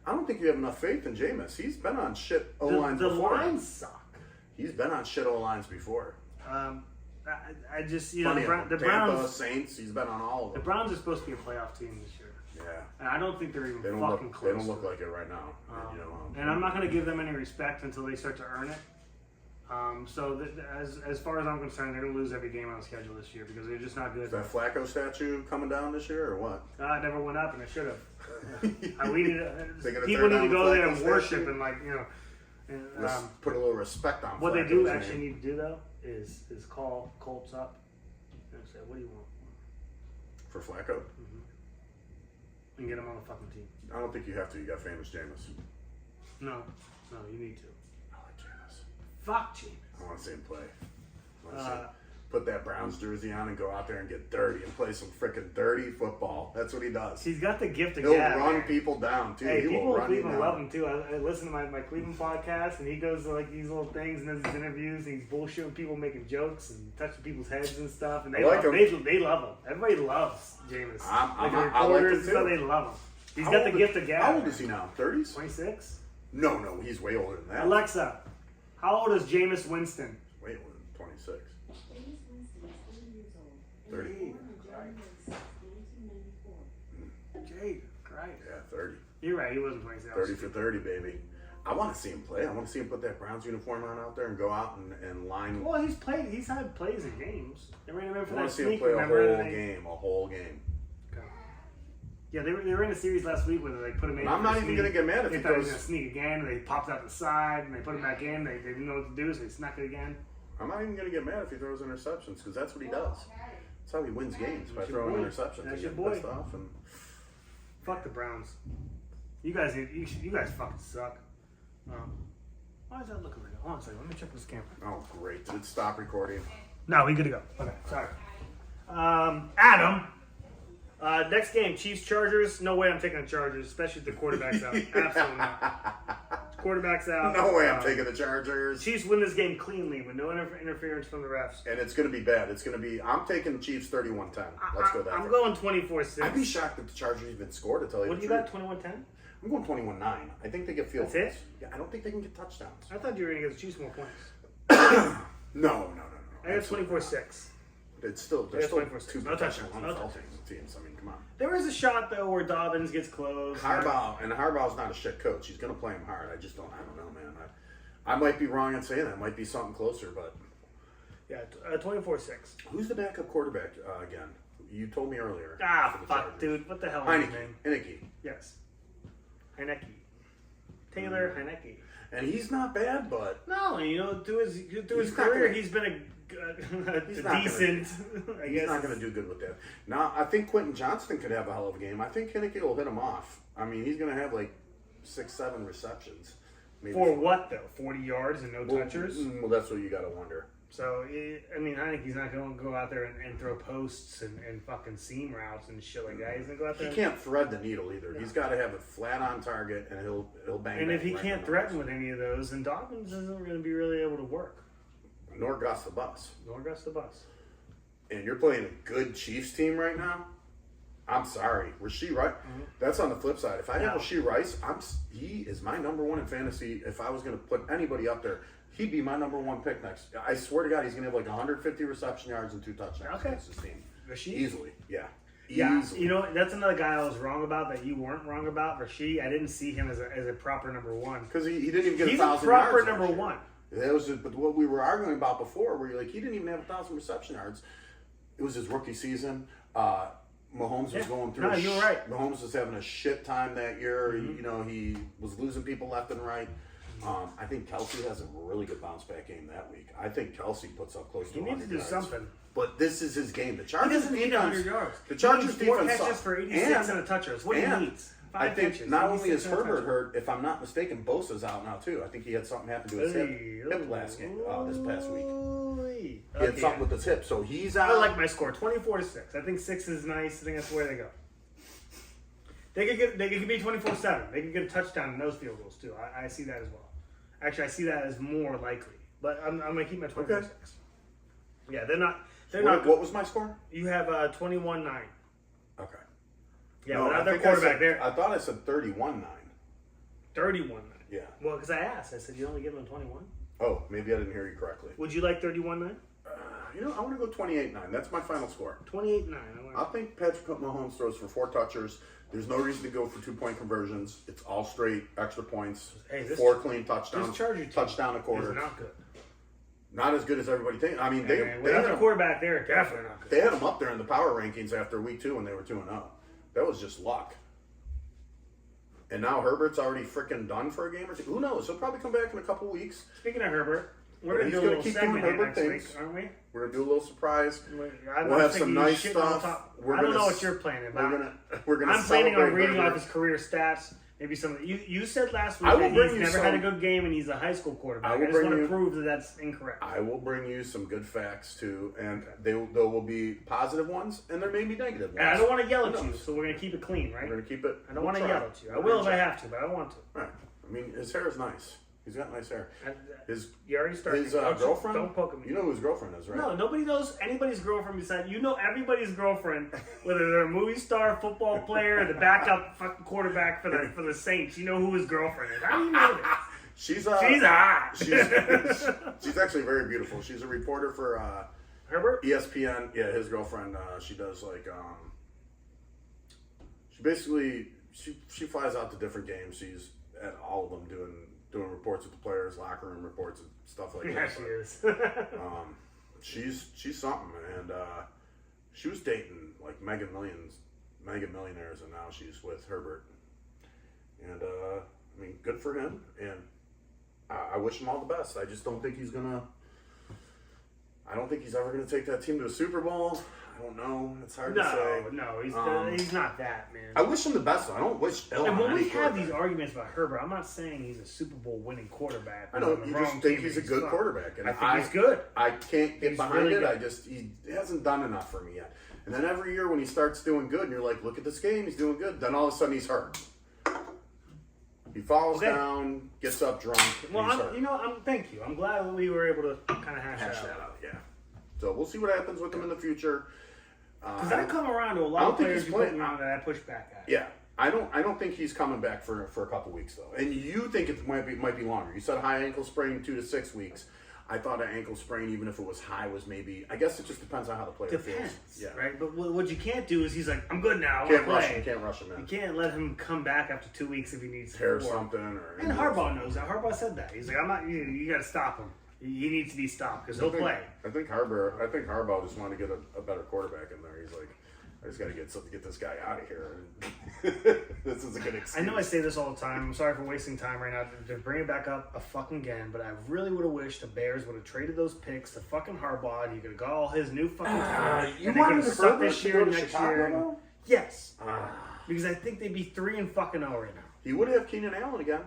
I don't think you have enough faith in Jameis. He's been on shit O-lines The before. lines suck. He's been on shit O-lines before. I just, you know, Plenty of the them. Tampa, Browns. Saints, he's been on all of The them. Browns are supposed to be a playoff team this year, Yeah. and I don't think they're even They don't fucking look. close. They don't look to it. like it right now. And I'm not going to give them any respect until they start to earn it. As far as I'm concerned, they're going to lose every game on the schedule this year because they're just not good. Is that Flacco statue coming down this year or what? It never went up, and it should have. They're gonna People tear need to down go the there and Flacco worship statue? and and, Put a little respect on. what they Flacco's do name. actually need to do though is call Colts up and say, "What do you want?" For Flacco, and get them on the fucking team. I don't think you have to. You got Famous Jameis. No, you need to. I like Jameis. Fuck James. I want to see him play. I want to see him put that Browns jersey on and go out there and get dirty and play some freaking dirty football. That's what he does. He's got the gift of He'll gab. run man. people down too. Hey, he people will in run you Cleveland down. love him too. I listen to my Cleveland podcast, and he goes to like these little things and does these interviews, and he's bullshitting people, making jokes, and touching people's heads and stuff. And they I like love, him. they love him. Everybody loves Jameis. I like him reporters and too. stuff, they love him. He's How got the old gift of gab. How old is he now? 30s? 26. No, he's way older than that. Alexa, how old is Jameis Winston? Way older than 26. James Winston is 80 years old. 30. Born on January 6, 1994. Jade, right? Yeah, 30. You're right. He wasn't 26. 30 for 30, baby. I want to see him play. I want to see him put that Browns uniform on out there and go out and line. Well, he's played. He's had plays in games. They ran him in I for want that to see him sneak. play a Remember? whole game. Yeah, they were in a series last week where they like, put him in. And I'm for not a even sneak. gonna get mad if They he thought he was goes- gonna sneak again, and they popped out the side, and they put him back in. They didn't know what to do, so they snuck it again. I'm not even going to get mad if he throws interceptions because that's what he does. That's how he wins games, by That's your throwing boy. interceptions. That's He your gets boy. pissed off and Fuck the Browns. You guys fucking suck. Why is that looking like that? Hold on a second. Let me check this camera. oh great! Did it stop recording? No, we good to go. Okay, sorry. Adam. Next game, Chiefs Chargers. No way I'm taking the Chargers, especially if the quarterback's out. Absolutely not. Quarterback's out. No way I'm taking the Chargers. Chiefs win this game cleanly with no interference from the refs. And it's going to be bad. It's going to be. I'm taking the Chiefs 31-10. Let's go that. I'm far. going 24-6. I'd be shocked if the Chargers even scored. To tell you What the do you truth. got? 21-10? I'm going 21-9. I think they get field That's goals. it? Yeah, I don't think they can get touchdowns. I thought you were going to get the Chiefs more points. No. I got Absolutely 24-6. It's still Yeah, there's still 24-6. two No professional touchdowns. No NFL touchdowns. teams. I mean, come on. There was a shot, though, where Dobbins gets close. Harbaugh's not a shit coach. He's going to play him hard. I don't know, man. I might be wrong in saying that. It might be something closer, but Yeah, 24-6. who's the backup quarterback again? You told me earlier. Ah, for the fuck, Chargers. dude. What the hell is his Heineke. name? Yes. Heineke. Taylor Heineke. And he's not bad, but No, you know, through his He's not career, gonna- he's been a He's not decent. I he's guess not going to do good with that. Now, I think Quentin Johnston could have a hell of a game. I think Heineke will hit him off. I mean, he's going to have like 6-7 receptions. Maybe For what though? 40 yards and no well, touchers. Well, that's what you got to wonder. So I mean, Heineke's not going to go out there and throw posts and fucking seam routes and shit like that. He's going to go out He there. can't thread the needle either. He's got to have it flat on target, and he'll bang. And if he right can't in the threaten nose. with any of those, then Dobbins isn't going to be really able to work. Nor Gus the Bus. Nor Gus the Bus. And you're playing a good Chiefs team right now. I'm sorry, Rashee Rice. That's on the flip side. If I have No. Rashee Rice, he is my number one in fantasy. If I was going to put anybody up there, he'd be my number one pick next. I swear to God, he's going to have like 150 reception yards and 2 touchdowns Okay. against his team. Rashee? Easily, yeah. Yeah, Easily. you know, that's another guy I was wrong about that you weren't wrong about. Rashee, I didn't see him as a proper number one. Because he didn't even get He's 1,000 a proper yards number last year. one. That was but what we were arguing about before, where you're like, he didn't even have 1,000 reception yards. It was his rookie season. Mahomes was going through. No, you're right. Mahomes was having a shit time that year. You know, he was losing people left and right. I think Kelsey has a really good bounce back game that week. I think Kelsey puts up close to He 100 needs to do yards. something. But this is his game. The He Chargers doesn't need defense. 100 yards. The Chargers he needs 4 defense catches sucks. for 86 and a touchdown. That's what he needs. I 5 think catches. not only is 86 and a Herbert touchdown. hurt, if I'm not mistaken, Bosa's out now too. I think he had something happen to his hip last game, this past week. Ooh-wee. He had Okay. something with his hip, so he's out. I like my score, 24-6. I think 6 is nice. I think that's the way they go. They could be 24-7. They could get a touchdown in those field goals too. I see that as well. Actually, I see that as more likely. But I'm gonna keep my 24-6. Yeah, they're not. They're not. What was my score? You have 21-9. Okay. Yeah, No, without I their think I quarterback said- there, I thought I said 31-9. 31-9. Yeah. Well, because I asked, I said you only give them 21. Oh, maybe I didn't hear you correctly. Would you like 31-9? You know, I want to go 28-9. That's my final score. 28-9. I think Patrick Mahomes throws for 4 touchers. There's no reason to go for 2-point conversions. It's all straight extra points. Hey, this- 4 clean touchdowns. This Charger team touchdown a is quarter. not good. Not as good as everybody thinks. I mean, they And they without had the him, quarterback, they're definitely not good. they had him up there in the power rankings after week 2 when they were 2-0. That was just luck. And now Herbert's already freaking done for a game or two. Who knows? He'll probably come back in a couple weeks. Speaking of Herbert, we're But gonna he's do a gonna little keep segment doing here Herbert next things. week, aren't we? We're gonna do a little surprise. I'm We'll have thinking some you nice shitting on stuff. top. We're I don't know gonna what you're planning We're about. we're gonna. I'm planning on celebrate reading off Herbert. his career stats. Maybe some. You said last week I will that bring he's you never had a some- good game and he's a high school quarterback. I I, will just bring want to you- prove that that's incorrect. I will bring you some good facts too, and there will be positive ones, and there may be negative ones. And I don't want to yell Who at you, knows? so we're gonna keep it clean, right? We're gonna keep it. I don't want to yell at you. I will if I have to, but I don't want to. Right. I mean, his hair is nice. He's got nice hair. His You already started. his Don't you- girlfriend. Don't poke at me. You know who his girlfriend is, right? No, nobody knows anybody's girlfriend besides you. Know everybody's girlfriend, whether they're a movie star, football player, the backup fucking quarterback for the Saints. You know who his girlfriend is. How do you know this? She's She's hot. she's actually very beautiful. She's a reporter for Herbert. ESPN. Yeah, his girlfriend. She does like she basically she flies out to different games. She's at all of them doing reports with the players, locker room reports and stuff like Yeah, that. she is. She's something, and she was dating like mega millionaires, and now she's with Herbert. And I mean, good for him, and I wish him all the best. I just don't think he's gonna. I don't think he's ever gonna take that team to a Super Bowl. I don't know. It's hard to say. No, Um, he's not that man. I wish him the best. Though. I don't wish ill And on when any we have quarterback. these arguments about Herbert, I'm not saying he's a Super Bowl winning quarterback. I know He's on the you wrong just think team he's and a good sucked. quarterback, and I think he's good. I can't get He's behind really it. good. He hasn't done enough for me yet. And then every year when he starts doing good, and you're like, look at this game, he's doing good. Then all of a sudden he's hurt. He falls Okay. down, gets up drunk. and Well, he's hurt. thank you. I'm glad that we were able to kind of hash Hash that that out. out, yeah. So we'll see what happens with him in the future. Because I come around to a I lot don't of think players he's you put playing- me on that I push back at. Yeah, I don't think he's coming back for a couple weeks though. And you think it might be longer. You said high ankle sprain 2 to 6 weeks. I thought an ankle sprain, even if it was high, was maybe. I guess it just depends on how the player Depends, feels. Yeah, right? But what you can't do is he's like, I'm good now. I Can't want rush to him. play. Can't rush him in. You can't let him come back after 2 weeks if he needs to. Tear something or. And Harbaugh knows that. Harbaugh said that. He's like, I'm not. You got to stop him. He needs to be stopped because he'll play. I think Harbaugh just wanted to get a better quarterback in there. He's like, I just got to get this guy out of here. This is a good excuse. I know I say this all the time. I'm sorry for wasting time right now to bring it back up a fucking again, but I really would have wished the Bears would have traded those picks to fucking Harbaugh and you could have got all his new fucking talent. You and they wanted could have the stuck Herbert this to year go and to next Chicago, year. though? Yes. Because I think they'd be 3-0 right now. He would have Keenan Allen again.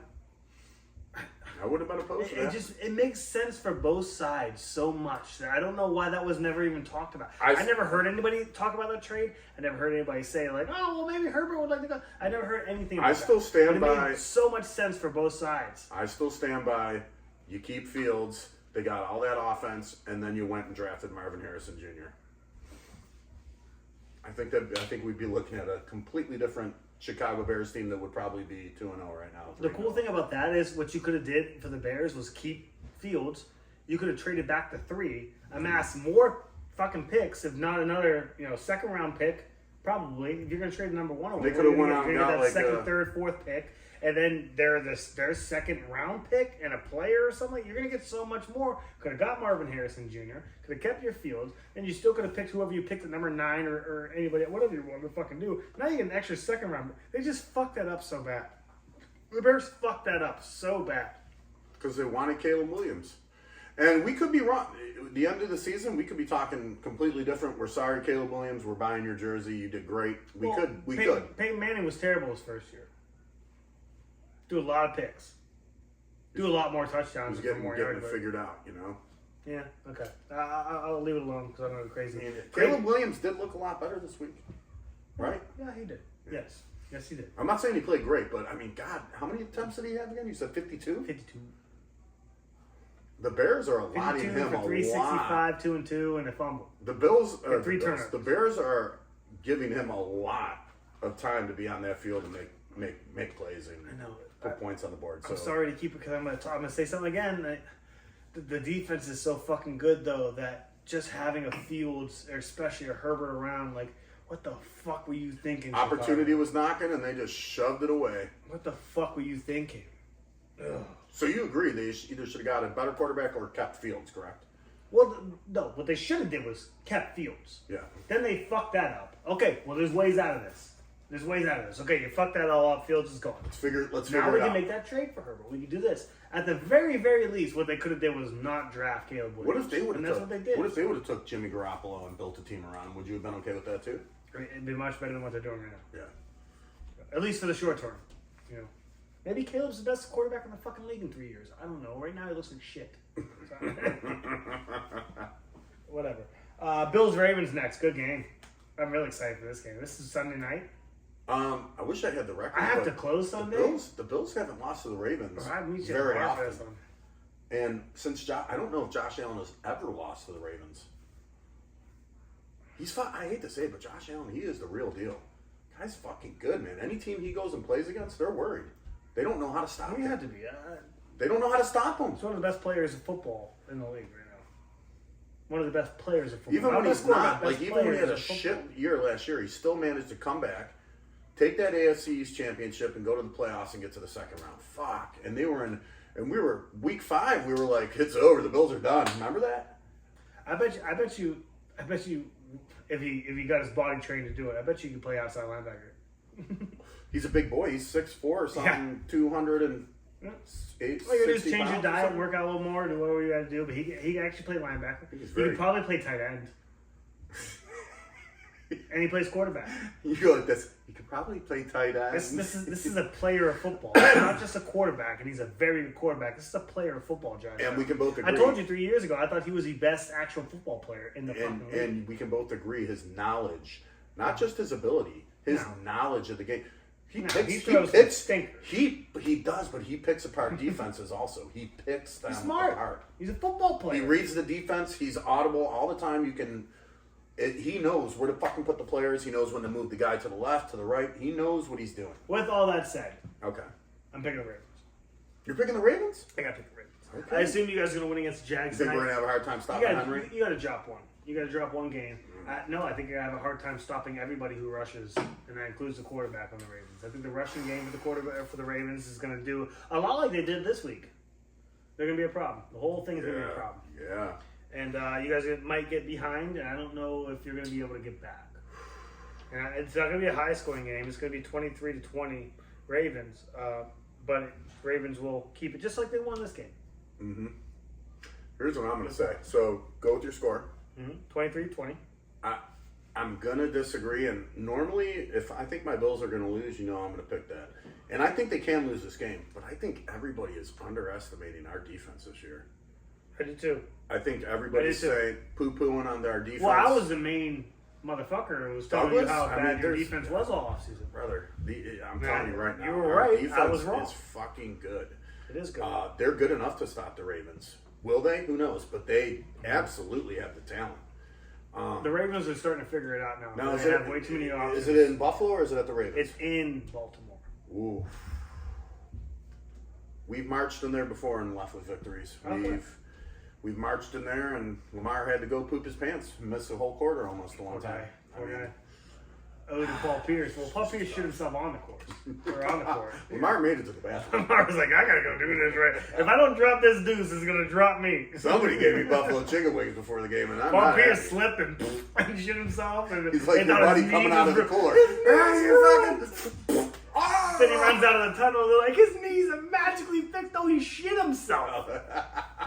I would have been opposed to that. It makes sense for both sides so much. I don't know why that was never even talked about. I I never heard anybody talk about that trade. I never heard anybody say like, "Oh, well, maybe Herbert would like to go." I never heard anything. About I still that. stand But it by- made so much sense for both sides. I still stand by. You keep Fields. They got all that offense, and then you went and drafted Marvin Harrison Jr. I think we'd be looking at a completely different Chicago Bears team that would probably be 2-0 right now. The cool thing about that is what you could have did for the Bears was keep Fields. You could have traded back to 3, amassed more fucking picks, if not another, second round pick. Probably, if you're going to trade the number 1 away, They could have you're went gonna out and get got that second, third, fourth pick, and then their second round pick and a player or something. You're going to get so much more. Could have got Marvin Harrison Jr. Could have kept your Fields, and you still could have picked whoever you picked at number 9 or anybody, whatever you want to fucking do. Now you get an extra second round. They just fucked that up so bad. The Bears fucked that up so bad. Because they wanted Caleb Williams. And we could be wrong. The end of the season, we could be talking completely different. We're sorry, Caleb Williams. We're buying your jersey. You did great. We could. Peyton Manning was terrible his first year. Do a lot of picks. Do a lot more touchdowns. He's getting it figured out, Yeah, okay. I'll leave it alone because I'm going crazy. Caleb Williams did look a lot better this week. Right? Yeah, he did. Yes, he did. I'm not saying he played great, but, I mean, God, how many attempts did he have again? You said 52? 52. The Bears are allotting 52 him for a 365, 2 and 2, and a fumble. The Bills, And 3 turnovers. the Bears are giving him a lot of time to be on that field and make plays and I know. put points on the board. I'm So sorry to keep it because I'm gonna say something again. The defense is so fucking good though that just having a Fields or especially a Herbert around, like, what the fuck were you thinking? opportunity Chicago? was knocking, and they just shoved it away. What the fuck were you thinking? Ugh. So you agree they either should have got a better quarterback or kept Fields, correct? Well, no. What they should have did was kept Fields. Yeah. Then they fucked that up. Okay, well, there's ways out of this. Okay, you fucked that all up. Fields is gone. Let's figure Now it we out. can make that trade for Herbert. We can do this. At the very, very least, what they could have did was not draft Caleb Williams. What if they would And have? that's what they did. What if they would have took Jimmy Garoppolo and built a team around him? Would you have been okay with that too? It'd be much better than what they're doing right now. Yeah. At least for the short term. Maybe Caleb's the best quarterback in the fucking league in 3 years. I don't know. Right now he looks like shit. Whatever. Bills Ravens next. Good game. I'm really excited for this game. This is Sunday night. I wish I had the record. I have but to close Sunday. The Bills haven't lost to the Ravens I meet you very at the bar for often. this one. And since I don't know if Josh Allen has ever lost to the Ravens. He's fun. I hate to say it, but Josh Allen, he is the real deal. Guy's fucking good, man. Any team he goes and plays against, they're worried. They don't know how to stop You him. have to be. They don't know how to stop him. He's one of the best players of football in the league right now. One of the best players of football. Even when Not he's best quarterback, not, best even when he had a players of shit football. year last year, he still managed to come back, take that AFC East championship, and go to the playoffs and get to the second round. Fuck. And we were week 5. We were like, it's over. The Bills are done. Remember that? I bet you, if he got his body trained to do it, I bet you could play outside linebacker. He's a big boy. He's 6'4" or something, 208. All you gotta do is 60 change your pounds or diet, something. work out a little more, do whatever you gotta do. But he can actually play linebacker. he's He very- could probably play tight end. And he plays quarterback. You go like this. He could probably play tight end. This is a player of football. It's not just a quarterback, and he's a very good quarterback. This is a player of football, Josh. And we can both agree. I told you 3 years ago, I thought he was the best actual football player in the fucking league. And we can both agree his knowledge, not just his ability, his knowledge of the game. He throws some stinkers. He does, but he picks apart defenses also. He picks them He's smart. apart. He's a football player. He reads the defense. He's audible all the time. He knows where to fucking put the players. He knows when to move the guy to the left, to the right. He knows what he's doing. With all that said, Okay. I'm picking the Ravens. You're picking the Ravens? I gotta pick the Ravens. Okay. I assume you guys are gonna win against the Jags You think tonight. we're gonna have a hard time You stopping gotta, Henry? you gotta drop one. You gotta drop one game. No, I think you're gonna have a hard time stopping everybody who rushes, and that includes the quarterback on the Ravens. I think the rushing game for the quarterback for the Ravens is gonna do a lot like they did this week. They're gonna be a problem. The whole thing is gonna be a problem. Yeah. And you guys might get behind, and I don't know if you're gonna be able to get back. And it's not gonna be a high-scoring game. It's gonna be 23-20 Ravens, but Ravens will keep it just like they won this game. Mm-hmm. Here's what I'm gonna say. So go with your score. 23-20. I'm gonna disagree, and normally, if I think my Bills are gonna lose, I'm gonna pick that. And I think they can lose this game, but I think everybody is underestimating our defense this year. I do too. I think everybody's I do too. saying poo-pooing on our defense. Well, I was the main motherfucker who was telling you Douglas? how I bad mean, your there's- defense was all offseason. brother. I'm telling you right now, You were our right. I defense was wrong. is fucking good. It is good. They're good enough to stop the Ravens. Will they? Who knows? But they absolutely have the talent. The Ravens are starting to figure it out now. Now, They have way too many options. is it in Buffalo or is it at the Ravens? It's in Baltimore. Ooh. We've marched in there before and left with victories. Okay. We've marched in there and Lamar had to go poop his pants, missed a whole quarter almost the one time. Poor guy. Oh, to Paul Pierce. Well, Paul Pierce shoot himself on the course. Or on the court. Lamar made it to the bathroom. Lamar was like, I gotta go do this right. If I don't drop this deuce, it's gonna drop me. Somebody gave me buffalo chicken wings before the game, and I'm Paul not Pierce happy. slipped and shit himself. And He's like and your thought his buddy coming knee out was of the bro- cooler. Ah, you fucking... Ah! Then he runs out of the tunnel. They're like, his knees are magically fixed. Oh, he shit himself.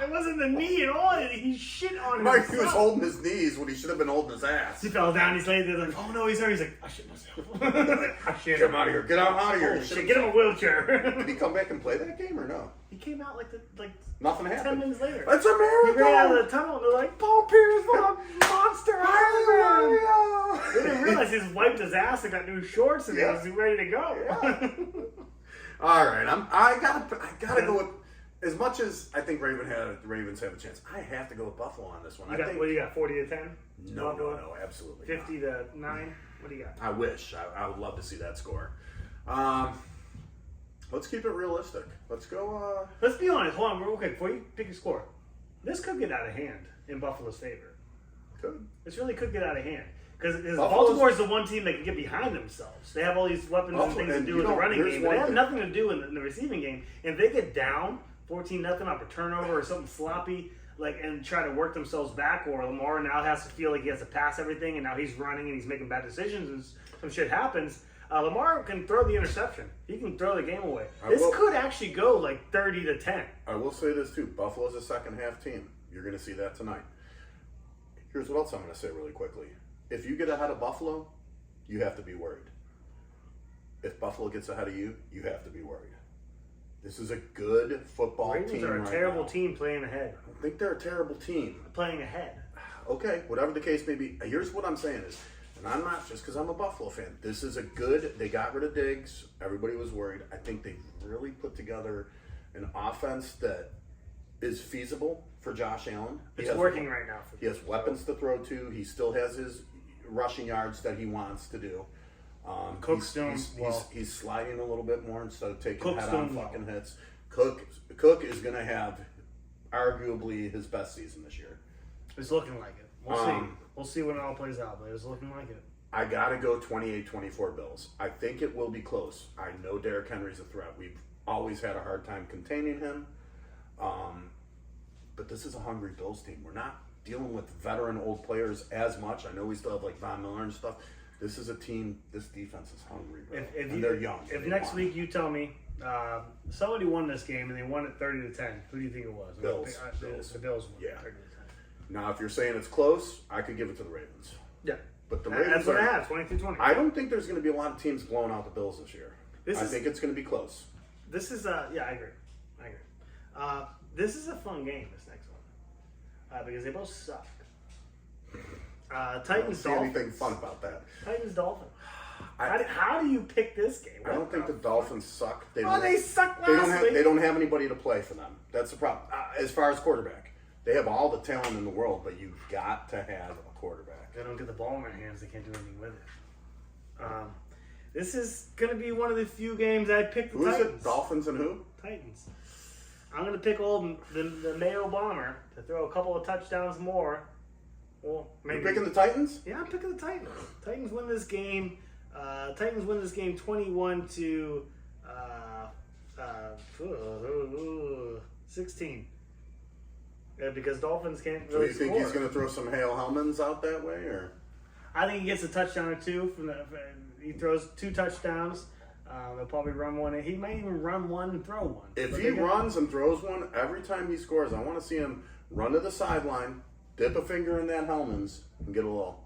It wasn't the knee at all. He shit on Mike, himself. he was holding his knees when he should have been holding his ass. He fell down. He's laying there like, oh no, he's hurt. He's like, I shit myself. I shit. Get him out of here. Get out of here. Holy shit, get him a wheelchair. Did he come back and play that game or no? He came out like Nothing 10 happened. minutes later. It's a He miracle. ran out of the tunnel and they're like, Paul Pierce, what a monster Iron Man. They didn't realize he's wiped his ass and got new shorts and Yeah. he was ready to go. Yeah. All right, I gotta go with. As much as I think the Ravens have a chance, I have to go with Buffalo on this one. You got, what do you got, 40 to 10? No, absolutely 50 not. to 9? What do you got? I wish. I would love to see that score. Let's keep it realistic. Let's go. Let's be honest. Hold on, real quick, before you pick a score. This could get out of hand in Buffalo's favor. This really could get out of hand. Because Baltimore is the one team that can get behind themselves. They have all these weapons and things to do with the running game, but they have nothing to do in the receiving game. And if they get down 14-0 off a turnover or something sloppy, and try to work themselves back, or Lamar now has to feel like he has to pass everything, and now he's running and he's making bad decisions, and some shit happens. Lamar can throw the interception. He can throw the game away. This could actually go 30 to 10. I will say this too. Buffalo's a second half team. You're going to see that tonight. Here's what else I'm going to say really quickly. If you get ahead of Buffalo, you have to be worried. If Buffalo gets ahead of you, you have to be worried. This is a good football Ravens team are a right terrible now. team playing ahead. I think they're a terrible team. Playing ahead. Okay, whatever the case may be. Here's what I'm saying is, and I'm not just because I'm a Buffalo fan. This is a good. They got rid of Diggs. Everybody was worried. I think they really put together an offense that is feasible for Josh Allen. It's working right now. He has weapons to throw to. He still has his rushing yards that he wants to do. Cook's he's sliding a little bit more instead of taking Cook's head-on doing fucking hits. Cook is going to have arguably his best season this year. It's looking like it. We'll see. We'll see when it all plays out, but it's looking like it. I got to go 28-24 Bills. I think it will be close. I know Derrick Henry's a threat. We've always had a hard time containing him. But this is a hungry Bills team. We're not dealing with veteran old players as much. I know we still have Von Miller and stuff. This is a team, this defense is hungry, bro. And they're young. If next week you tell me somebody won this game and they won it 30 to 10, who do you think it was? Bills. The Bills won Yeah. 30 to 10. Now, if you're saying it's close, I could give it to the Ravens. Yeah. But the That's Ravens what I are, have, 23-20. I don't think there's going to be a lot of teams blowing out the Bills this year. I This is- think it's going to be close. This is, yeah, I agree. This is a fun game, this next one. Because they both suck. I don't Titans, see Dolphins. anything fun about that. Titans, Dolphins. I, How do you pick this game? I don't think the Dolphins suck. They Oh, they sucked They don't last have. week. They don't have anybody to play for them. That's the problem. As far as quarterback, they have all the talent in the world, but you've got to have a quarterback. They don't get the ball in their hands. They can't do anything with it. This is going to be one of the few games I picked the Who is Titans. it? Dolphins and who? Titans. I'm going to pick the Mayo Bomber to throw a couple of touchdowns more. Well, maybe. You're picking the Titans? Yeah, I'm picking the Titans. Titans win this game. Titans win this game 21 to 16. Because Dolphins can't So really you think score. he's going to throw some Hale Hellmans out that way, or? I think he gets a touchdown or two he throws 2 touchdowns. They'll probably run one. He might even run one and throw one. If But he they got- runs and throws one every time he scores, I want to see him run to the sideline, dip a finger in that Hellman's, and get a little,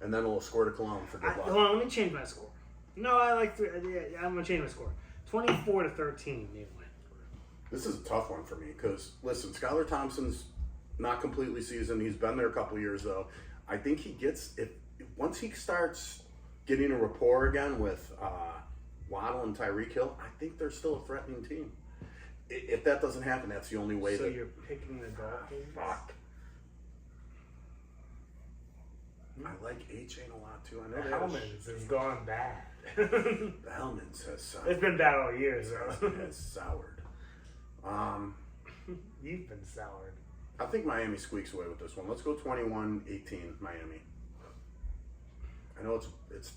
and then a little squirt of cologne for good luck. hold on, let me change my score. No, I like. I'm gonna change my score. 24 to 13. They win. This is a tough one for me because, listen, Skylar Thompson's not completely seasoned. He's been there a couple years, though. I think he gets, once he starts getting a rapport again with Waddle and Tyreek Hill, I think they're still a threatening team. If that doesn't happen, that's the only way So that. you're picking the Dolphins? Fuck. I like A-Chain a lot too. I know The they had a Hellman's has gone bad. The Hellman's has soured. It's been bad all year, so. Has soured. You've been soured. I think Miami squeaks away with this one. Let's go 21-18 Miami. I know it's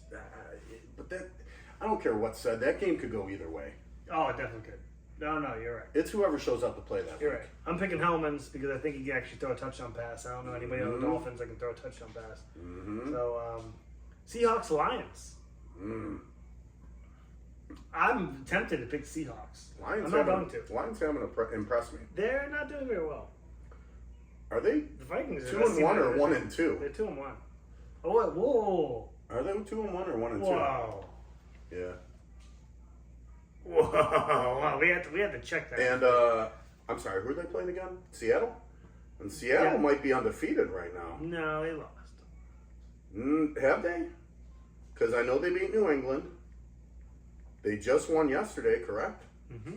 but that I don't care what's said. That game could go either way. Oh, it definitely could. No, you're right. It's whoever shows up to play that. You're week. right. I'm picking Hellman's because I think he can actually throw a touchdown pass. I don't know anybody on the Dolphins that can throw a touchdown pass. Mm-hmm. So, Seahawks Lions. I'm tempted to pick Seahawks. I'm not going to. Lions haven't impressed me. They're not doing very well. Are they The Vikings are 2-1 or 1-2? They're 2-1. Oh, whoa. Are they 2-1 or 1-2? Whoa. Yeah. Whoa. Wow, we had to check that. And I'm sorry, who are they playing again? Seattle? And Seattle might be undefeated right now. No, they lost. Have they? Because I know they beat New England. They just won yesterday, correct? Mm-hmm.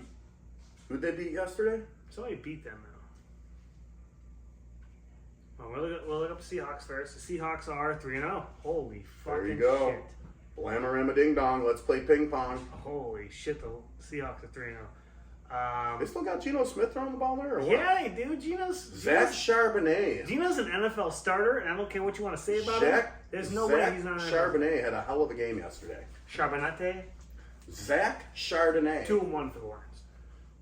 Who'd they beat yesterday? Somebody beat them, though. Oh, we'll look up the Seahawks first. The Seahawks are 3-0. Holy fucking There you go. shit. Blammarama ding dong. Let's play ping pong. Holy shit, the Seahawks are 3-0. They still got Geno Smith throwing the ball there, or what? Yeah, they do. Zach Charbonnet. Geno's an NFL starter, and I don't care what you want to say about him. There's no way he's not an NFL. Charbonnet had a hell of a game yesterday. Charbonnet, Zach Chardonnay. 2-1 for the Lions.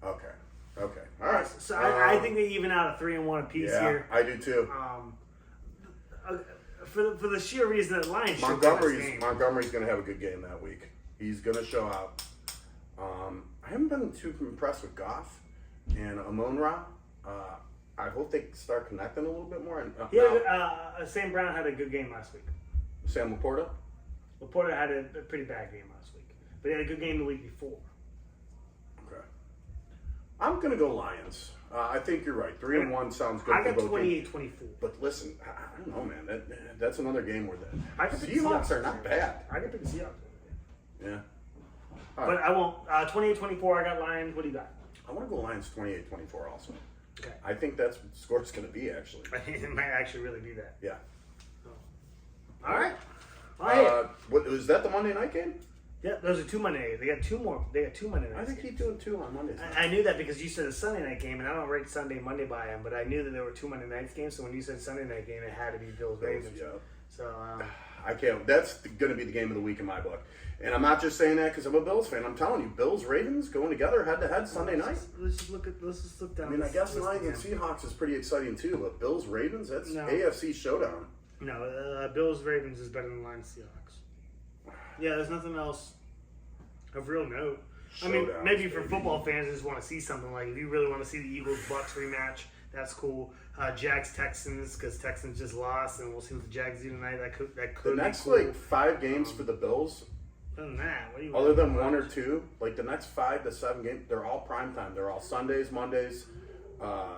Okay. All right. So I think they even out a 3-1 apiece here. I do too. For the sheer reason that Lions should win this game. Montgomery's going to have a good game that week. He's going to show out. I haven't been too impressed with Goff and Amon-Ra. I hope they start connecting a little bit more. And, Sam Brown had a good game last week. Sam Laporta? Laporta had a pretty bad game last week, but he had a good game the week before. Okay. I'm going to go Lions. I think you're right. 3-1 sounds good I for got both teams. 28-24. But listen, I don't know, man. That's another game where I the could pick Seahawks Seahawks. are not bad. I can pick the Seahawks. Yeah. But I won't. 28-24, I got Lions. What do you got? I want to go Lions 28-24 also. Okay. I think that's what the score's going to be, actually. It might actually really be that. Yeah. All right. All right. Was that the Monday night game? Yeah, those are 2 Monday. They got two more. They got 2 Monday nights. I think keep doing 2 on Mondays. I knew that because you said a Sunday night game, and I don't rate Sunday Monday by them, but I knew that there were 2 Monday nights games. So when you said Sunday night game, it had to be Bills Ravens. Yeah. So I can't. That's going to be the game of the week in my book. And I'm not just saying that because I'm a Bills fan. I'm telling you, Bills Ravens going together head to head Sunday night. let's just look down. I mean, I guess this Lions and again. Seahawks is pretty exciting too, but Bills Ravens, that's No. AFC showdown. No, Bills Ravens is better than Lions Seahawks. Yeah, there's nothing else of real note. I mean, Showdowns, maybe for baby. football fans, just want to see something like if you really want to see the Eagles Bucks rematch, that's cool. Jags Texans because Texans just lost, and we'll see what the Jags do tonight. That could The next be cool. like 5 games for the Bills, Other than that, what do you other want than to 1 or 2, like the next 5 to 7 games, they're all prime time. They're all Sundays, Mondays,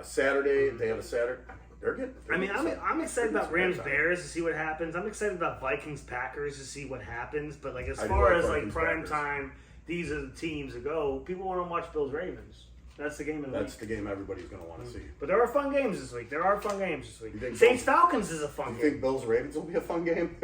Saturday. They have a Saturday. They're good. I mean, I'm excited about Rams prime time. Bears to see what happens. I'm excited about Vikings Packers to see what happens. But like as I do far like as like Vikings, prime Packers. time, these are the teams to go. People want to watch Bills Ravens. That's the game of the That's week. the game everybody's going to want to see. But there are fun games this week. There are fun games this You week. think Saints Falcons is a fun You game. think Bills Ravens will be a fun game?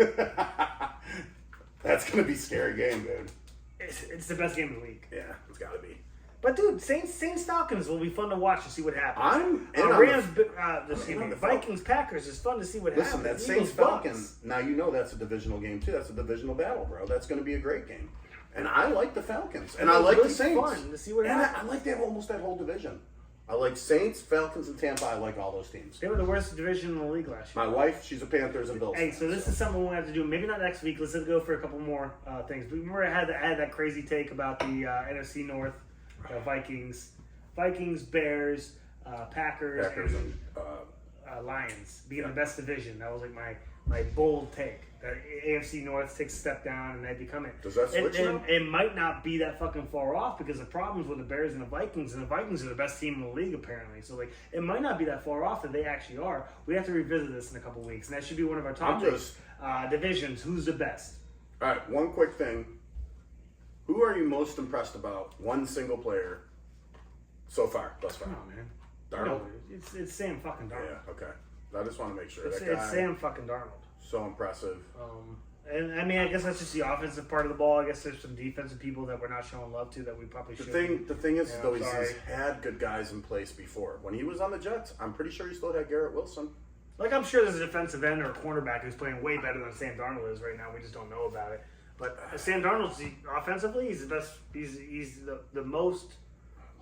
That's going to be a scary game, dude. It's the best game of the week. Yeah, it's got to be. But dude, Saints Falcons will be fun to watch to see what happens. I'm in on Rams, I'm in on the Vikings Packers is fun to see what Listen, happens. that Eagles, Saints Bucks. Falcons. Now you know that's a divisional game too. That's a divisional battle, bro. That's going to be a great game. And I like the Falcons, and I It's like really the Saints. fun to see what and happens. I like that almost that whole division. I like Saints, Falcons, and Tampa. I like all those teams. They were the worst division in the league last year. My wife, she's a Panthers and Bills. Hey, fan, so this is something we'll have to do. Maybe not next week. Let's go for a couple more things. But remember, I had that crazy take about the NFC North, Vikings, Bears, Packers, Packers and and Lions being the best division. That was like my bold take. That AFC North takes a step down and they become it. Does that switch and now? it might not be that fucking far off because the problems with the Bears and the Vikings are the best team in the league apparently. So like it might not be that far off that they actually are. We have to revisit this in a couple weeks, and that should be one of our topics. Divisions. Who's the best? All right, one quick thing. Who are you most impressed about? One single player so far, thus far. Come on, man. Darnold? No, it's Sam fucking Darnold. Yeah, okay. I just want to make sure. It's that guy, Sam fucking Darnold. So impressive. And I mean, I guess that's just the offensive part of the ball. I guess there's some defensive people that we're not showing love to that we probably The should. thing is, Yeah, though, I'm he's sorry. had good guys in place before. When he was on the Jets, I'm pretty sure he still had Garrett Wilson. Like, I'm sure there's a defensive end or a cornerback who's playing way better than Sam Darnold is right now. We just don't know about it. But Sam Darnold's offensively, he's the best. He's the most.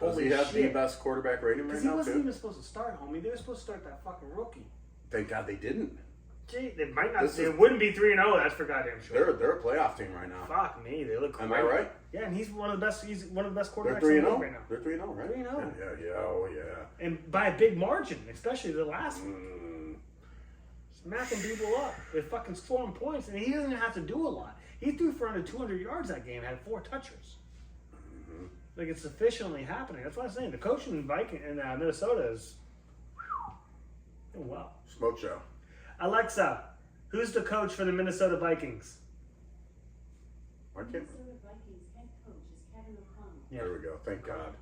Does Holy he have the shit. best quarterback rating right Because he now, wasn't too? even supposed to start, homie. They were supposed to start that fucking rookie. Thank God they didn't. Gee, they might not. This They is- wouldn't be 3-0. That's for goddamn sure. They're a playoff team right now. Fuck me, they look great. Am I right? Yeah, and he's one of the best. He's one of the best They're quarterbacks in 3 the and league 0. right now. They're 3 and 0, right? 3-0. Yeah. Oh yeah. And by a big margin, especially the last one. Mm. Smacking people up with fucking scoring points, and he doesn't have to do a lot. He threw for under 200 yards that game, had 4 touchers. Mm-hmm. Like, it's sufficiently happening. That's what I'm saying. The coach in Minnesota is doing well. Smoke show. Alexa, who's the coach for the Minnesota Vikings? Why can't? Minnesota Vikings head coach is Kevin O'Connell. There we go. Thank God.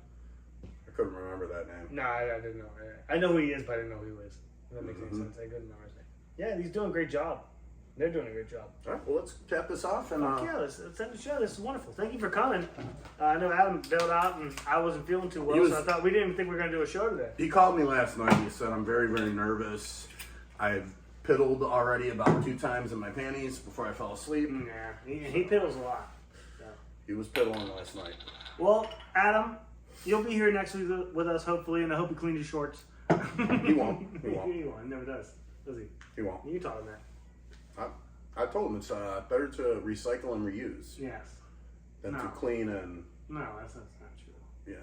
I couldn't remember that name. No, I didn't know. I know who he is, but I didn't know who he was. If that makes any sense. I couldn't remember his name. Yeah, he's doing a great job. They're doing a great job. All right. Well, let's cap this off and. Fuck yeah, let's end the show. This is wonderful. Thank you for coming. I know Adam bailed out and I wasn't feeling too well, He was- so I thought we didn't even think we were going to do a show today. He called me last night. He said, I'm very, very nervous. I've piddled already about 2 times in my panties before I fell asleep. Yeah, he piddles a lot. He was piddling last night. Well, Adam, you'll be here next week with us, hopefully, and I hope you clean your shorts. He won't. He won't. He won't. He never does he? He won't. You taught him that. I told him it's better to recycle and reuse Yes. than to No. clean and No, that's not true. yeah.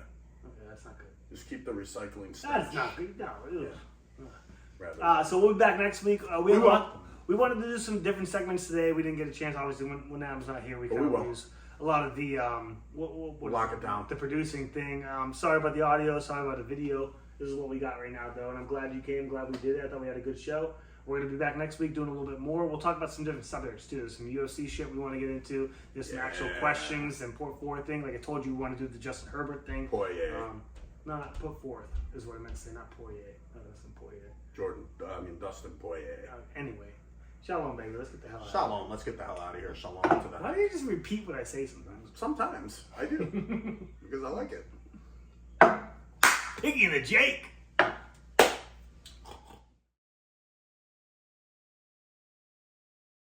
Okay, that's not good. Just keep the recycling stuff. That's not good. No. Ew. Rather. So we'll be back next week. We will. wanted to do some different segments today. We didn't get a chance, obviously, when Adam's not here. We But kind we of will. use a lot of the We'll lock it down. the producing thing. Sorry about the audio. Sorry about the video. This is what we got right now, though, and I'm glad you came. Glad we did it. I thought we had a good show. We're gonna be back next week doing a little bit more. We'll talk about some different subjects too. There's some UFC shit we want to get into. There's some actual Yeah. questions and put forth thing. Like I told you, we want to do the Justin Herbert thing. Poirier. Not put forth is what I meant to say. Not Poirier. No, that's not Poirier. Dustin Poirier. Anyway, shalom, baby. Let's get the hell out. Shalom. Let's get the hell out of here. Shalom to Why that. do you just repeat what I say sometimes? Sometimes I do because I like it. Piggy the Jake.